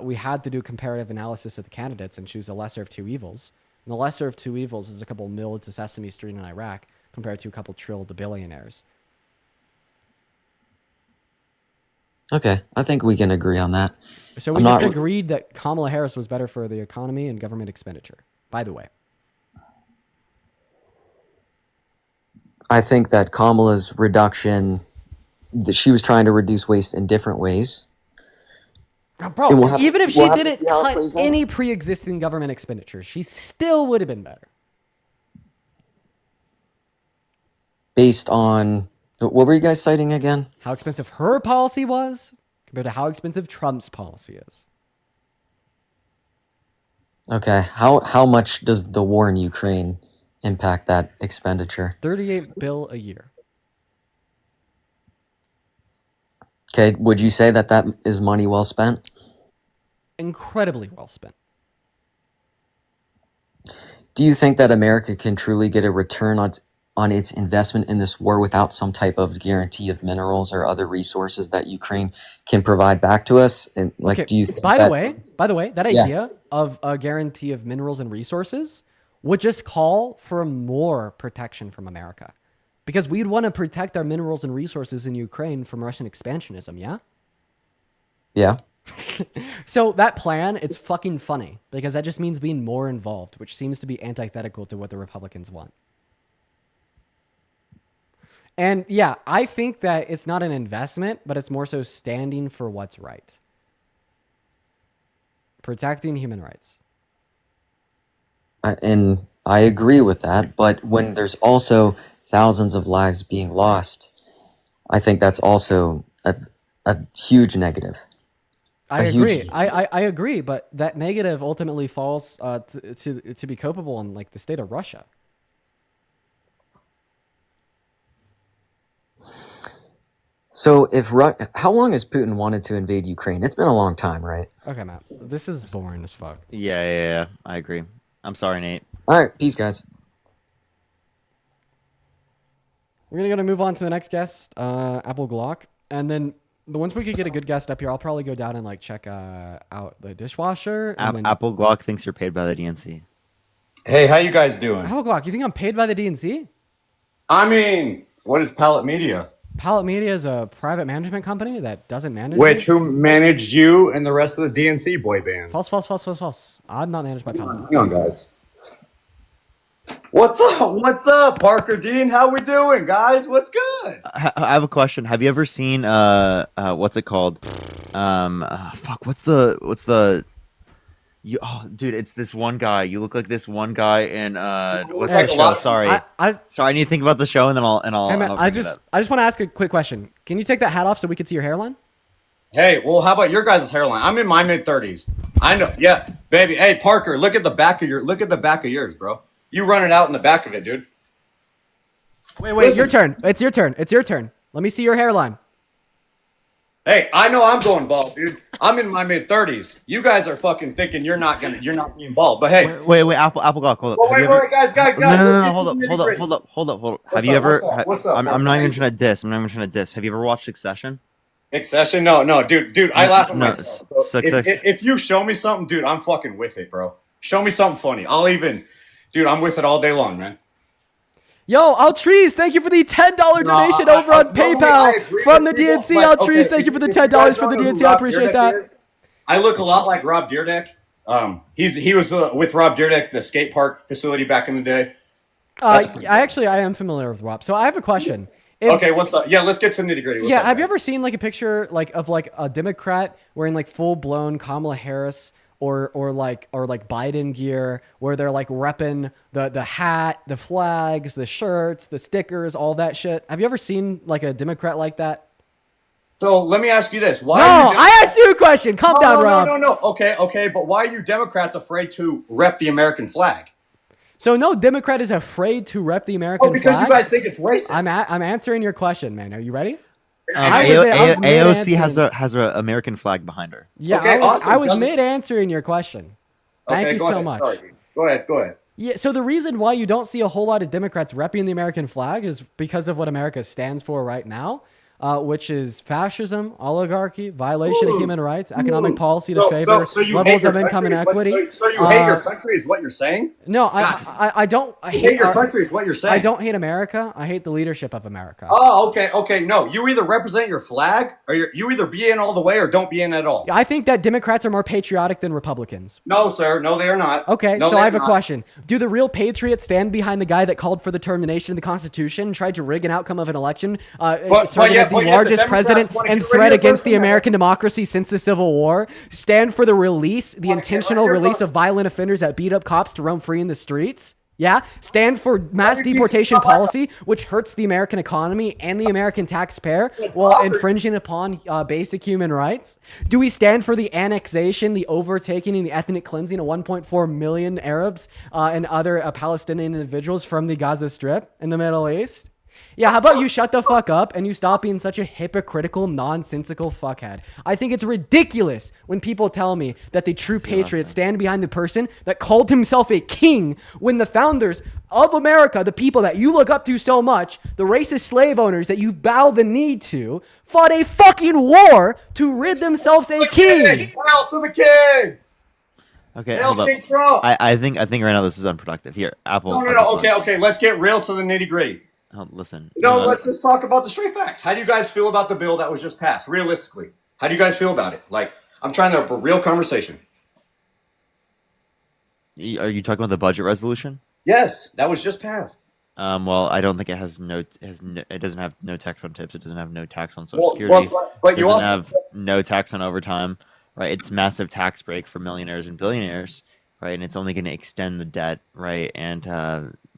we had to do comparative analysis of the candidates and choose the lesser of two evils. And the lesser of two evils is a couple mil to Sesame Street in Iraq compared to a couple trill to billionaires. Okay, I think we can agree on that. So we just agreed that Kamala Harris was better for the economy and government expenditure, by the way. I think that Kamala's reduction, that she was trying to reduce waste in different ways. Bro, even if she didn't cut any pre-existing government expenditures, she still would have been better. Based on, what were you guys citing again? How expensive her policy was compared to how expensive Trump's policy is. Okay, how much does the war in Ukraine impact that expenditure? $38 billion a year. Okay, would you say that is money well spent? Incredibly well spent. Do you think that America can truly get a return on its investment in this war without some type of guarantee of minerals or other resources that Ukraine can provide back to us? And do you think by the way, that idea of a guarantee of minerals and resources would just call for more protection from America. Because we'd want to protect our minerals and resources in Ukraine from Russian expansionism, yeah? Yeah. So that plan, it's fucking funny because that just means being more involved, which seems to be antithetical to what the Republicans want. And yeah, I think that it's not an investment, but it's more so standing for what's right. Protecting human rights. And I agree with that, but when there's also thousands of lives being lost, I think that's also a huge negative. I agree. I agree, but that negative ultimately falls to be culpable in like the state of Russia. So how long has Putin wanted to invade Ukraine? It's been a long time, right? Okay, Matt. This is boring as fuck. Yeah. I agree. I'm sorry, Nate. All right, peace, guys. We're gonna move on to the next guest, Apple Glock, and then once we could get a good guest up here, I'll probably go down and like check out the dishwasher. And then... Apple Glock thinks you're paid by the DNC. Hey, how you guys doing? Apple Glock, you think I'm paid by the DNC? I mean, what is Pallet Media? Pallet Media is a private management company that doesn't manage Who managed you and the rest of the DNC boy bands? False. I'm not managed by Pallet. Hang on, guys. What's up, Parker Dean? How we doing, guys? What's good? I have a question. Have you ever seen what's it called? What's the dude, it's this one guy. You look like this one guy in what's the show? Sorry, I need to think about the show and then I'll. Hey man, I just want to ask a quick question. Can you take that hat off so we can see your hairline? Hey, well, how about your guys' hairline? I'm in my mid-30s. I know, yeah, baby. Hey, Parker, look at the back of yours, bro. You run it out in the back of it, dude. Wait, listen. Your turn. It's your turn. Let me see your hairline. Hey, I know I'm going bald, dude. I'm in my mid-30s. You guys are fucking thinking you're not being bald. But hey, wait, Apple Glock, hold up. Oh, wait, guys. No, hold up. Have you ever? What's up? I'm not even trying to diss. Have you ever watched Succession? Succession? No, dude. I laugh at myself. So Succession. If you show me something, dude, I'm fucking with it, bro. Show me something funny. Dude, I'm with it all day long, man. Yo, Altrice, thank you for the $10 donation over on PayPal from the DNC. Altrice, thank you for the $10 for the DNC. I appreciate that. I look a lot like Rob Dyrdek. He was with Rob Dyrdek, the skate park facility back in the day. I am familiar with Rob. So I have a question. Okay, what's up? Yeah, let's get to the nitty gritty. Yeah, have you ever seen like a picture of a Democrat wearing like full blown Kamala Harris or like Biden gear, where they're like repping the hat, the flags, the shirts, the stickers, all that shit? Have you ever seen like a Democrat like that? So let me ask you this: I asked you a question. Calm down, Rob. No. Okay, but why are you Democrats afraid to rep the American flag? So no Democrat is afraid to rep the American flag? Because you guys think it's racist. I'm answering your question, man. Are you ready? AOC has a American flag behind her. Yeah, okay, I was mid answering your question. Thank you so much. Sorry. Go ahead. Yeah, so the reason why you don't see a whole lot of Democrats repping the American flag is because of what America stands for right now, which is fascism, oligarchy, violation of human rights, economic policy to favor levels of income inequity. So you hate your country is what you're saying? No, I don't. I hate your country is what you're saying. I don't hate America. I hate the leadership of America. Oh, okay. No, you either represent your flag or you either be in all the way or don't be in at all. I think that Democrats are more patriotic than Republicans. No, sir. No, they are not. Okay, so I have a question. Do the real patriots stand behind the guy that called for the termination of the Constitution and tried to rig an outcome of an election, serving as the largest president and threat against the American democracy since the Civil War? Stand for the intentional release of violent offenders that beat up cops to roam free in the streets? Yeah? Stand for mass deportation policy, which hurts the American economy and the American taxpayer while infringing upon basic human rights? Do we stand for the annexation, the overtaking, and the ethnic cleansing of 1.4 million Arabs and other Palestinian individuals from the Gaza Strip in the Middle East? Yeah, how about you shut the fuck up and you stop being such a hypocritical, nonsensical fuckhead? I think it's ridiculous when people tell me that the true patriots stand behind the person that called himself a king when the founders of America, the people that you look up to so much, the racist slave owners that you bow the knee to, fought a fucking war to rid themselves a king. Hail to the king! Okay, Hail hold King up. Trump! I think right now this is unproductive. Here, Apple. No. Okay. Let's get real to the nitty gritty. Listen. Let's just talk about the straight facts. How do you guys feel about the bill that was just passed? Realistically, how do you guys feel about it? Like, I'm trying to have a real conversation. Are you talking about the budget resolution? Yes, that was just passed. Well, I don't think it doesn't have no tax on tips. It doesn't have no tax on Social Security. But it doesn't have no tax on overtime, right? It's massive tax break for millionaires and billionaires, right? And it's only going to extend the debt, right? And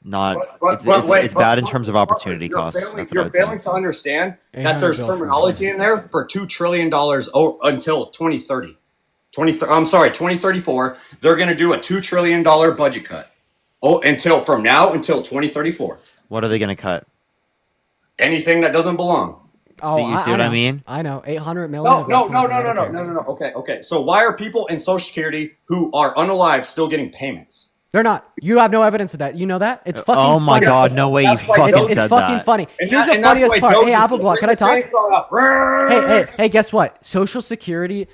it's bad in terms of opportunity costs. You're failing to understand that there's terminology in there for $2 trillion until 2030. 2034. They're going to do a $2 trillion budget cut. From now until 2034. What are they going to cut? Anything that doesn't belong. Oh, you see what I know. mean? I know. 800 million. No. Okay. So why are people in Social Security who are unalive still getting payments? They're not. You have no evidence of that. You know that? It's fucking Oh my funny. God, no way you fucking said It's fucking that. funny. Here's the funniest part. Hey, Appleglaw, can I talk? Hey, guess what? Social Security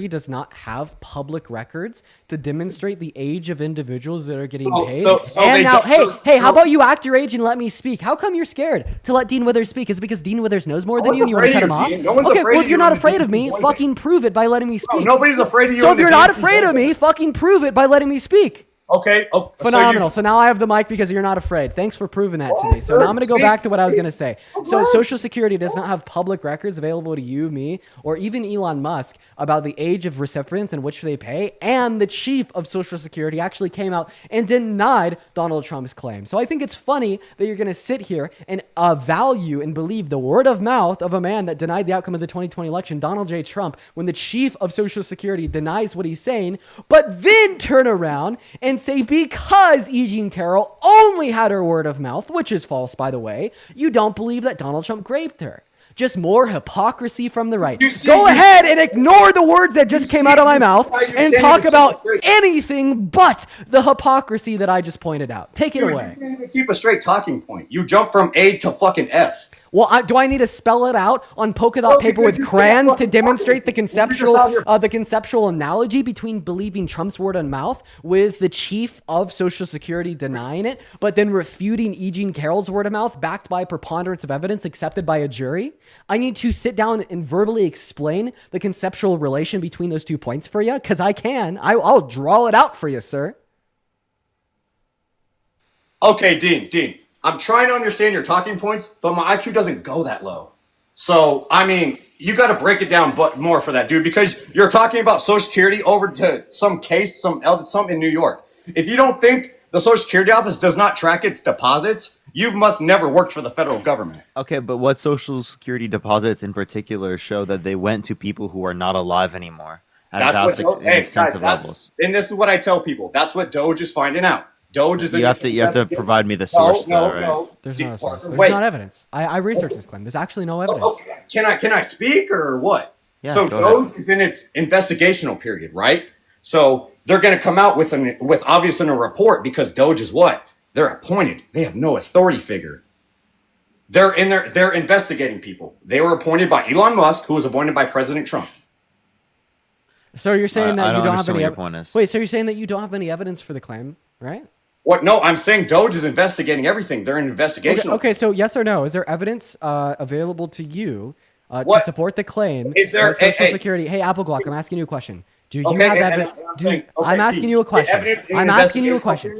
does not have public records to demonstrate the age of individuals that are getting paid. And now, hey, how about you act your age and let me speak? How come you're scared to let Dean Withers speak? Is it because Dean Withers knows more than you and you want to cut him off? Okay, well, if you're not afraid of me, fucking prove it by letting me speak. Nobody's afraid of you. So if you're not afraid of me, fucking prove it by letting me speak. Okay. Oh, phenomenal. So now I have the mic because you're not afraid. Thanks for proving that to me. So now I'm going to go back to what I was going to say. So Social Security does not have public records available to you, me, or even Elon Musk about the age of recipients and which they pay. And the chief of Social Security actually came out and denied Donald Trump's claim. So I think it's funny that you're going to sit here and value and believe the word of mouth of a man that denied the outcome of the 2020 election, Donald J. Trump, when the chief of Social Security denies what he's saying, but then turn around and say because E. Jean Carroll only had her word of mouth, which is false, by the way, you don't believe that Donald Trump raped her. Just more hypocrisy from the right. Go ahead and ignore the words that just came out of my mouth and talk about anything but the hypocrisy that I just pointed out. Take it away. You can't even keep a straight talking point. You jump from A to fucking F. Well, do I need to spell it out on polka dot paper with crayons to demonstrate the conceptual analogy between believing Trump's word of mouth with the chief of Social Security denying it, but then refuting E. Jean Carroll's word of mouth backed by preponderance of evidence accepted by a jury? I need to sit down and verbally explain the conceptual relation between those 2 points for you, because I can. I'll draw it out for you, sir. Okay, Dean. I'm trying to understand your talking points, but my IQ doesn't go that low. So, I mean, you got to break it down more for that, dude, because you're talking about Social Security over to some case, some in New York. If you don't think the Social Security office does not track its deposits, you must never worked for the federal government. Okay, but what Social Security deposits in particular show that they went to people who are not alive anymore at extensive levels? And this is what I tell people. That's what Doge is finding out. Doge is you have to provide me the source. No. There's not a source. There's not evidence. I researched this claim. There's actually no evidence. Okay. Can I speak or what? Yeah, so Doge is in its investigational period, right? So they're going to come out with obviously a report because Doge is what? They're appointed. They have no authority figure. They're investigating people. They were appointed by Elon Musk, who was appointed by President Trump. So you're saying that you don't have any evidence? Wait, so you're saying that you don't have any evidence for the claim, right? What? No, I'm saying Doge is investigating everything. They're an investigation. Okay, so yes or no? Is there evidence available to you to support the claim that Social Security? Hey, Appleglock, I'm asking you a question. Do you have evidence? I'm asking you a question. I'm asking you a question.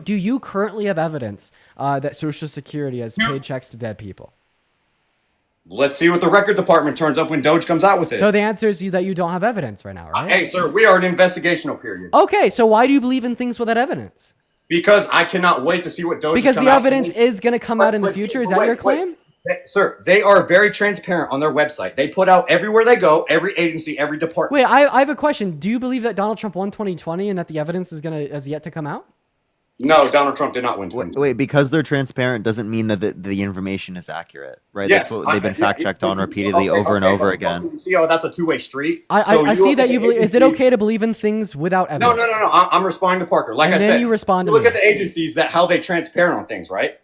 Do you currently have evidence that Social Security has paid checks to dead people? Let's see what the record department turns up when Doge comes out with it. So the answer is that you don't have evidence right now, right? Hey, sir, we are in investigational period. Okay, so why do you believe in things without evidence? Because I cannot wait to see what Doge Because the evidence is going to come out in the future. Is that your claim? Sir, they are very transparent on their website. They put out everywhere they go, every agency, every department. Wait, I have a question. Do you believe that Donald Trump won 2020 and that the evidence has yet to come out? No, Donald Trump did not win 2020. Wait, because they're transparent doesn't mean that the information is accurate, right? Yes, that's what they've been fact-checked on repeatedly over and over again. See how that's a two-way street? I see that you believe. Is it okay to believe in things without evidence? No. I'm responding to Parker. Like I said, then you respond to look at the agencies how they transparent on things, right?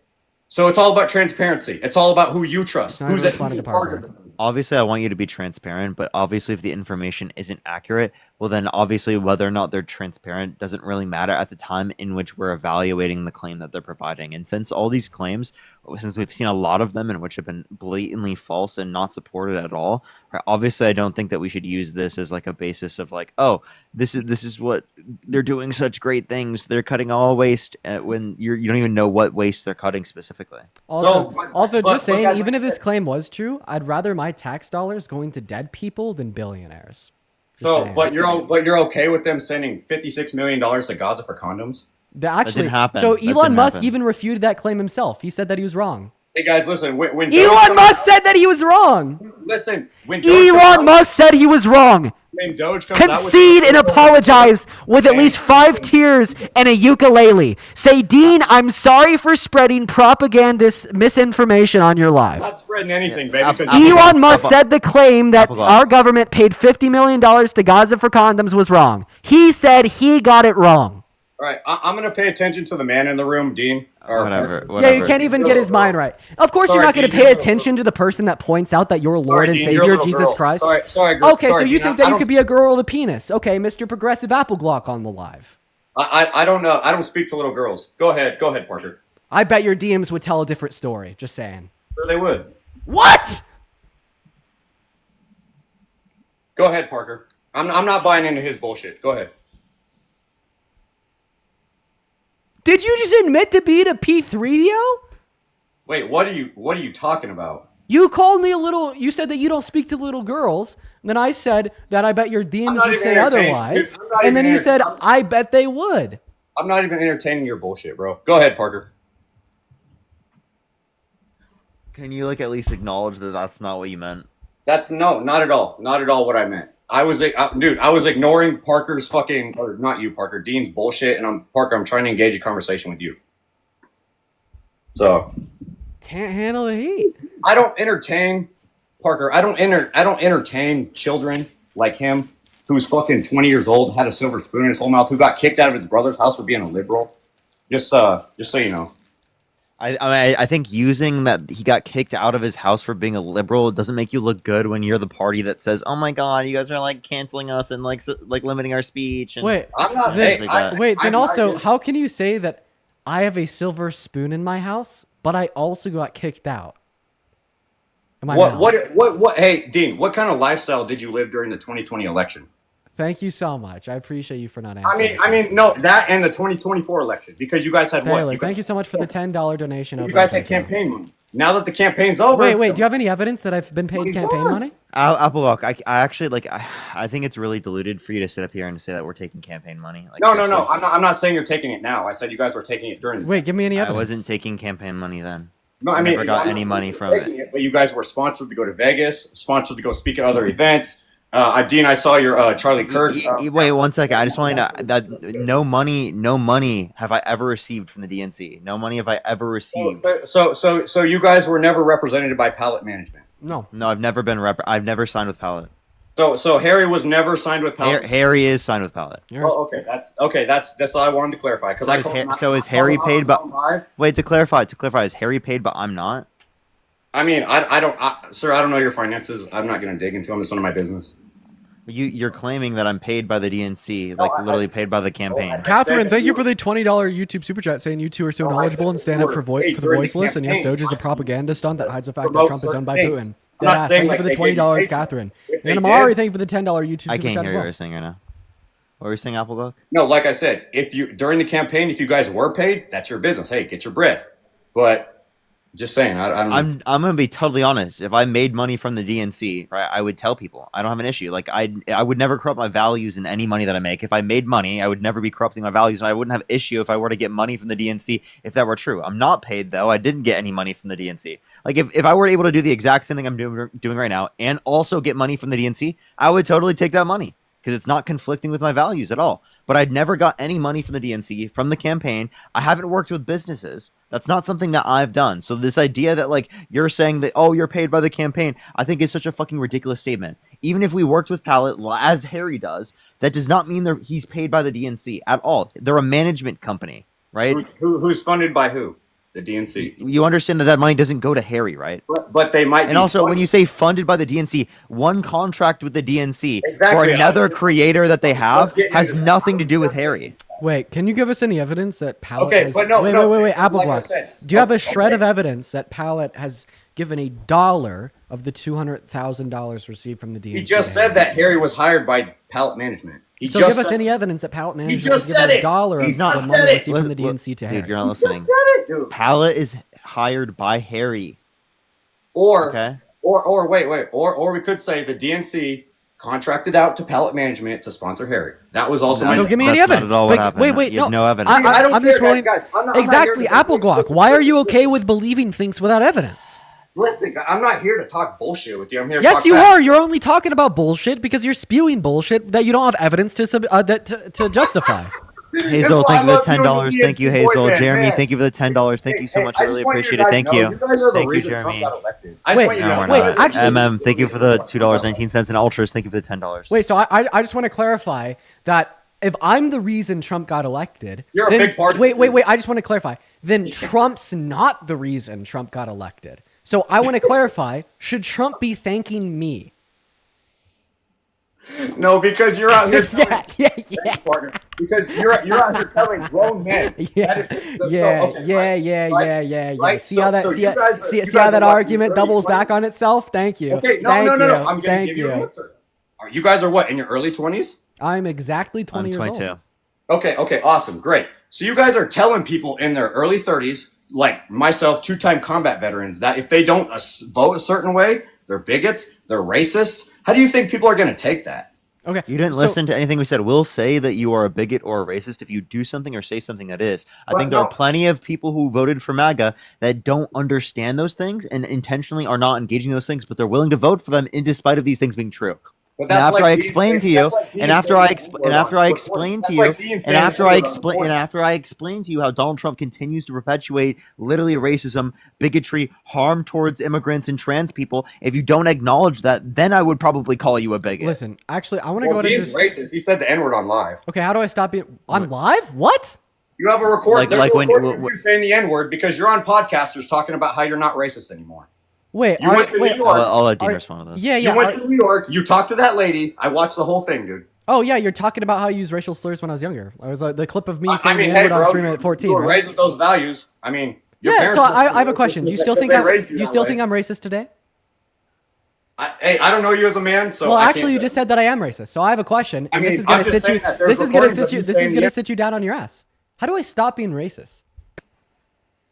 So it's all about transparency. It's all about who you trust. Who's responding to Parker? Obviously, I want you to be transparent, but obviously if the information isn't accurate, well then obviously whether or not they're transparent doesn't really matter at the time in which we're evaluating the claim that they're providing. And since all these claims, since we've seen a lot of them in which have been blatantly false and not supported at all, right, obviously I don't think that we should use this as like a basis of like, oh, this is what they're doing, such great things, they're cutting all waste, when you don't even know what waste they're cutting specifically. Also, just saying, even if this claim was true, I'd rather my tax dollars going to dead people than billionaires. But you're okay with them sending $56 million to Gaza for condoms? That didn't happen. So Elon Musk even refuted that claim himself. He said that he was wrong. Hey guys, listen. When Elon Musk said that he was wrong. Listen. Elon Musk said he was wrong. Name Doge comes out with Concede and apologize with at least 5 tears and a ukulele. Say, Dean, I'm sorry for spreading propagandist misinformation on your live. not spreading anything, baby. Because Elon Musk said the claim that our government paid $50 million to Gaza for condoms was wrong. He said he got it wrong. All right, I'm going to pay attention to the man in the room, Dean. Whatever. Yeah, you can't even get his mind right. Of course, you're not going to pay attention to the person that points out that your Lord and Savior, Jesus Christ. Sorry, okay, so you think that you could be a girl with a penis. Okay, Mr. Progressive Apple Glock on the live. I don't know. I don't speak to little girls. Go ahead, Parker. I bet your DMs would tell a different story. Just saying. Sure they would. What? Go ahead, Parker. I'm not buying into his bullshit. Go ahead. Did you just admit to being a P3DO? Wait, what are you talking about? You called me a little. You said that you don't speak to little girls. And then I said that I bet your DMs would say otherwise. And then you said, I bet they would. I'm not even entertaining your bullshit, bro. Go ahead, Parker. Can you at least acknowledge that that's not what you meant? Not at all. Not at all what I meant. I was ignoring Parker's fucking, or not you, Parker, Dean's bullshit, and I'm trying to engage a conversation with you. So. Can't handle the heat. I don't entertain, Parker, I don't entertain children like him, who's fucking 20 years old, had a silver spoon in his whole mouth, who got kicked out of his brother's house for being a liberal. Just so you know. I think using that he got kicked out of his house for being a liberal doesn't make you look good when you're the party that says, "Oh my God, you guys are canceling us and limiting our speech." And wait, I'm not. Then also, how can you say that I have a silver spoon in my house, but I also got kicked out? What? Hey, Dean, what kind of lifestyle did you live during the 2020 election? Thank you so much. I appreciate you for not answering. I mean, no, that and the 2024 election, because you guys had Taylor, thank you so much for the $10 donation. You guys had campaign money. Now that the campaign's over. Wait. Do you have any evidence that I've been paid campaign money? Applelock, I actually I think it's really diluted for you to sit up here and say that we're taking campaign money. No. I'm not saying you're taking it now. I said you guys were taking it during. Wait, give me any evidence. I wasn't taking campaign money then. No, I never got any money from it. But you guys were sponsored to go to Vegas, sponsored to go speak at other events. Dean, I saw your Charlie Kirk. Wait 1 second. I just want to know that no money have I ever received from the DNC. No money have I ever received. So you guys were never represented by Pallet Management. No, I've never been I've never signed with Pallet. So Harry was never signed with Pallet. Harry is signed with Pallet. Oh, okay. That's all I wanted to clarify. So is Harry paid? But wait, to clarify, is Harry paid? But I'm not. I mean, I don't, sir. I don't know your finances. I'm not going to dig into them. It's none of my business. You're claiming that I'm paid by the DNC, literally paid by the campaign. Catherine, thank you for the $20 YouTube super chat, saying you two are so knowledgeable and stand up for the voiceless. And yes, Doge is a propaganda stunt that hides the fact that Trump is owned by Putin. Thank you for the $20, Catherine. And Amari, thank you for the $10 YouTube super chat. I can't hear what you're saying right now. What were you saying, Applebuck? No, like I said, during the campaign, if you guys were paid, that's your business. Hey, get your bread. But just saying, I'm gonna be totally honest. If I made money from the DNC, right, I would tell people. I don't have an issue. I would never corrupt my values in any money that I make. If I made money, I would never be corrupting my values, and I wouldn't have issue if I were to get money from the DNC if that were true. I'm not paid though. I didn't get any money from the DNC. If I were able to do the exact same thing I'm doing right now and also get money from the DNC, I would totally take that money because it's not conflicting with my values at all. But I'd never got any money from the DNC, from the campaign. I haven't worked with businesses. That's not something that I've done. So this idea that you're saying that, oh, you're paid by the campaign, I think is such a fucking ridiculous statement. Even if we worked with Pallet, as Harry does, that does not mean he's paid by the DNC at all. They're a management company, right? Who's funded by who? The DNC. You understand that money doesn't go to Harry, right? But they might. And also, when you say funded by the DNC, one contract with the DNC for another creator that they have has nothing to do with Harry. Wait, can you give us any evidence that Pallet has... but no, wait, Appleblock. Do you have a shred of evidence that Pallet has given $1 of the $200,000 received from the DNC? He just said that Harry was hired by Pallet Management. So give us any evidence that Pallet Management has given $1 of the money received from the DNC to Harry. Dude, you're not listening. He just said it, dude. Pallet is hired by Harry. Or we could say the DNC contracted out to Pallet Management to sponsor Harry. That was also So give me any evidence. Wait, no. No evidence. I'm just rolling. Exactly, Appleglock. Why are you okay with believing things without evidence? Listen, I'm not here to talk bullshit with you. I'm here to Yes, talk you facts. are. You're only talking about bullshit because you're spewing bullshit that you don't have evidence to justify. Hazel, thank you for the $10. Thank you, Hazel. Jeremy, thank you for the $10. Thank you so much. I really appreciate it. Thank you. Thank you, Jeremy. Wait, No, we're wait, not. actually, Thank you for the $2.19 and Ultras. Thank you for the $10. Wait, so I just want to clarify that if I'm the reason Trump got elected, You're then, a big part of wait, it. wait, I just want to clarify. Then Trump's not the reason Trump got elected. So I want to clarify, should Trump be thanking me? No, because you're out here telling yeah. partner. Because you're out here telling grown men. Yeah, yeah. Right? See how that see how that argument doubles back on itself? Thank you. Okay, no. I'm going to give you an answer. You guys are what, in your early 20s? I'm exactly 20 years old. Okay, awesome, great. So you guys are telling people in their early 30s, like myself, 2-time combat veterans, that if they don't vote a certain way, they're bigots, they're racists. How do you think people are going to take that? Okay. You didn't listen to anything we said. We'll say that you are a bigot or a racist if you do something or say something that is. I think there are plenty of people who voted for MAGA that don't understand those things and intentionally are not engaging those things, but they're willing to vote for them in despite of these things being true. And after I explain to you, and after I explain to you how Donald Trump continues to perpetuate literally racism, bigotry, harm towards immigrants and trans people, if you don't acknowledge that, then I would probably call you a bigot. Listen, actually, I want to go ahead and just racist. He said the N-word on live. Okay, how do I stop being on live? What? You have a record. Like when you saying the N-word because you're on podcasters talking about how you're not racist anymore. Wait, you went to New York. I'll let Dean respond to this. Yeah. You went to New York. You talked to that lady. I watched the whole thing, dude. Oh yeah, you're talking about how I used racial slurs when I was younger. I was the clip of me saying the N-word on stream at 14. You were right? raised with those values. I mean, yeah. So I have a question. Do you still think I'm racist today? Hey, I don't know you as a man, so. Well, actually, you just said that I am racist. So I have a question, and this is gonna sit you. This is gonna sit you down on your ass. How do I stop being racist?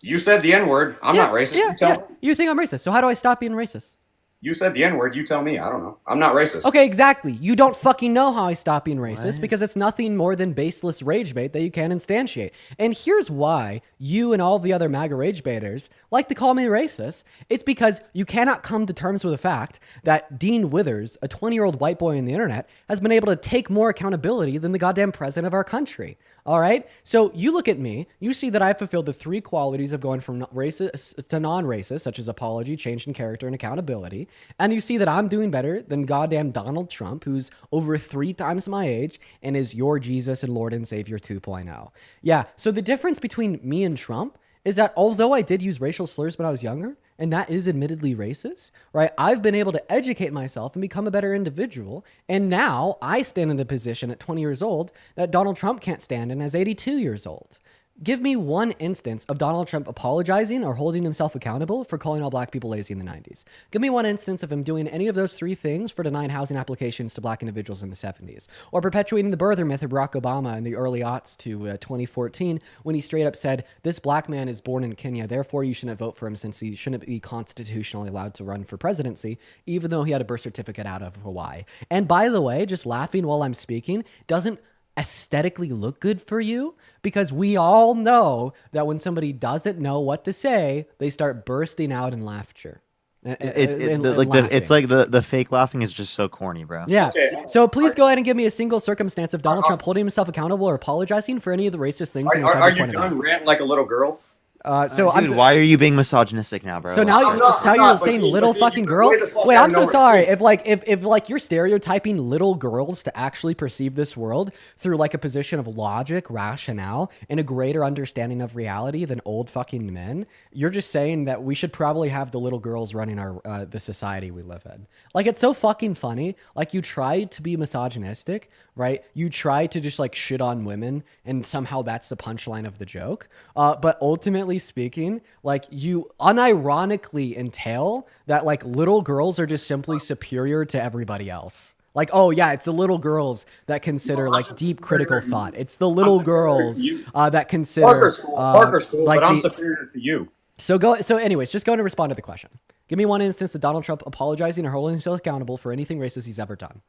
You said the N-word. I'm not racist. You think I'm racist. So how do I stop being racist? You said the N-word. You tell me. I don't know. I'm not racist. Okay, exactly. You don't fucking know how I stop being racist because it's nothing more than baseless rage bait that you can't instantiate. And here's why you and all the other MAGA rage baiters like to call me racist. It's because you cannot come to terms with the fact that Dean Withers, a 20-year-old white boy on the internet, has been able to take more accountability than the goddamn president of our country. All right? So you look at me, you see that I've fulfilled the 3 qualities of going from racist to non-racist, such as apology, change in character, and accountability. And you see that I'm doing better than goddamn Donald Trump, who's over 3 times my age and is your Jesus and Lord and Savior 2.0. Yeah, so the difference between me and Trump is that although I did use racial slurs when I was younger, and that is admittedly racist, right? I've been able to educate myself and become a better individual. And now I stand in a position at 20 years old that Donald Trump can't stand in as 82 years old. Give me one instance of Donald Trump apologizing or holding himself accountable for calling all black people lazy in the 90s. Give me one instance of him doing any of those 3 things for denying housing applications to black individuals in the 70s, or perpetuating the birther myth of Barack Obama in the early aughts to 2014 when he straight up said, this black man is born in Kenya, therefore you shouldn't vote for him since he shouldn't be constitutionally allowed to run for presidency, even though he had a birth certificate out of Hawaii. And by the way, just laughing while I'm speaking doesn't aesthetically look good for you, because we all know that when somebody doesn't know what to say, they start bursting out in laughter. It's like the fake laughing is just so corny, bro. Yeah. Okay. So please go ahead and give me a single circumstance of Donald Trump holding himself accountable or apologizing for any of the racist things. Are you done ranting like a little girl? Dude, why are you being misogynistic now, bro? So now you're saying little fucking girl? Wait, I'm so sorry. If you're stereotyping little girls to actually perceive this world through like a position of logic, rationale, and a greater understanding of reality than old fucking men, you're just saying that we should probably have the little girls running our the society we live in. Like, it's so fucking funny. Like, you try to be misogynistic, right? You try to just like shit on women, and somehow that's the punchline of the joke. But ultimately speaking, like, you unironically entail that like little girls are just simply superior to everybody else. Like, oh yeah, it's the little girls that consider like deep critical thought. It's the little girls that consider Parker school, like, but I'm superior to you. So anyways, just go and respond to the question. Give me one instance of Donald Trump apologizing or holding himself accountable for anything racist he's ever done.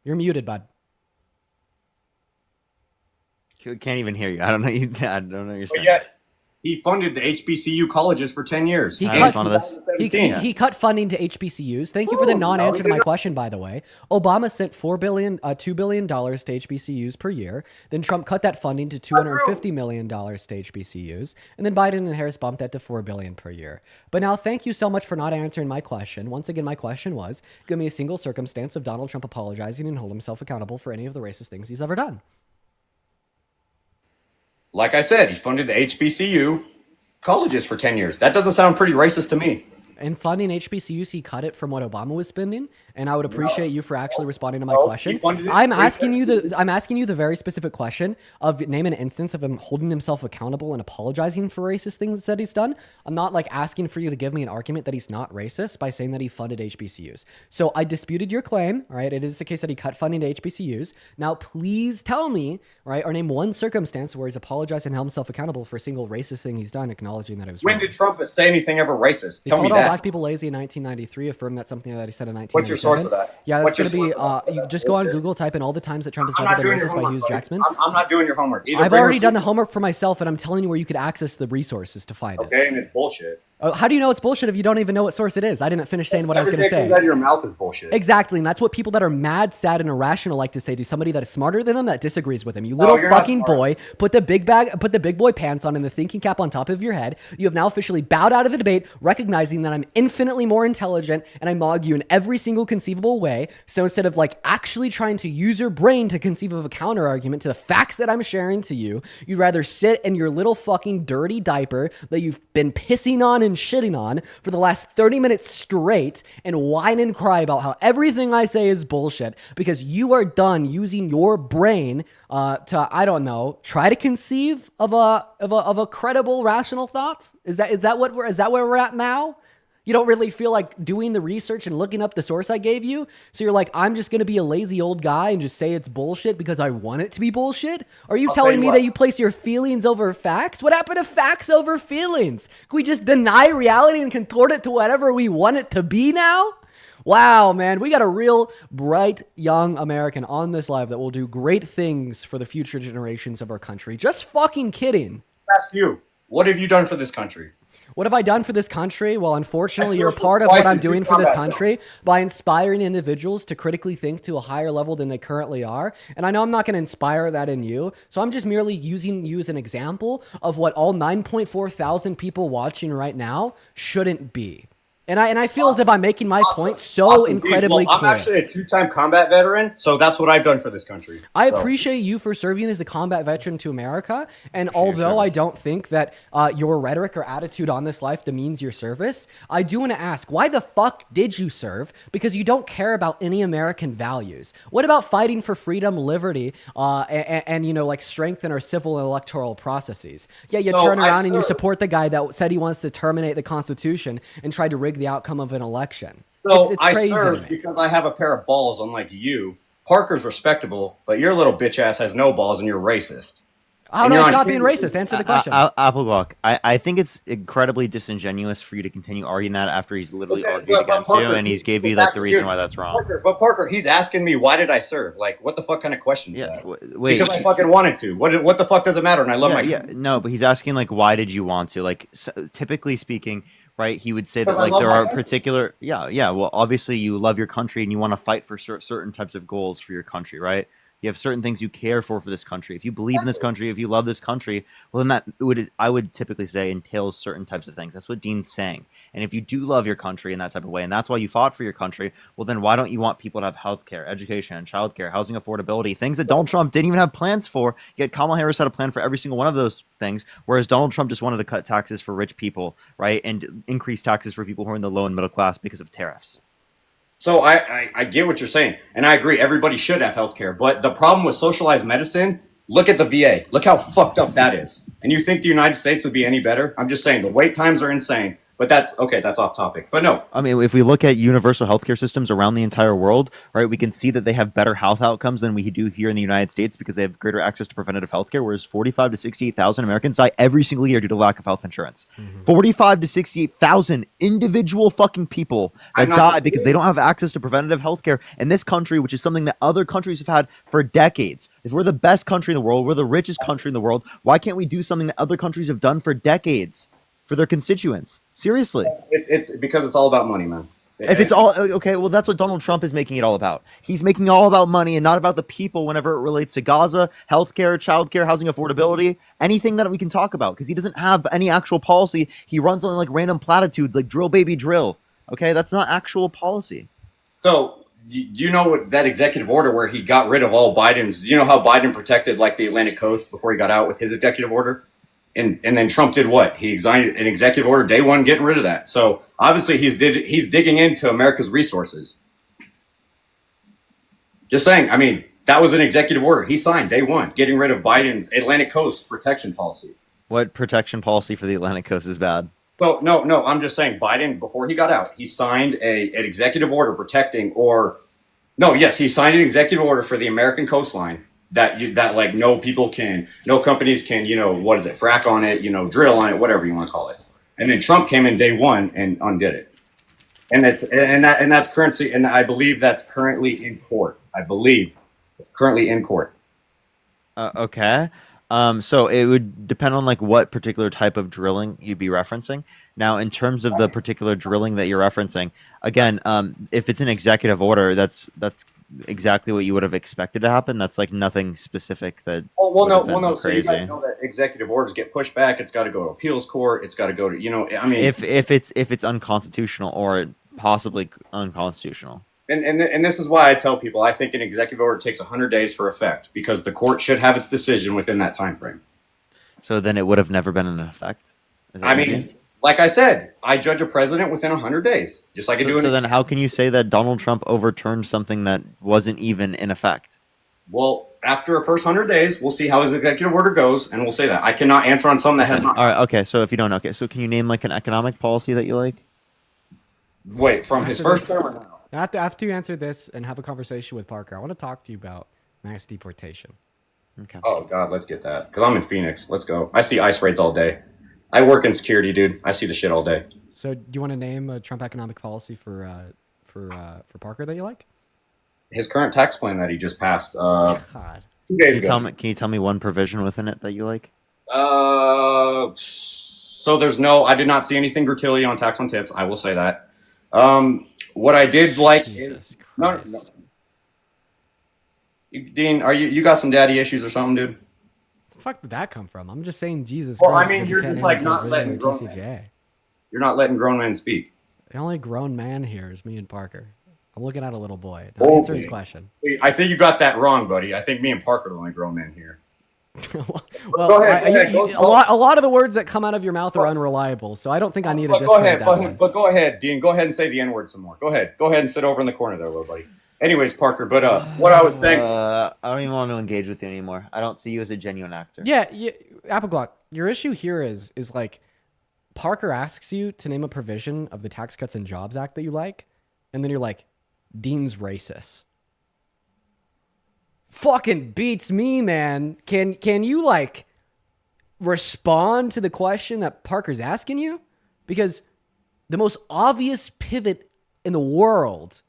You're muted, bud. Can't even hear you. I don't know. I don't know your sense. Yeah, He funded the HBCU colleges for 10 years. He I cut, made fun of this. he cut funding to HBCUs. Thank you for the non-answer to my question, by the way. Obama sent $2 billion to HBCUs per year. Then Trump cut that funding to $250 million to HBCUs. And then Biden and Harris bumped that to $4 billion per year. But now, thank you so much for not answering my question. Once again, my question was, give me a single circumstance of Donald Trump apologizing and hold himself accountable for any of the racist things he's ever done. Like I said, he funded the HBCU colleges for 10 years. That doesn't sound pretty racist to me. And funding HBCUs, he cut it from what Obama was spending. And I would appreciate you for actually responding to my question. I'm asking you the very specific question of name an instance of him holding himself accountable and apologizing for racist things that he's done. I'm not like asking for you to give me an argument that he's not racist by saying that he funded HBCUs. So I disputed your claim, right? It is the case that he cut funding to HBCUs. Now please tell me, right, or name one circumstance where he's apologized and held himself accountable for a single racist thing he's done, acknowledging that it was When wrong. did Trump say anything ever racist? He Tell me called all that. black people lazy in 1993, affirmed that's something that he said in What's your 1997. source for that? Yeah, What's that's your going to be, source for that? you just go on Google, type in all the times that Trump has I'm never not been doing your racist by homework. Hughes Jackman. I'm not doing your homework. Either I've bring already done the receipts- homework for myself, and I'm telling you where you could access the resources to find it. Okay, and it's bullshit. How do you know it's bullshit if you don't even know what source it is? I didn't finish saying what I was going to Everything say. that comes out of your mouth is bullshit. Exactly, and that's what people that are mad, sad, and irrational like to say to somebody that is smarter than them that disagrees with them. You little you're not fucking smart. boy, put the big boy pants on and the thinking cap on top of your head. You have now officially bowed out of the debate, recognizing that I'm infinitely more intelligent and I mog you in every single conceivable way. So instead of like actually trying to use your brain to conceive of a counter argument to the facts that I'm sharing to you, you'd rather sit in your little fucking dirty diaper that you've been pissing on and shitting on for the last 30 minutes straight and whine and cry about how everything I say is bullshit because you are done using your brain to, I don't know, try to conceive of a credible, rational thought. Is that where we're at now? You don't really feel like doing the research and looking up the source I gave you. So you're like, I'm just going to be a lazy old guy and just say it's bullshit because I want it to be bullshit? Are you telling me that you place your feelings over facts? What happened to facts over feelings? Can we just deny reality and contort it to whatever we want it to be now? Wow, man, we got a real bright young American on this live that will do great things for the future generations of our country. Just fucking kidding. Ask you, what have you done for this country? What have I done for this country? Well, unfortunately, you're a part of what I'm doing for this country by inspiring individuals to critically think to a higher level than they currently are. And I know I'm not going to inspire that in you. So I'm just merely using you as an example of what all 9.4 thousand people watching right now shouldn't be. And I feel as if I'm making my point so incredibly Well, I'm clear. actually a two-time combat veteran, so that's what I've done for this country. I appreciate you for serving as a combat veteran to America. And although I don't think that your rhetoric or attitude on this life demeans your service, I do want to ask, why the fuck did you serve? Because you don't care about any American values. What about fighting for freedom, liberty, and you know, like strengthen our civil and electoral processes? Yeah, you turn around and you support the guy that said he wants to terminate the Constitution and tried to rig the outcome of an election. So it's I crazy to serve me. because I have a pair of balls, unlike you. Parker's respectable, but your little bitch ass has no balls and you're racist. How do I stop being racist? Answer the question. Appleglock, I think it's incredibly disingenuous for you to continue arguing that after he's literally argued against you and he's gave you like the reason why that's wrong. Parker, he's asking me, why did I serve? Like, what the fuck kind of question is that? Wait, because I fucking wanted to. What the fuck does it matter? And I love my no, but he's asking like, why did you want to? Like, typically speaking, right? He would say that Because I like love there my are country. particular, well, obviously you love your country and you want to fight for certain types of goals for your country, right? You have certain things you care for this country. If you believe in this country, if you love this country, well, then I would typically say entails certain types of things. That's what Dean's saying. And if you do love your country in that type of way, and that's why you fought for your country, well, then why don't you want people to have healthcare, education, childcare, housing affordability, things that Donald Trump didn't even have plans for, yet Kamala Harris had a plan for every single one of those things, whereas Donald Trump just wanted to cut taxes for rich people, right, and increase taxes for people who are in the low and middle class because of tariffs. So I get what you're saying, and I agree. Everybody should have healthcare, but the problem with socialized medicine, look at the VA. Look how fucked up that is. And you think the United States would be any better? I'm just saying the wait times are insane. But that's okay. That's off topic. But no, I mean, if we look at universal healthcare systems around the entire world, right, we can see that they have better health outcomes than we do here in the United States because they have greater access to preventative healthcare, whereas 45 to 68,000 Americans die every single year due to lack of health insurance. 45 to 68,000 individual fucking people that die because they don't have access to preventative healthcare in this country, which is something that other countries have had for decades. If we're the best country in the world, we're the richest country in the world, why can't we do something that other countries have done for decades for their constituents? Seriously. it's because it's all about money, man. If it's all okay, well, that's what Donald Trump is making it all about. He's making it all about money and not about the people whenever it relates to Gaza, healthcare, childcare, housing affordability, anything that we can talk about, because he doesn't have any actual policy. He runs on like random platitudes like drill baby drill. Okay, that's not actual policy. So you know what that executive order where he got rid of all Biden's? You know how Biden protected like the Atlantic coast before he got out with his executive order? And then Trump did what? He signed an executive order day one, getting rid of that. So obviously he's digging into America's resources. Just saying. I mean, that was an executive order he signed day one, getting rid of Biden's Atlantic coast protection policy. What protection policy for the Atlantic coast is bad? So no, I'm just saying Biden, before he got out, he signed an executive order protecting he signed an executive order for the American coastline that like no companies can, frack on it, drill on it, whatever you want to call it. And then Trump came in day one and undid it. And that's currency, and I believe that's currently in court. Okay. So it would depend on like what particular type of drilling you'd be referencing. Now, in terms of the particular drilling that you're referencing, again, if it's an executive order, that's exactly what you would have expected to happen. That's like nothing specific that. No. So you guys know that executive orders get pushed back. It's got to go to appeals court. It's got to go to if it's unconstitutional or possibly unconstitutional. And this is why I tell people I think an executive order takes 100 days for effect because the court should have its decision within that time frame. So then it would have never been in effect. Like I said, I judge a president within 100 days, just like I do. So then how can you say that Donald Trump overturned something that wasn't even in effect? Well, after the first 100 days, we'll see how his executive order goes, and we'll say that. I cannot answer on something that has not. All right, okay, so if you don't know, so can you name like an economic policy that you like? Wait, from his first term or now? After you answer this and have a conversation with Parker, I want to talk to you about mass deportation. Okay. Oh, God, let's get that. Because I'm in Phoenix. Let's go. I see ICE raids all day. I work in security, dude. I see the shit all day. So, do you want to name a Trump economic policy for Parker that you like? His current tax plan that he just passed. God. 2 days ago. Can you tell me one provision within it that you like? So there's I did not see anything gratuity on tax on tips. I will say that. What I did like is no. Dean, you got some daddy issues or something, dude? The fuck did that come from? I'm just saying Jesus. Well, Christ, I mean, you're just like not letting grown men. You're not letting grown men speak. The only grown man here is me and Parker. I'm looking at a little boy. Don't answer his question. I think you got that wrong, buddy. I think me and Parker are the only grown men here. Well, go ahead. A lot of the words that come out of your mouth are unreliable, so I don't think I need to discredit that one. But go ahead, Dean. Go ahead and say the N-word some more. Go ahead and sit over in the corner there, little buddy. Anyways, Parker, but what I was saying. I don't even want to engage with you anymore. I don't see you as a genuine actor. Yeah, Apple Glock. Your issue here is like Parker asks you to name a provision of the Tax Cuts and Jobs Act that you like, and then you're like, Dean's racist. Fucking beats me, man. Can you like respond to the question that Parker's asking you? Because the most obvious pivot in the world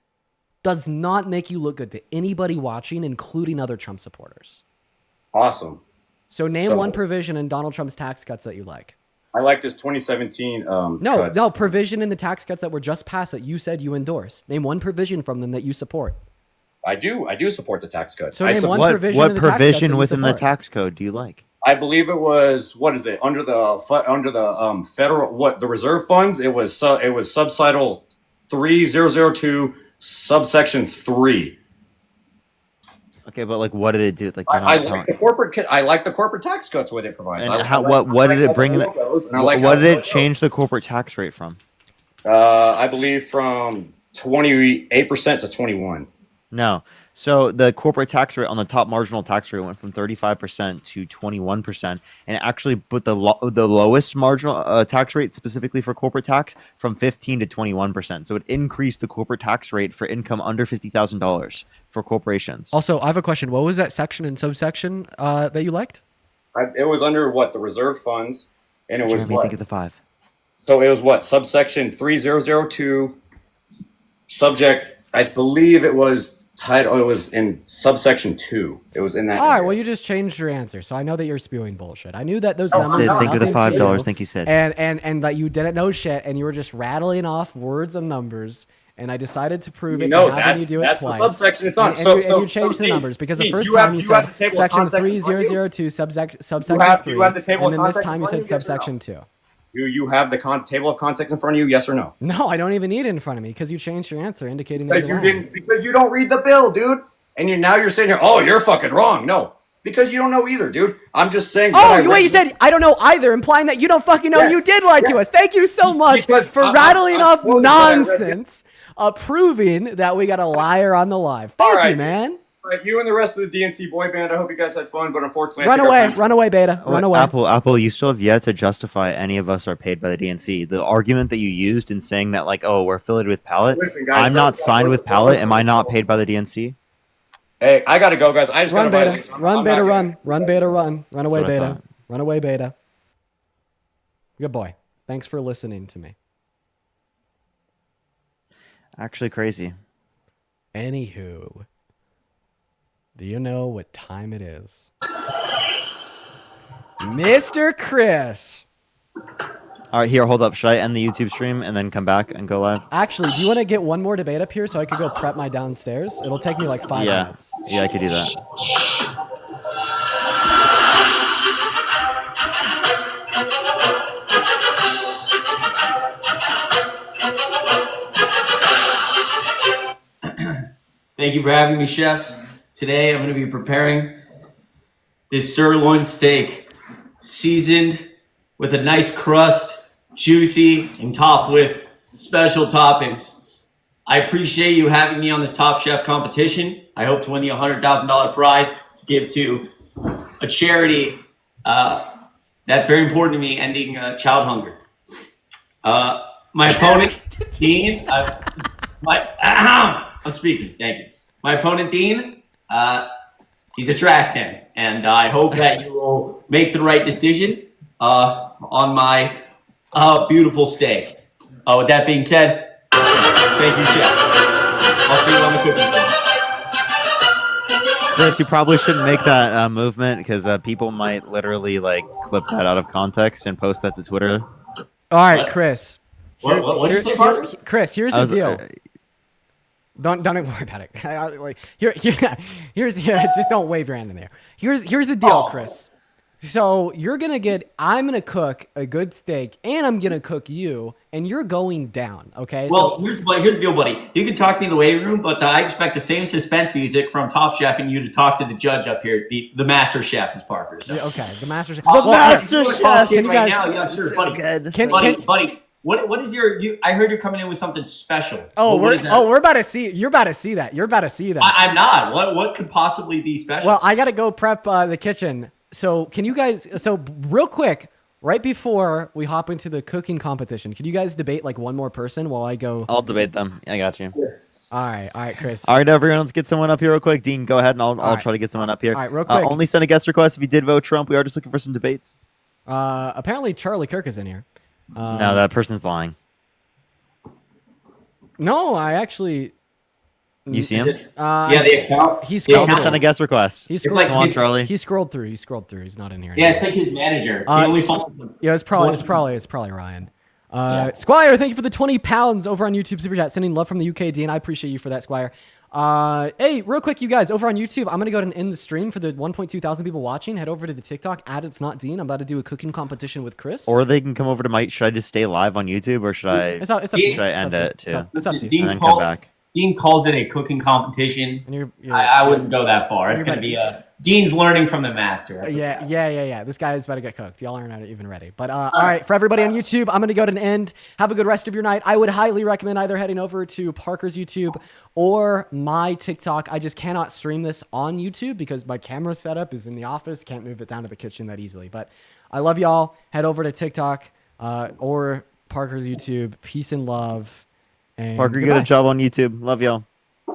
does not make you look good to anybody watching, including other Trump supporters. Awesome. So name one provision in Donald Trump's tax cuts that you like. I like this 2017 No, provision in the tax cuts that were just passed that you said you endorse. Name one provision from them that you support. I do support the tax cuts. So name one provision what in the tax provision cuts within the tax code do you like? I believe it was under the federal the reserve funds. It was subtitle 3002 subsection 3. Okay, but like, what did it do? Like, I like the corporate tax cuts what it provides. And what did it bring? What did it change the corporate tax rate from? I believe from 28% to 21%. No. So the corporate tax rate on the top marginal tax rate went from 35% to 21%, and it actually put the lowest marginal tax rate specifically for corporate tax from 15 to 21%. So it increased the corporate tax rate for income under $50,000 for corporations. Also, I have a question. What was that section and subsection that you liked? It was under what, the reserve funds, and it was Jeremy, what? think of the 5. So it was what, subsection 3002, subject, I believe it was title. It was in subsection 2. It was in that. All right, area. well, you just changed your answer, so I know that you're spewing bullshit. I knew that those numbers. Sid, were think of the nothing to $5. you, Thank you, Sid. And that you didn't know shit, and you were just rattling off words and numbers. And I decided to prove it. No, by having you do it that's twice. the subsection. It's not. And So you changed the Dean, numbers because the Dean, first you time have- you you have said the table of section contents in front of you? 3002 subsection You have 3, the table of and then this contents time in you front said of you, yes or no? subsection 2. You have the table of context in front of you, yes or no? No, I don't even need it in front of me because you changed your answer, indicating that Because you're you wrong. didn't. Because you don't read the bill, dude. And now you're saying, oh, you're fucking wrong. No, because you don't know either, dude. I'm just saying. Oh, wait, you said I don't know either, implying that you don't fucking know. Yes, You did lie to us. Thank you so much for rattling off nonsense, proving that we got a liar on the live. Thank you, man. All right, you and the rest of the DNC boy band, I hope you guys had fun, but unfortunately, Run away, Beta. Run away. Apple, you still have yet to justify any of us are paid by the DNC. The argument that you used in saying that, like, oh, we're affiliated with Pallet. Listen, guys, I'm not signed with Pallet. Am I not paid by the DNC? Hey, I gotta go, guys. I just Run, gotta Beta. Run, Beta, run. Run, Beta, run. Run away, what I Beta. thought. Run away, Beta. Good boy. Thanks for listening to me. Actually, crazy. Anywho, do you know what time it is? Mr. Chris. All right, here, hold up. Should I end the YouTube stream and then come back and go live? Actually, do you want to get one more debate up here so I could go prep my downstairs? It'll take me like 5 minutes. Yeah, I could do that. Thank you for having me, chefs. Today I'm going to be preparing this sirloin steak, seasoned with a nice crust, juicy, and topped with special toppings. I appreciate you having me on this Top Chef competition. I hope to win the $100,000 prize to give to a charity that's very important to me, ending child hunger. My opponent, Dean, I'm speaking. Thank you. My opponent, Dean, he's a trash can, and I hope that you will make the right decision on my beautiful steak. With that being said, thank you, chefs. I'll see you on the cooking floor. Chris, you probably shouldn't make that movement because people might literally like clip that out of context and post that to Twitter. All right, Chris. What did you say, Parker? Chris, here's the deal. Don't even worry about it. Just don't wave your hand in there. Here's the deal, Chris. So I'm gonna cook a good steak, and I'm gonna cook you, and you're going down. Okay. Well, here's the deal, buddy. You can talk to me in the waiting room, but I expect the same suspense music from Top Chef and you to talk to the judge up here. The Master Chef is Parker. So. Yeah, okay, the Master Chef. Master Chef. Can you guys? Yeah, sure, buddy. Can, buddy. What is your? I heard you're coming in with something special. We're about to see. You're about to see that. You're about to see that. I'm not. What could possibly be special? Well, I gotta go prep the kitchen. So can you guys? So real quick, right before we hop into the cooking competition, can you guys debate like one more person while I go? I'll debate them. I got you. All right, Chris. All right, everyone, let's get someone up here real quick. Dean, go ahead, and I'll try to get someone up here. All right, real quick. Only send a guest request if you did vote Trump. We are just looking for some debates. Apparently Charlie Kirk is in here. No, that person's lying. No, I actually. You see him? Yeah, the account. He's send a guest request. Come on, Charlie. He scrolled through. He's not in here. Yeah, it's like his manager. He only follows him. Yeah, it's probably Ryan. Squire, thank you for the 20 pounds over on YouTube Super Chat. Sending love from the UK, Dean. I appreciate you for that, Squire. Hey, real quick, you guys, over on YouTube, I'm gonna go ahead and end the stream for the 1.2 thousand people watching. Head over to the TikTok at It's Not Dean. I'm about to do a cooking competition with Chris. Or they can come over to my. Should I just stay live on YouTube, or should I? It's up to should you. I end it too? It's up to you. And then come back. Dean calls it a cooking competition. And I wouldn't go that far. It's going to be Dean's learning from the master. That's Yeah. This guy is about to get cooked. Y'all aren't even ready. But all right, for everybody on YouTube, I'm going to go to an end. Have a good rest of your night. I would highly recommend either heading over to Parker's YouTube or my TikTok. I just cannot stream this on YouTube because my camera setup is in the office. Can't move it down to the kitchen that easily. But I love y'all. Head over to TikTok or Parker's YouTube. Peace and love. And Parker, goodbye. good job on YouTube. Love y'all.